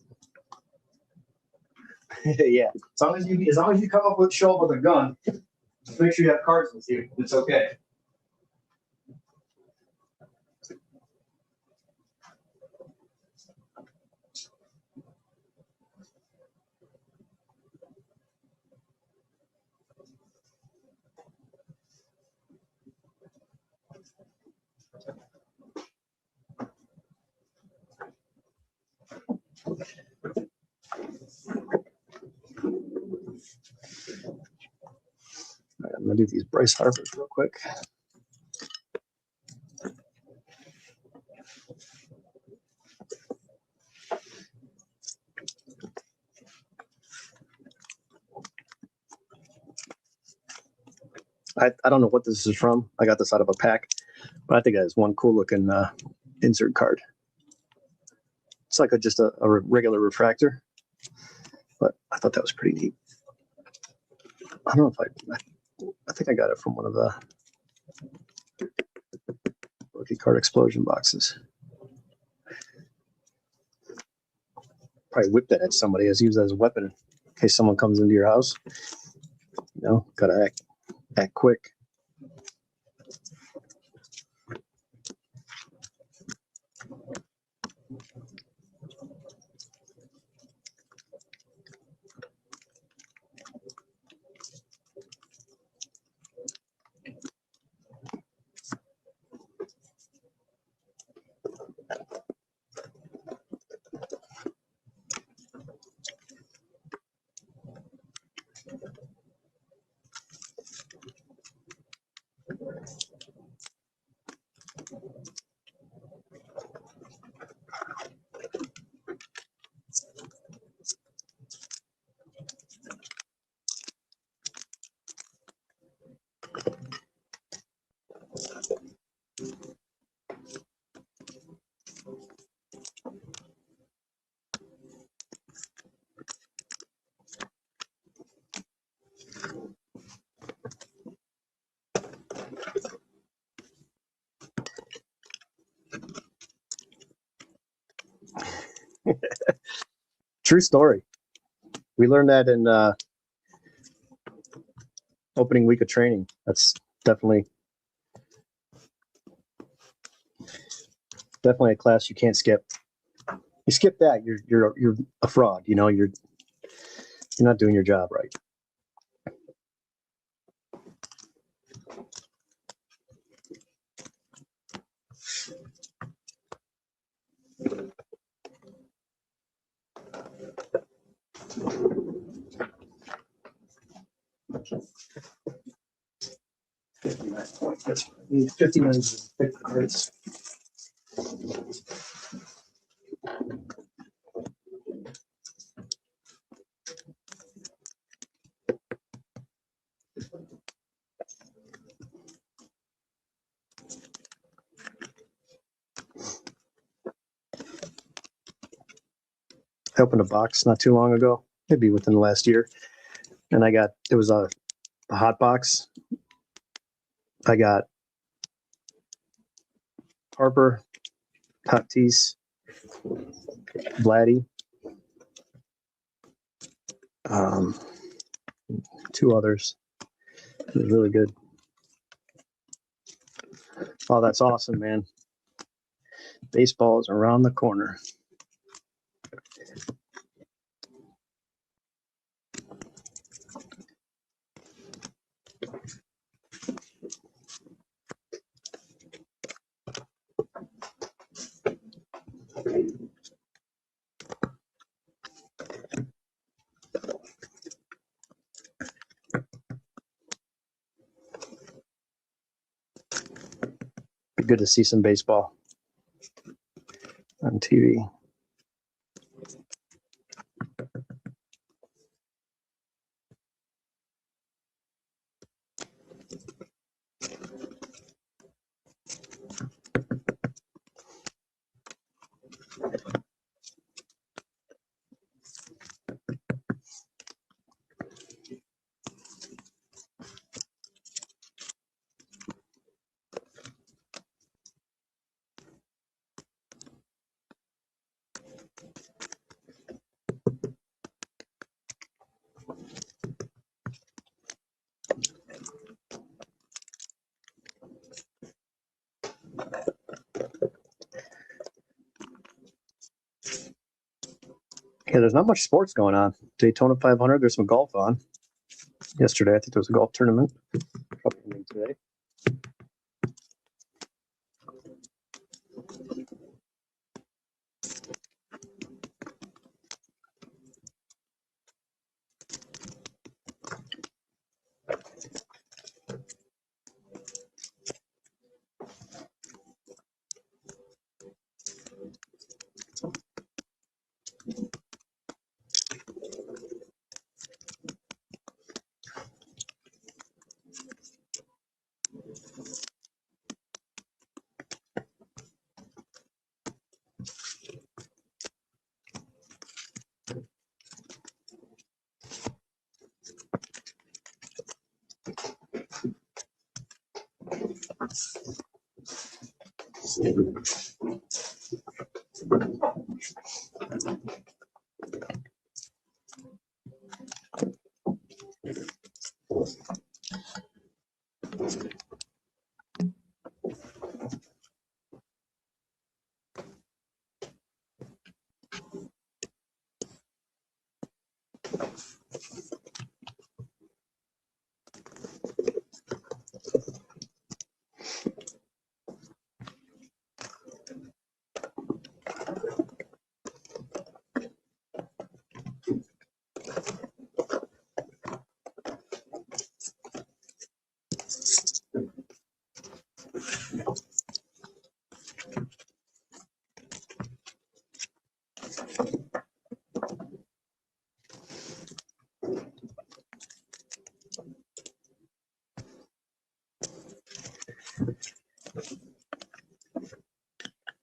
Yeah. As long as you come up with show up with a gun, just make sure you have cards with you. It's okay. All right, I'm gonna do these Bryce Harpers real quick. I don't know what this is from. I got this out of a pack, but I think it has one cool looking insert card. It's like just a regular refractor, but I thought that was pretty neat. I don't know if I think I got it from one of the rookie card explosion boxes. Probably whip that at somebody as use that as a weapon in case someone comes into your house. You know, gotta act quick. True story. We learned that in opening week of training. That's definitely a class you can't skip. You skip that, you're a fraud. You know, you're not doing your job right. That's 59 cards. I opened a box not too long ago, maybe within the last year, and it was a hot box. I got Harper, Tatis, Vladdy, two others. It was really good. Oh, that's awesome, man. Baseball is around the corner. Be good to see some baseball on TV. Yeah, there's not much sports going on. Daytona 500, there's some golf on. Yesterday, I think there was a golf tournament. Probably today.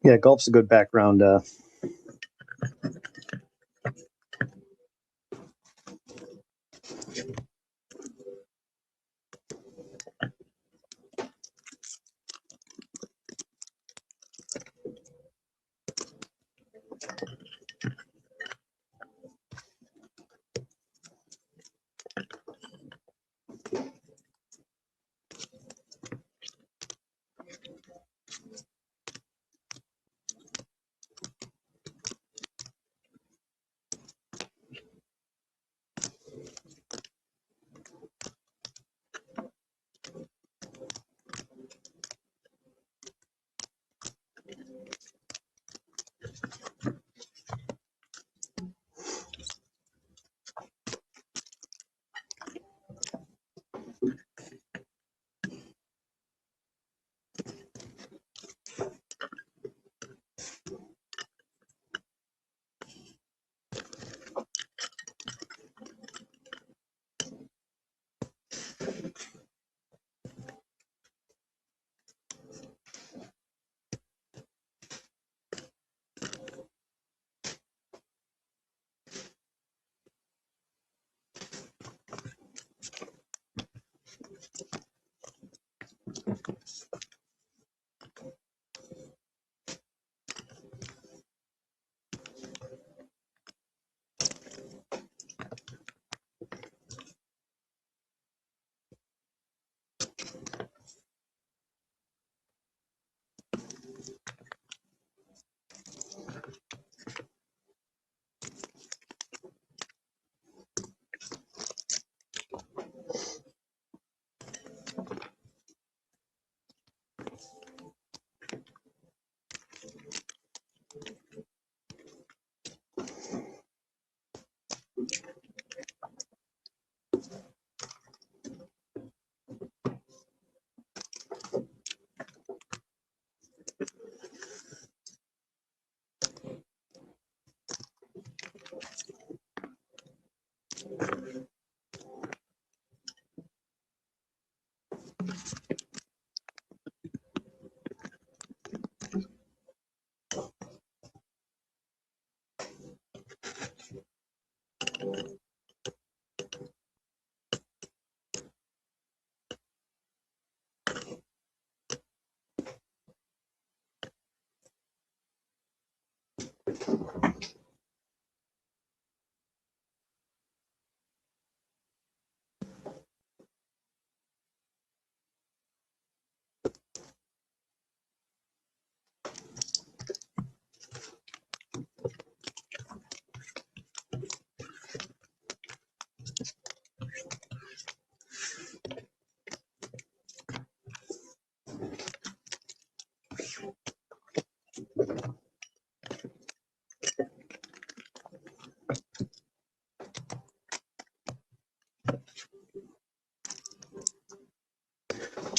Yeah, golf's a good background.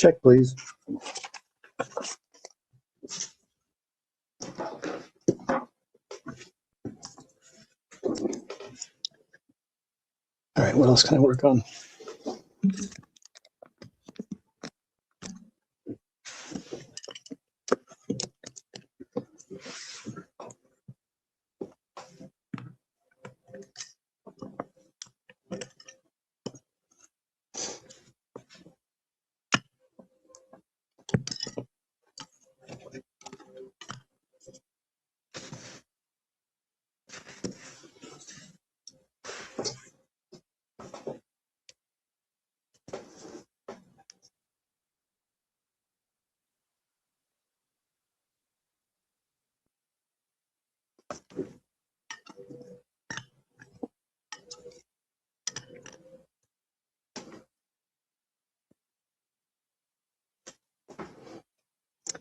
Check, please. All right, what else can I work on?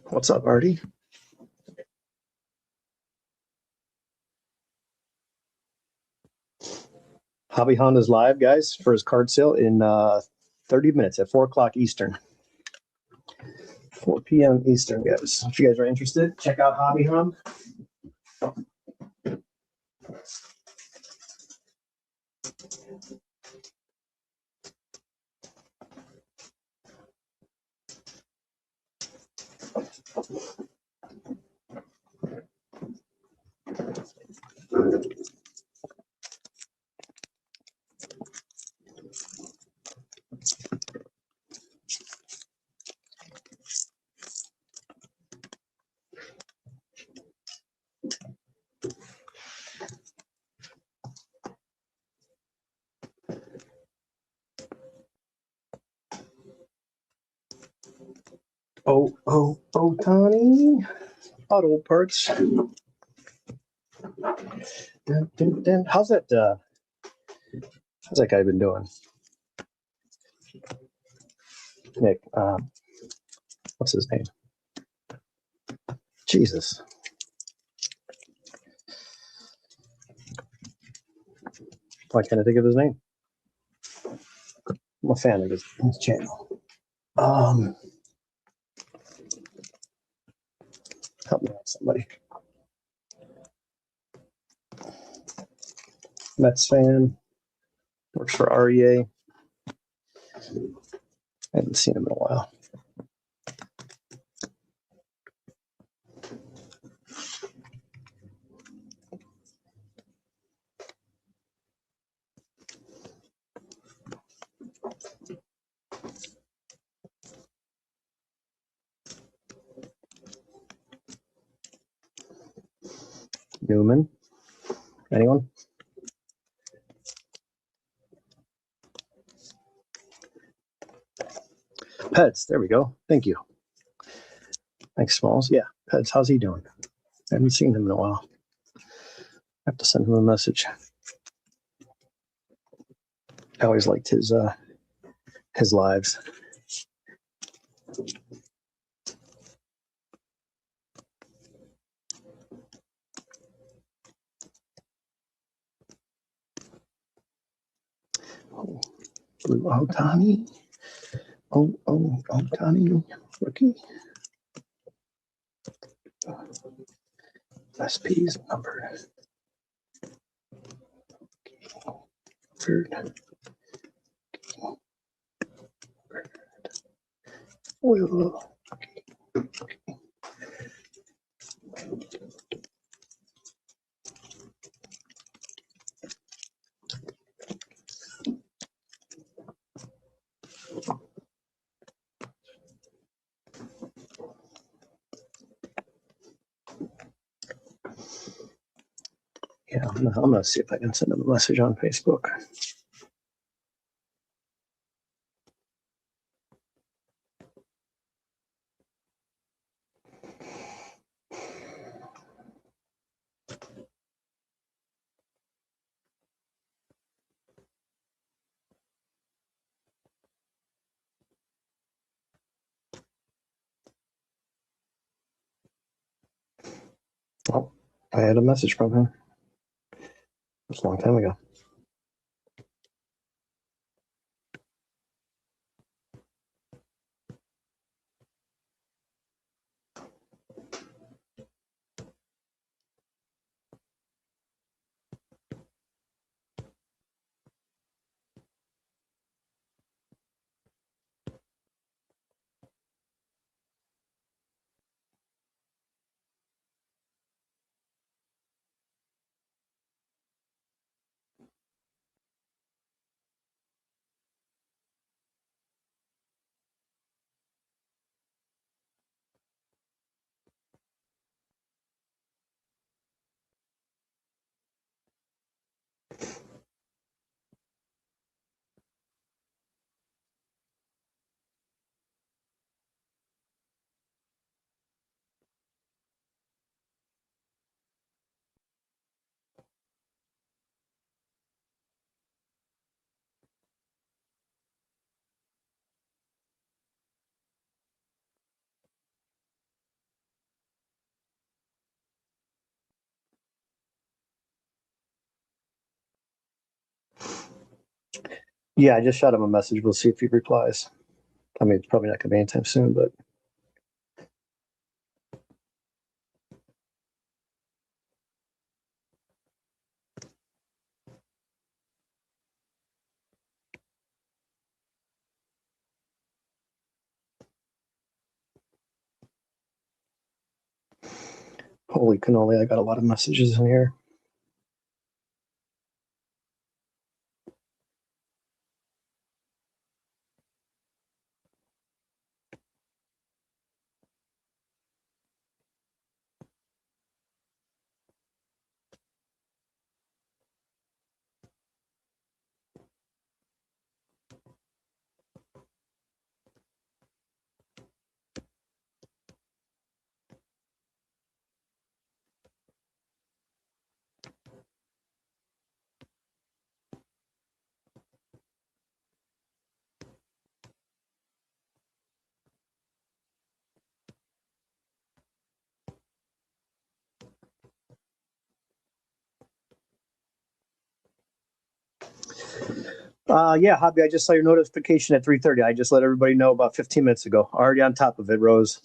What's up, Artie? Hobby Honda's live, guys, for his card sale in 30 minutes at 4 o'clock Eastern. 4 p.m. Eastern, guys. If you guys are interested, check out Hobby Honda. Tani. Auto parts. How's that guy been doing? Nick, what's his name? Jesus. Why can't I think of his name? I'm a fan of his channel. Help me out, somebody. Mets fan. Works for REA. I haven't seen him in a while. Newman. Anyone? Peds. There we go. Thank you. Thanks, Smalls. Yeah, Peds. How's he doing? I haven't seen him in a while. I have to send him a message. I always liked his lives. Blue Otani. Otani rookie. SP's number. Third. Will. Yeah, I'm gonna see if I can send him a message on Facebook. Oh, I had a message from him. It was a long time ago. Yeah, I just shot him a message. We'll see if he replies. I mean, it's probably not gonna be anytime soon, but holy cannoli, I got a lot of messages in here. Yeah, Hobby, I just saw your notification at 3:30. I just let everybody know about 15 minutes ago. Already on top of it, Rose.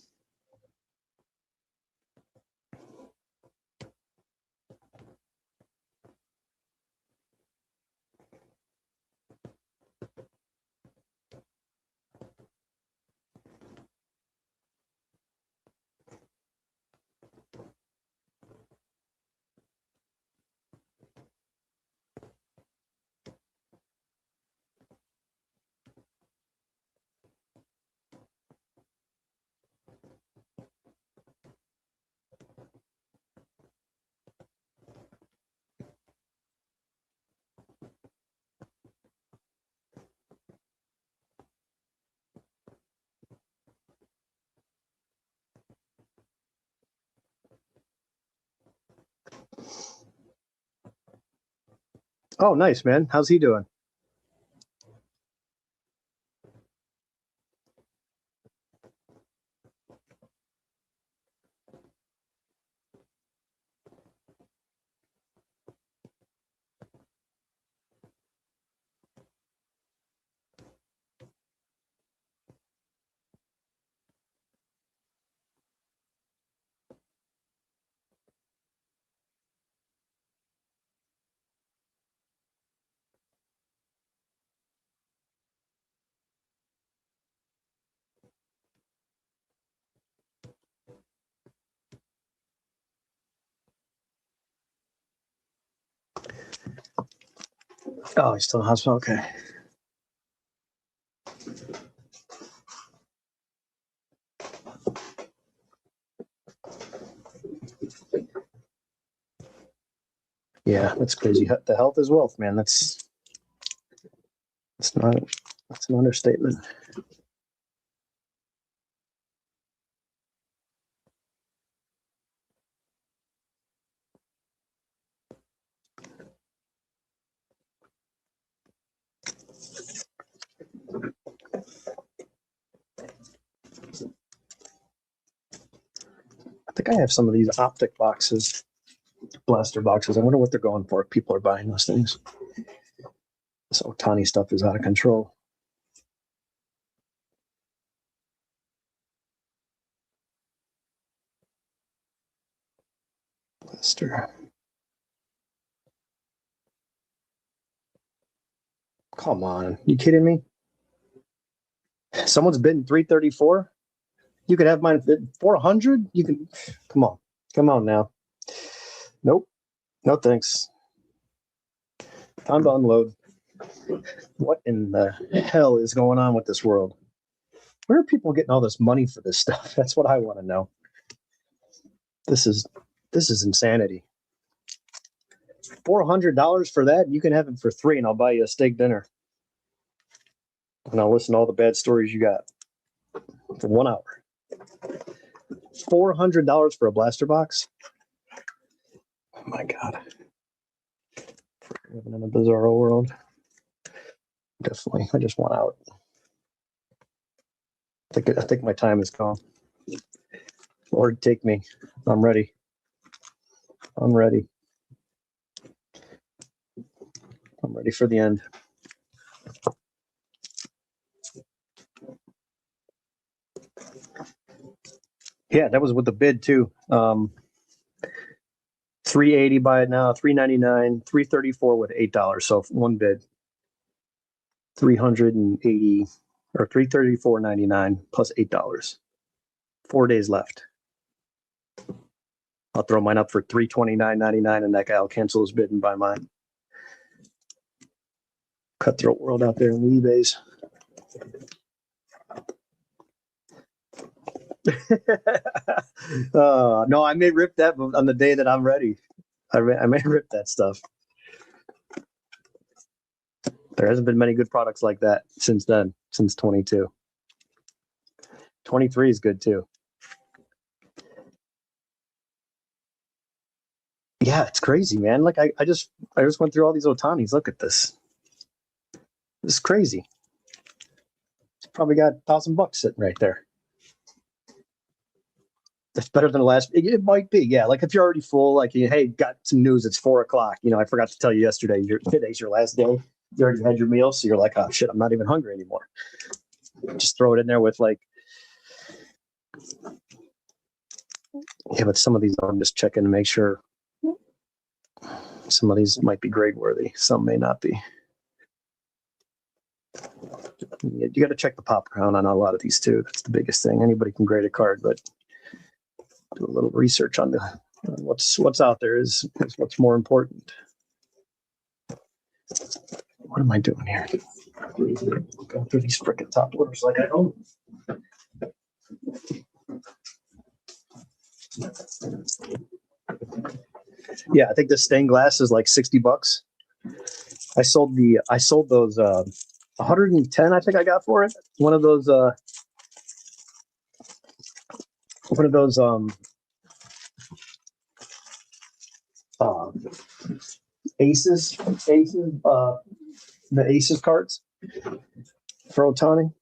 Oh, nice, man. How's he doing? Oh, he's still in the hospital. Okay. Yeah, that's crazy. The health is wealth, man. That's an understatement. I think I have some of these optic boxes, blaster boxes. I wonder what they're going for. People are buying those things. This Otani stuff is out of control. Blaster. Come on. You kidding me? Someone's bidding 334. You could have mine at 400. You can come on now. Nope. No thanks. Time to unload. What in the hell is going on with this world? Where are people getting all this money for this stuff? That's what I want to know. This is insanity. $400 for that? You can have it for $3 and I'll buy you a steak dinner. And I'll listen to all the bad stories you got for 1 hour. $400 for a blaster box? Oh my God. Living in a bizarro world. Definitely. I just want out. I think my time is gone. Lord, take me. I'm ready. I'm ready for the end. Yeah, that was with the bid too. 380 buy it now, 399, 334 with $8. So one bid, 380 or 334.99 plus $8. 4 days left. I'll throw mine up for 329.99, and that guy will cancel his bid and buy mine. Cutthroat world out there in the eBays. No, I may rip that on the day that I'm ready. I may rip that stuff. There hasn't been many good products like that since then, since 22. 23 is good too. Yeah, it's crazy, man. Like I just went through all these Otanis. Look at this. This is crazy. It's probably got $1,000 sitting right there. That's better than the last. It might be, yeah. Like if you're already full, like hey, got some news. It's 4:00. I forgot to tell you yesterday. Today's your last day. You already had your meal, so you're like, oh shit, I'm not even hungry anymore. Just throw it in there with like. Yeah, but some of these I'm just checking to make sure. Some of these might be grade worthy. Some may not be. You got to check the pop count on a lot of these too. That's the biggest thing. Anybody can grade a card, but do a little research on what's out there is what's more important. What am I doing here? Going through these freaking top loaders like I own them. Yeah, I think the stained glass is like $60. I sold those 110. I think I got for it. One of those aces, the aces cards for Otani.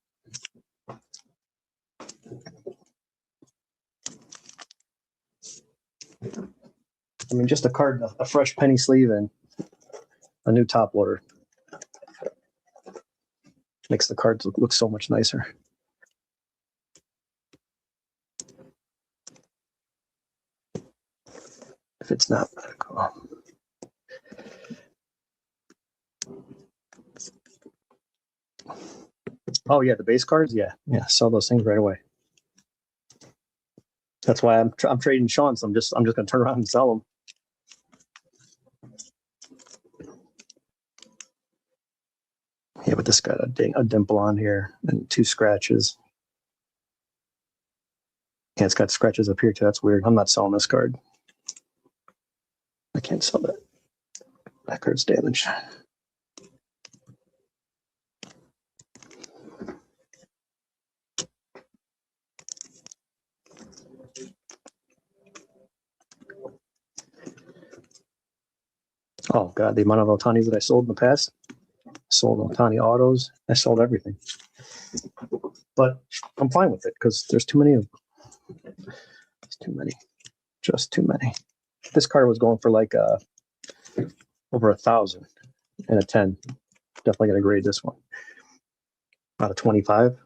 I mean, just a card, a fresh penny sleeve, and a new top loader. Makes the cards look so much nicer. If it's not, cool. Oh yeah, the base cards. Yeah, sell those things right away. That's why I'm trading Sean. So I'm just gonna turn around and sell them. Yeah, but this got a dimple on here and 2 scratches. Yeah, it's got scratches up here too. That's weird. I'm not selling this card. I can't sell that. That card's damaged. Oh god, the amount of Otanis that I sold in the past. Sold Otani autos. I sold everything. But I'm fine with it because there's too many of them. There's too many. Just too many. This card was going for like over 1,000 and a 10. Definitely gonna grade this one. Out of 25.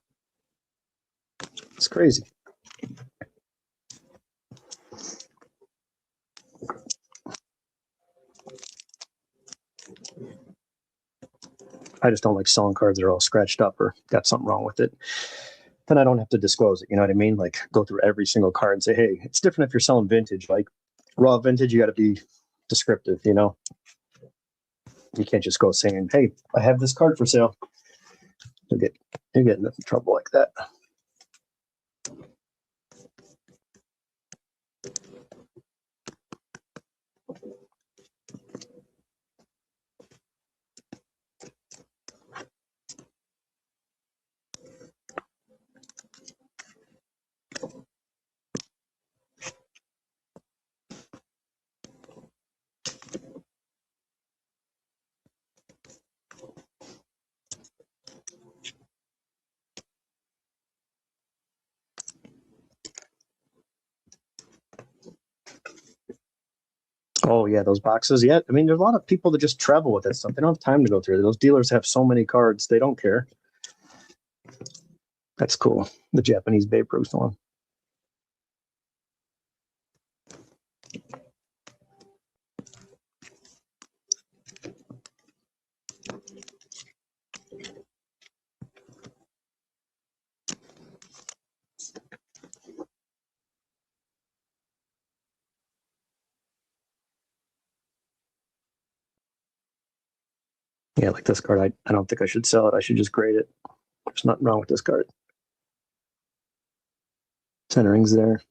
It's crazy. I just don't like selling cards that are all scratched up or got something wrong with it. Then I don't have to disclose it. You know what I mean? Like go through every single card and say, hey, it's different if you're selling vintage. Like raw vintage, you got to be descriptive, you know? You can't just go saying, hey, I have this card for sale. You get in trouble like that. Oh yeah, those boxes. Yeah, I mean, there's a lot of people that just travel with that stuff. They don't have time to go through it. Those dealers have so many cards, they don't care. That's cool. The Japanese Babe Ruth one. Yeah, like this card. I don't think I should sell it. I should just grade it. There's nothing wrong with this card. Centering's there.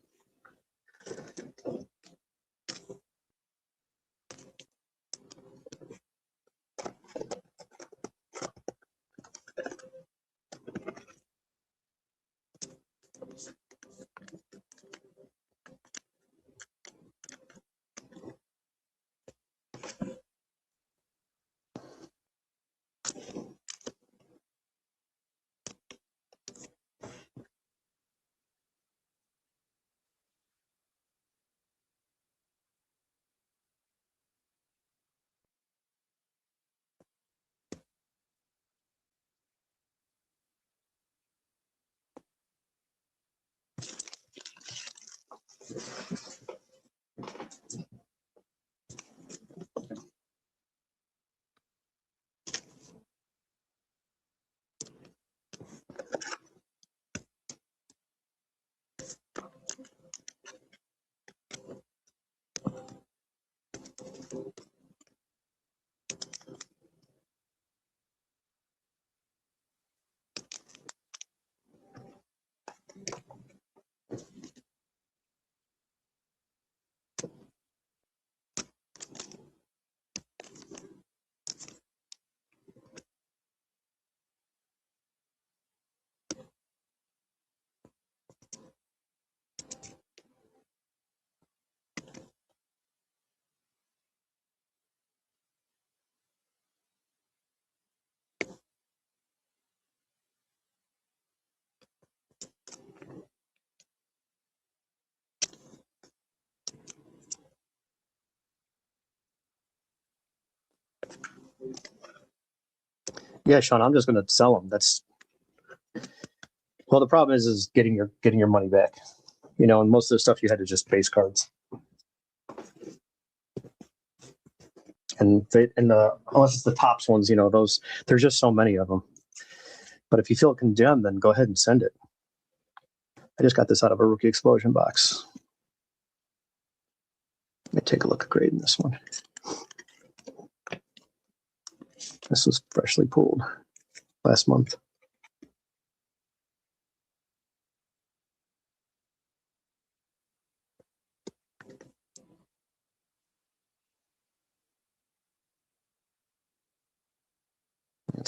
Yeah, Sean, I'm just going to sell them. That's well. The problem is getting your money back. You know, and most of the stuff you had to just base cards. And unless it's the tops ones, you know, those there's just so many of them. But if you feel condemned, then go ahead and send it. I just got this out of a Rookie Explosion box. Let me take a look at grading this one. This was freshly pulled last month.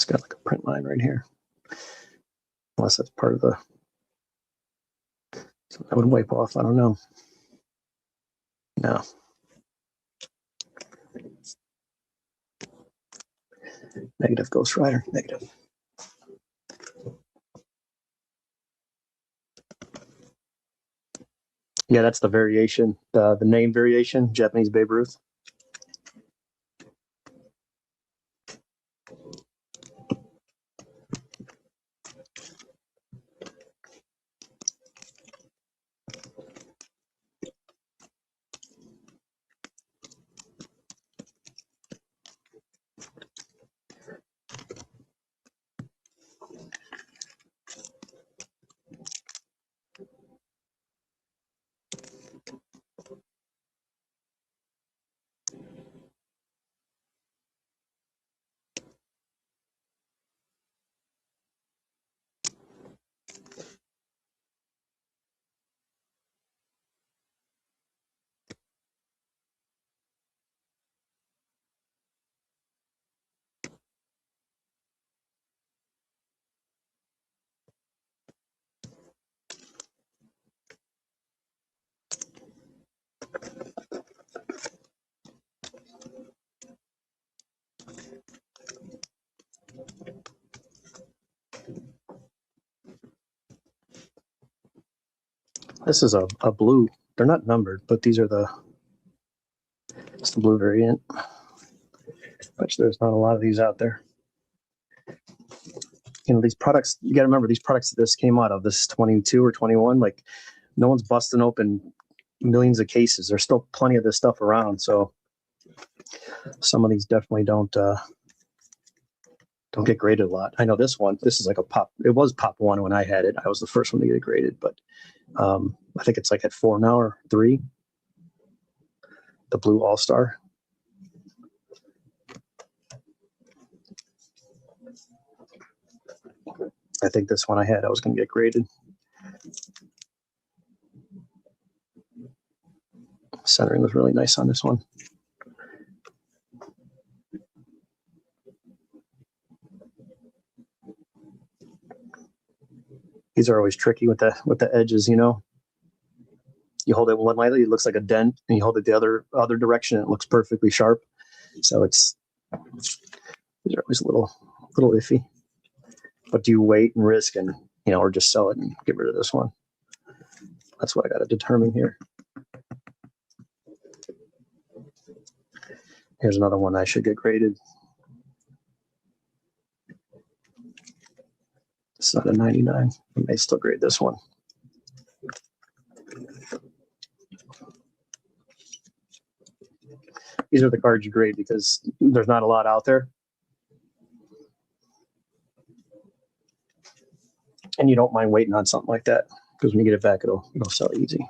It's got like a print line right here. Unless that's part of the, so that would wipe off, I don't know. No. Negative, Ghost Rider, negative. Yeah, that's the variation, the name variation, Japanese Babe Ruth. This is a blue. They're not numbered, but these are it's the blue variant. Bet you there's not a lot of these out there. You know, these products, you got to remember, these products that this came out of, this 22 or 21, like no one's busting open millions of cases. There's still plenty of this stuff around. So some of these definitely don't get graded a lot. I know this one, this is like a pop. It was pop 1 when I had it. I was the first one to get it graded, but I think it's like at 4 now or 3. The blue All-Star. I think this one I was going to get graded. Centering was really nice on this one. These are always tricky with the edges, you know. You hold it one lightly, it looks like a dent, and you hold it the other direction, it looks perfectly sharp. So these are always a little iffy. But do you wait and risk and, you know, or just sell it and get rid of this one? That's what I got to determine here. Here's another one I should get graded. It's not a 99. I may still grade this one. These are the cards you grade because there's not a lot out there. And you don't mind waiting on something like that because when you get it back, it'll sell easy.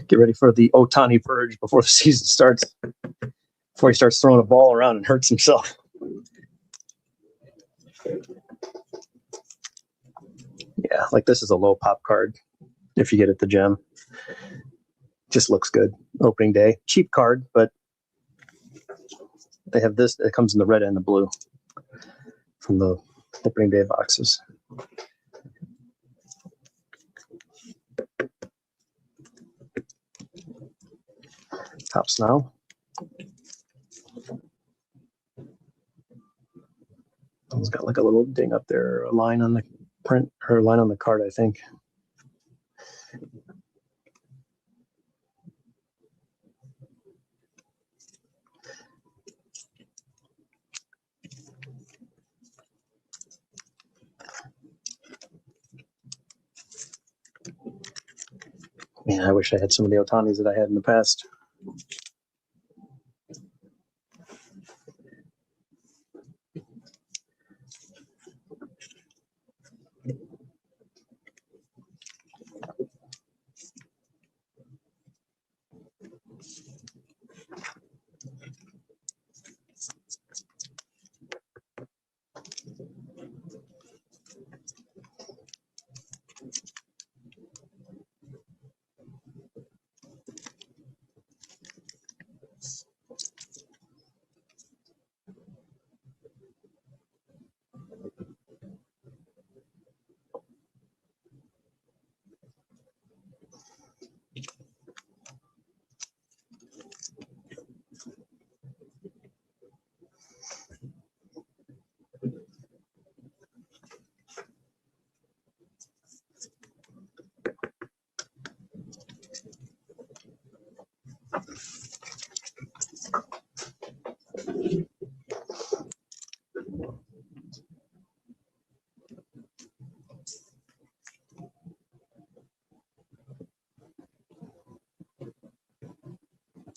Get ready for the Ohtani purge before the season starts. Before he starts throwing a ball around and hurts himself. Yeah, like this is a low pop card. If you get it the gem, just looks good. Opening day, cheap card, but they have this. It comes in the red and the blue from the opening day boxes. Tops now. It's got like a little ding up there, a line on the print or a line on the card, I think. Man, I wish I had some of the Otanis that I had in the past.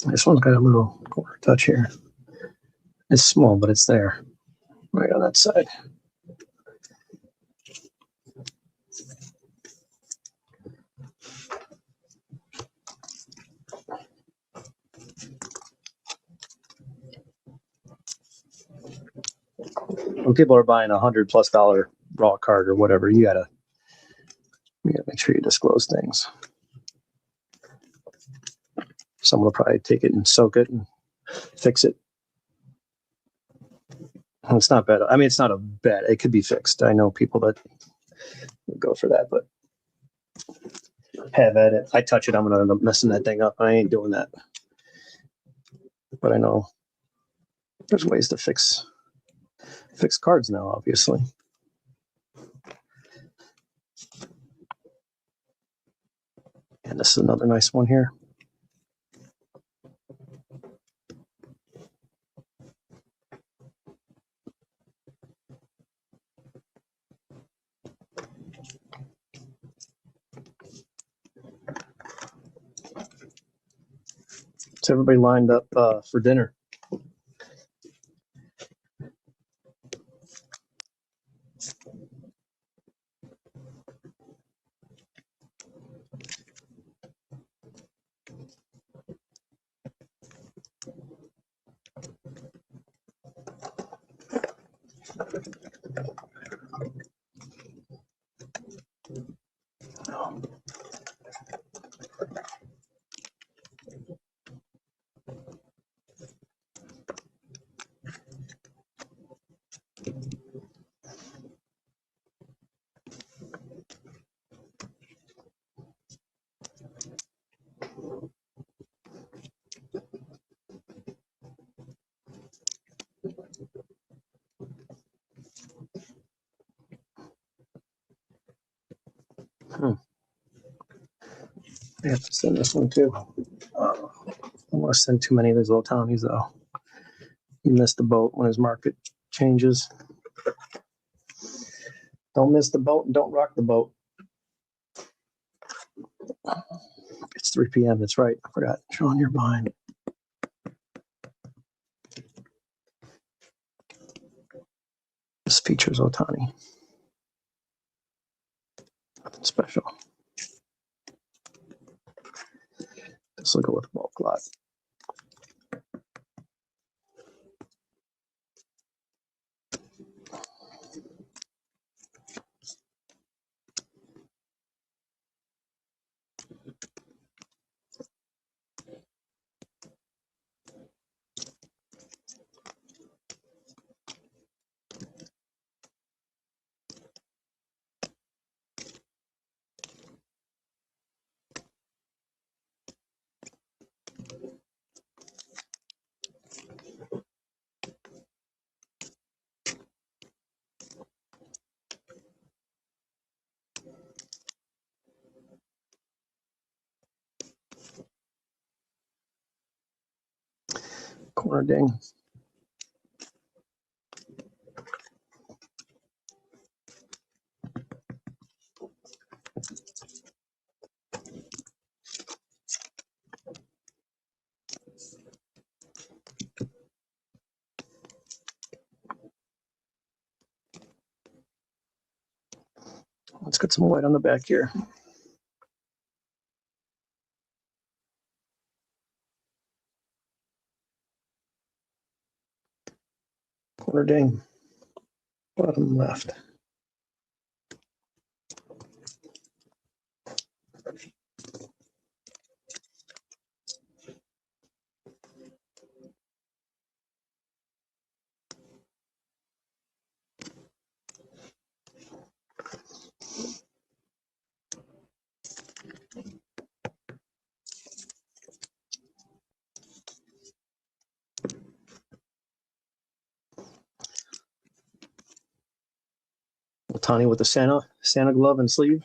This one's got a little corner touch here. It's small, but it's there. Right on that side. When people are buying $100+ raw card or whatever, you gotta make sure you disclose things. Someone will probably take it and soak it and fix it. And it's not bad. I mean, it's not a bad. It could be fixed. I know people that would go for that, but have at it. I touch it, I'm gonna end up messing that thing up. I ain't doing that. But I know there's ways to fix cards now, obviously. And this is another nice one here. So everybody lined up for dinner. I have to send this one too. I don't want to send too many of those little Tommies though. You missed the boat when his market changes. Don't miss the boat and don't rock the boat. It's 3 p.m. That's right. I forgot. Sean, you're behind. This features Otani. Nothing special. This will go with the bulk lot. Corner ding. Let's get some white on the back here. Corner ding. Bottom left. Ohtani with the Santa glove and sleeve.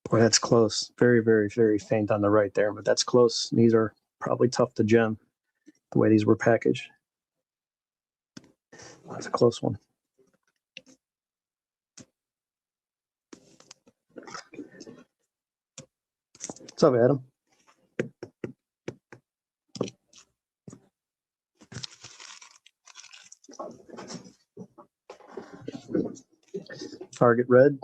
Boy, that's close. Very, very, very faint on the right there, but that's close. These are probably tough to gem the way these were packaged. That's a close one. What's up, Adam? Target red.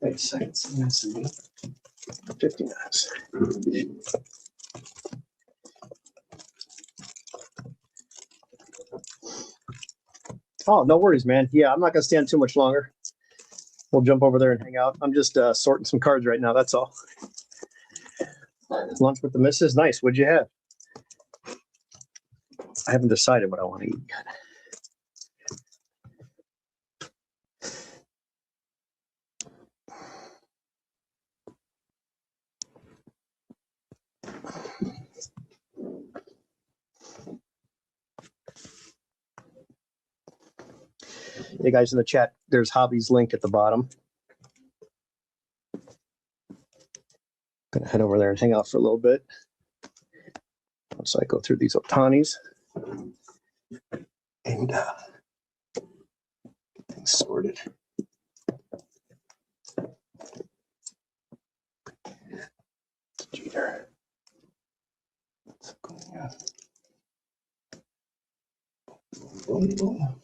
Wait a second. 59. Oh, no worries, man. Yeah, I'm not gonna stand too much longer. We'll jump over there and hang out. I'm just sorting some cards right now. That's all. Lunch with the missus. Nice. What'd you have? I haven't decided what I want to eat yet. Hey guys in the chat, there's Hobby's link at the bottom. Gonna head over there and hang out for a little bit once I go through these Ohtanis and get things sorted. Jeter. What's going on? Boom, boom.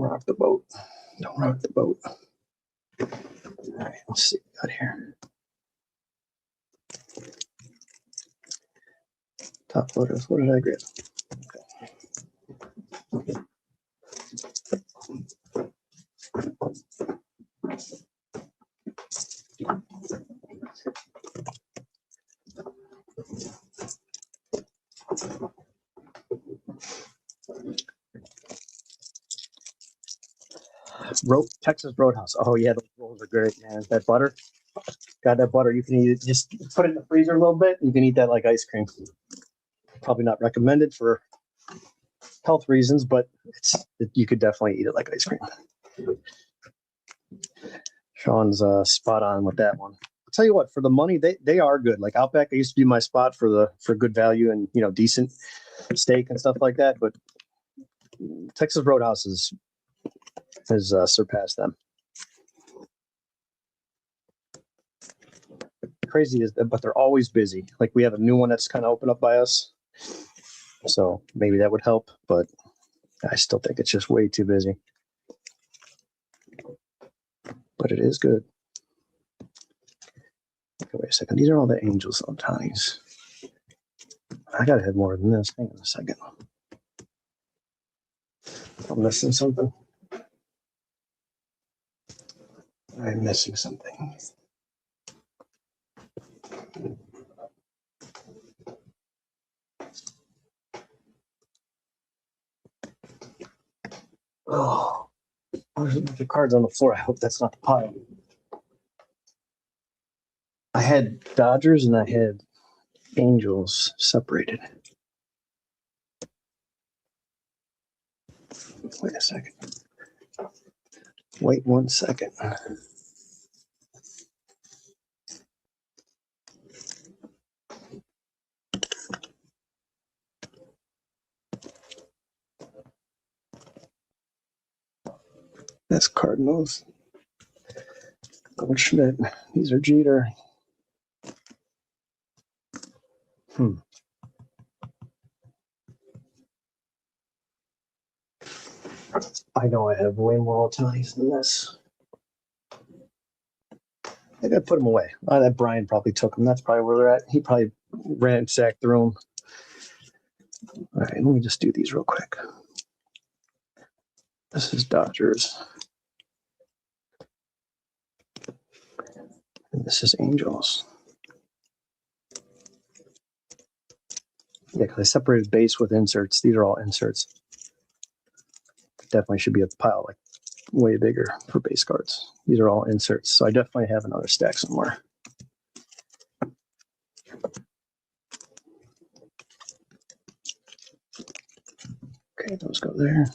rock the boat. Don't rock the boat. All right, let's see what we got here. Top photos. What did I grab? Texas Roadhouse. Oh yeah, those rolls are great, man. That butter. Got that butter. You can eat it. Just put it in the freezer a little bit. You can eat that like ice cream. Probably not recommended for health reasons, but you could definitely eat it like ice cream. Sean's spot on with that one. I'll tell you what, for the money, they are good. Like Outback, I used to be my spot for good value and decent steak and stuff like that. But Texas Roadhouse has surpassed them. Crazy is that, but they're always busy. Like we have a new one that's kind of open up by us, so maybe that would help. But I still think it's just way too busy. But it is good. Okay, wait a second. These are all the Angels Otanis. I gotta have more than this. Hang on a second. I'm missing something. I'm missing something. Oh, there's a bunch of cards on the floor. I hope that's not the pile. I had Dodgers and I had Angels separated. Wait a second. Wait 1 second. That's Cardinals. Goldschmidt. These are Jeter. I know I have way more Otanis than this. I gotta put them away. That Brian probably took them. That's probably where they're at. He probably ransacked through them. All right, let me just do these real quick. This is Dodgers. And this is Angels. Yeah, because I separated base with inserts. These are all inserts. Definitely should be a pile like way bigger for base cards. These are all inserts. So I definitely have another stack somewhere. Okay, those go there.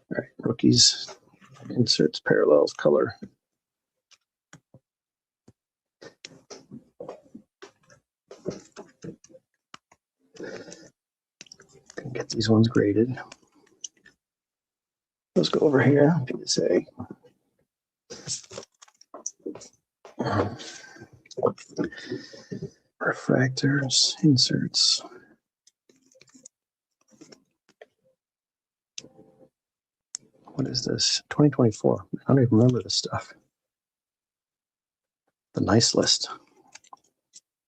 All right, rookies, inserts, parallels, color. Can get these ones graded. Let's go over here. PSA. Refractors, inserts. What is this? 2024. I don't even remember this stuff. The nice list.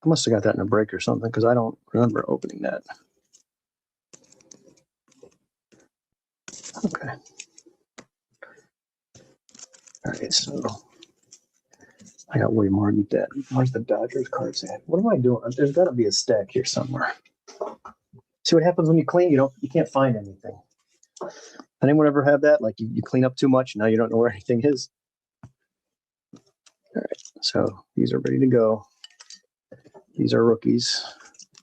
I must have got that in a break or something because I don't remember opening that. Okay. All right, so I got way more than that. Where's the Dodgers cards at? What am I doing? There's got to be a stack here somewhere. See what happens when you clean? You can't find anything. Anyone ever have that? Like you clean up too much, now you don't know where anything is. All right, so these are ready to go. These are rookies.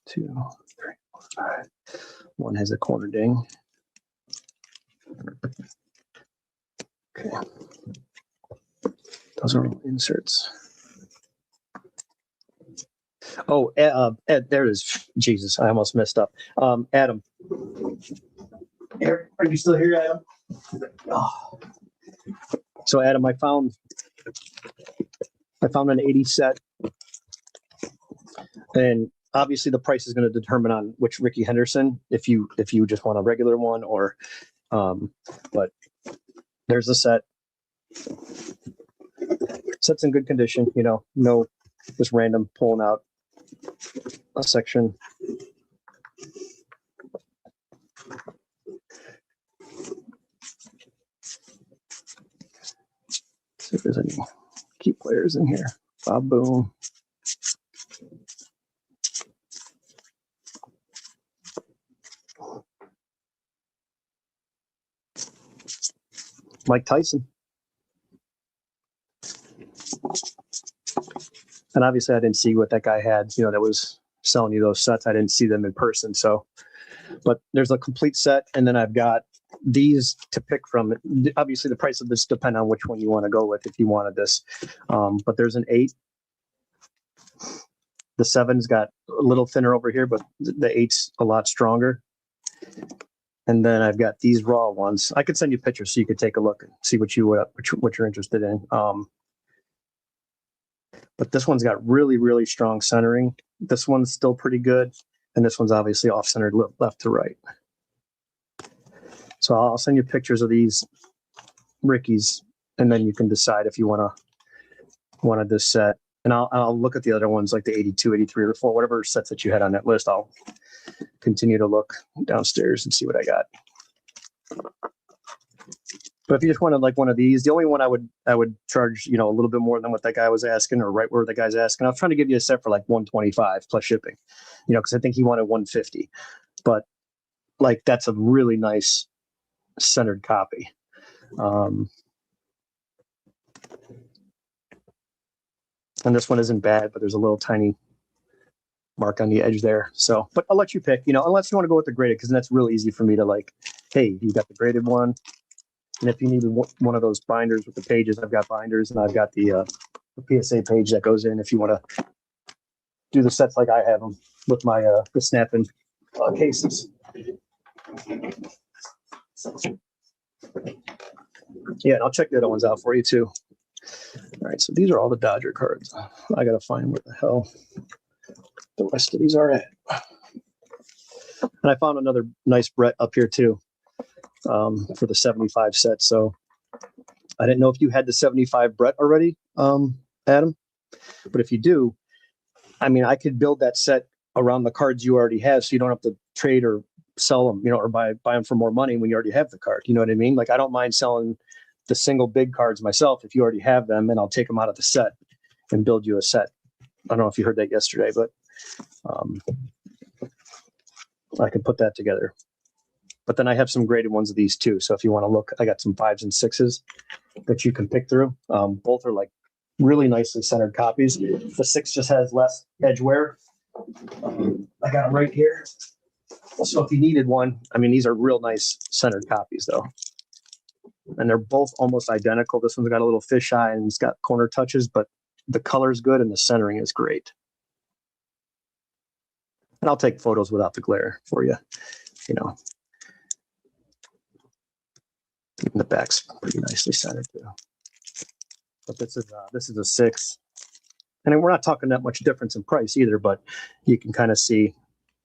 2, 3, 4, 5. One has a corner ding. Okay. Those are all inserts. Oh, Ed, there it is. Jesus, I almost messed up. Adam. Are you still here, Adam? Oh. So, Adam, I found I found an 80 set, and obviously the price is going to determine on which Ricky Henderson, if you just want a regular one or, but there's the set. Set's in good condition, you know, no just random pulling out a section. See if there's any key players in here. Bob Boone. Mike Tyson. And obviously I didn't see what that guy had, you know, that was selling you those sets. I didn't see them in person. So, but there's a complete set. And then I've got these to pick from. Obviously the price of this depend on which one you want to go with if you wanted this. But there's an 8. The 7's got a little thinner over here, but the 8's a lot stronger. And then I've got these raw ones. I could send you pictures so you could take a look and see what you're interested in. But this one's got really, really strong centering. This one's still pretty good. And this one's obviously off-centered left to right. So I'll send you pictures of these Rickies, and then you can decide if you wanted this set. And I'll look at the other ones like the 82, 83, or 4, whatever sets that you had on that list. I'll continue to look downstairs and see what I got. But if you just wanted like one of these, the only one I would charge, you know, a little bit more than what that guy was asking, or right where the guy's asking. I was trying to give you a set for like 125 plus shipping, you know, because I think he wanted 150. But like that's a really nice centered copy. And this one isn't bad, but there's a little tiny mark on the edge there. So, but I'll let you pick, you know, unless you want to go with the graded, because that's real easy for me to like, hey, you got the graded one. And if you need one of those binders with the pages, I've got binders, and I've got the PSA page that goes in if you want to do the sets like I have them with my the snap-in cases. Yeah, and I'll check the other ones out for you too. All right, so these are all the Dodger cards. I got to find where the hell the rest of these are at. And I found another nice Brett up here too. For the 75 set. So I didn't know if you had the 75 Brett already, Adam, but if you do, I mean, I could build that set around the cards you already have, so you don't have to trade or sell them, you know, or buy them for more money when you already have the card. You know what I mean? Like, I don't mind selling the single big cards myself if you already have them, and I'll take them out of the set and build you a set. I don't know if you heard that yesterday, but I could put that together. But then I have some graded ones of these too. So if you want to look, I got some 5s and 6s that you can pick through. Both are like really nicely centered copies. The 6 just has less edge wear. I got them right here. So if you needed one, I mean, these are real nice centered copies though. And they're both almost identical. This one's got a little fisheye and it's got corner touches, but the color's good and the centering is great. And I'll take photos without the glare for you, you know. Even the back's pretty nicely centered too. But this is a 6, and we're not talking that much difference in price either. But you can kind of see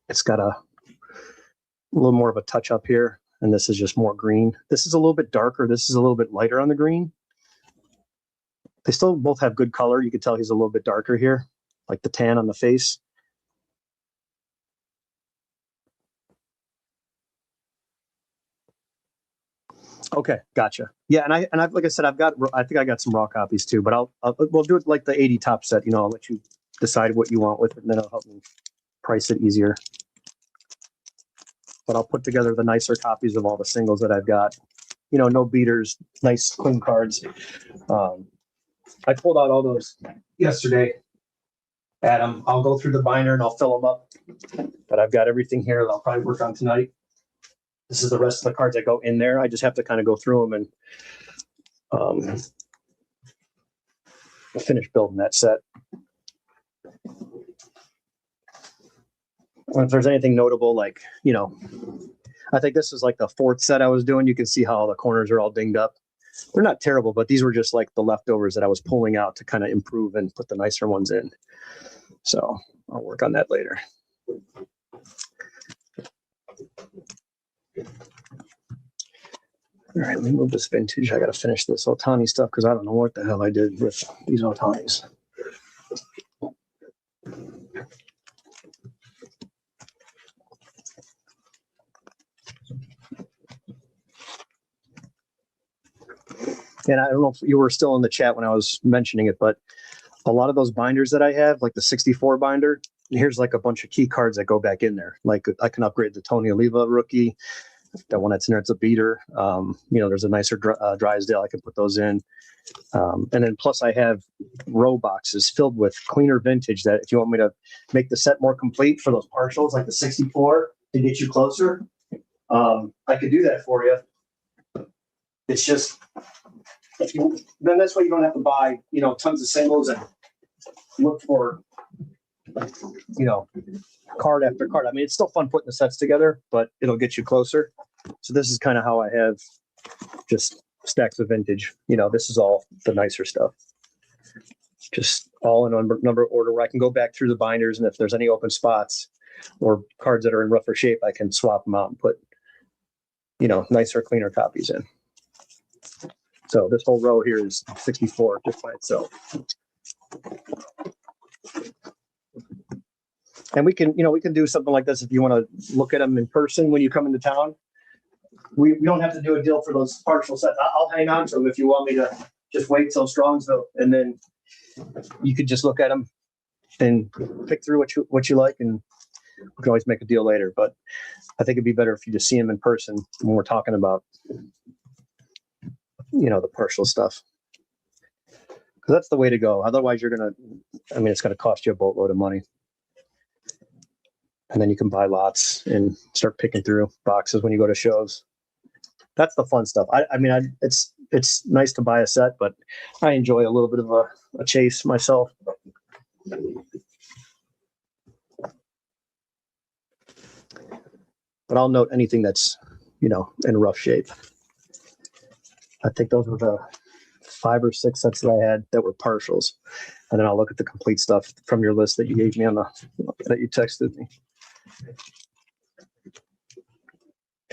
it's got a little more of a touch up here, and this is just more green. This is a little bit darker. This is a little bit lighter on the green. They still both have good color. You can tell he's a little bit darker here, like the tan on the face. Okay, gotcha. Yeah, and I've like I said, I think I got some raw copies too, but we'll do it like the 80 top set. You know, I'll let you decide what you want with it, and then it'll help me price it easier. But I'll put together the nicer copies of all the singles that I've got. You know, no beaters, nice clean cards. I pulled out all those yesterday, Adam. I'll go through the binder and I'll fill them up. But I've got everything here that I'll probably work on tonight. This is the rest of the cards that go in there. I just have to kind of go through them and finish building that set. And if there's anything notable, like, you know, I think this is like the 4th set I was doing. You can see how all the corners are all dinged up. They're not terrible, but these were just like the leftovers that I was pulling out to kind of improve and put the nicer ones in. So I'll work on that later. All right, let me move this vintage. I got to finish this Otani stuff because I don't know what the hell I did with these Otanis. And I don't know if you were still in the chat when I was mentioning it, but a lot of those binders that I have, like the 64 binder, here's like a bunch of key cards that go back in there. Like I can upgrade the Tony Oliva rookie. That one that's in there, it's a beater. There's a nicer Drysdale. I can put those in. And then plus I have row boxes filled with cleaner vintage that if you want me to make the set more complete for those partials, like the 64 to get you closer, I could do that for you. It's just, then that's why you don't have to buy, tons of singles and look for, card after card. I mean, it's still fun putting the sets together, but it'll get you closer. So this is kind of how I have just stacks of vintage. This is all the nicer stuff. Just all in number order where I can go back through the binders, and if there's any open spots or cards that are in rougher shape, I can swap them out and put, nicer, cleaner copies in. So this whole row here is 64 just by itself. And we can do something like this if you want to look at them in person when you come into town. We don't have to do a deal for those partial sets. I'll hang on to them if you want me to just wait till Strongsville, and then you could just look at them and pick through what you like, and we can always make a deal later. But I think it'd be better if you just see them in person when we're talking about, the partial stuff. Because that's the way to go. Otherwise, it's going to cost you a boatload of money. And then you can buy lots and start picking through boxes when you go to shows. That's the fun stuff. It's nice to buy a set, but I enjoy a little bit of a chase myself. But I'll note anything that's, in rough shape. I think those were the 5 or 6 sets that I had that were partials. And then I'll look at the complete stuff from your list that you gave me that you texted me.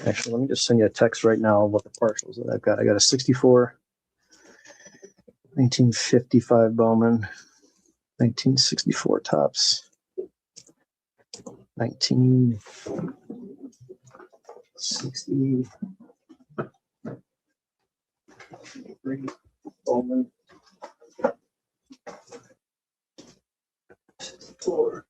Actually, let me just send you a text right now of what the partials that I've got. I got a 64, 1955 Bowman, 1964 Topps, 1960 Bowman, 64.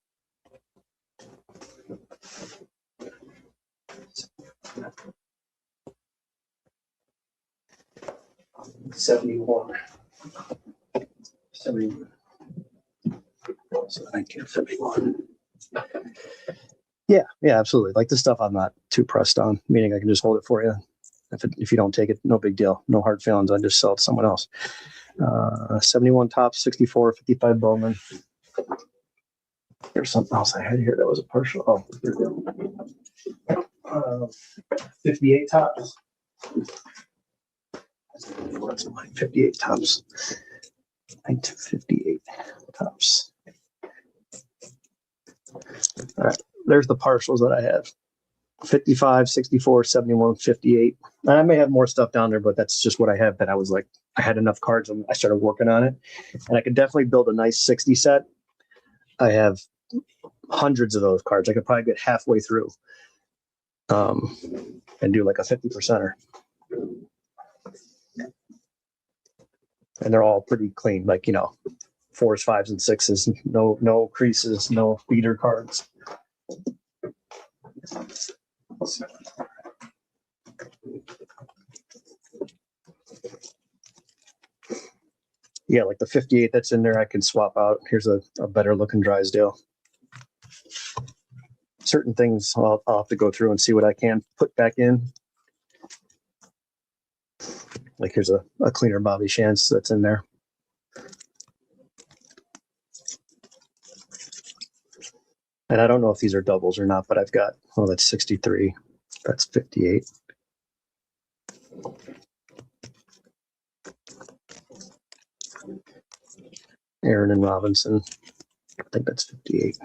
71. 1971. Yeah, absolutely. Like this stuff I'm not too pressed on, meaning I can just hold it for you. If you don't take it, no big deal. No hard feelings. I just sell it to someone else. 71 Topps, 64, 55 Bowman. There's something else I had here that was a partial. Oh, here we go. 58 Topps. What's mine? 58 Topps. 1958 Topps. All right, there's the partials that I have. 55, 64, 71, 58. And I may have more stuff down there, but that's just what I have that I was like, I had enough cards and I started working on it. And I could definitely build a nice 60 set. I have hundreds of those cards. I could probably get halfway through and do like a 50%er. And they're all pretty clean, like, 4s, 5s, and 6s. No creases, no beater cards. Yeah, like the 58 that's in there, I can swap out. Here's a better looking Drysdale. Certain things I'll have to go through and see what I can put back in. Like here's a cleaner Bobby Shantz that's in there. And I don't know if these are doubles or not, but I've got, that's 63. That's 58. Aaron and Robinson. I think that's 58.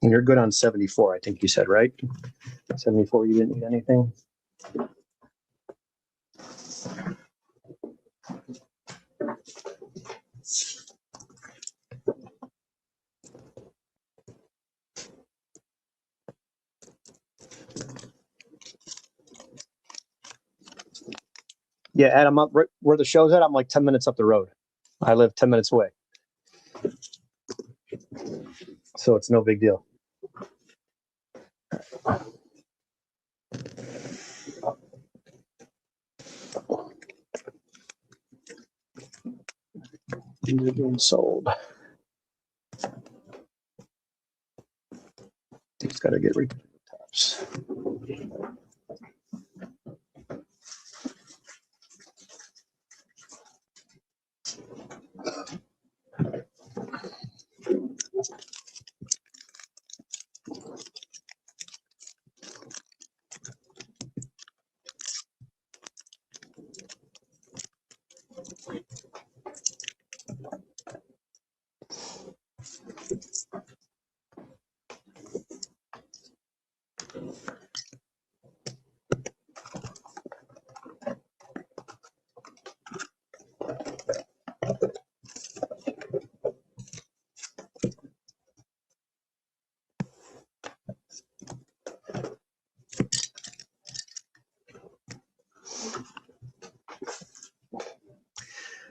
And you're good on 74, I think you said, right? 74, you didn't need anything? Yeah, add them up. Right where the show's at, I'm like 10 minutes up the road. I live 10 minutes away. So it's no big deal. These are being sold. These got to get rid of the tops.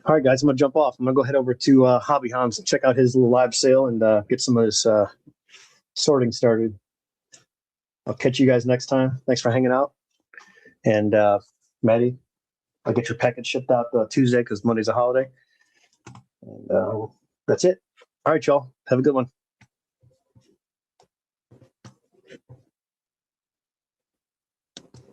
All right, guys, I'm gonna jump off. I'm gonna go head over to Hobby Homs and check out his little live sale and get some of this sorting started. I'll catch you guys next time. Thanks for hanging out. And Maddie, I'll get your package shipped out Tuesday because Monday's a holiday. And that's it. All right, y'all. Have a good one.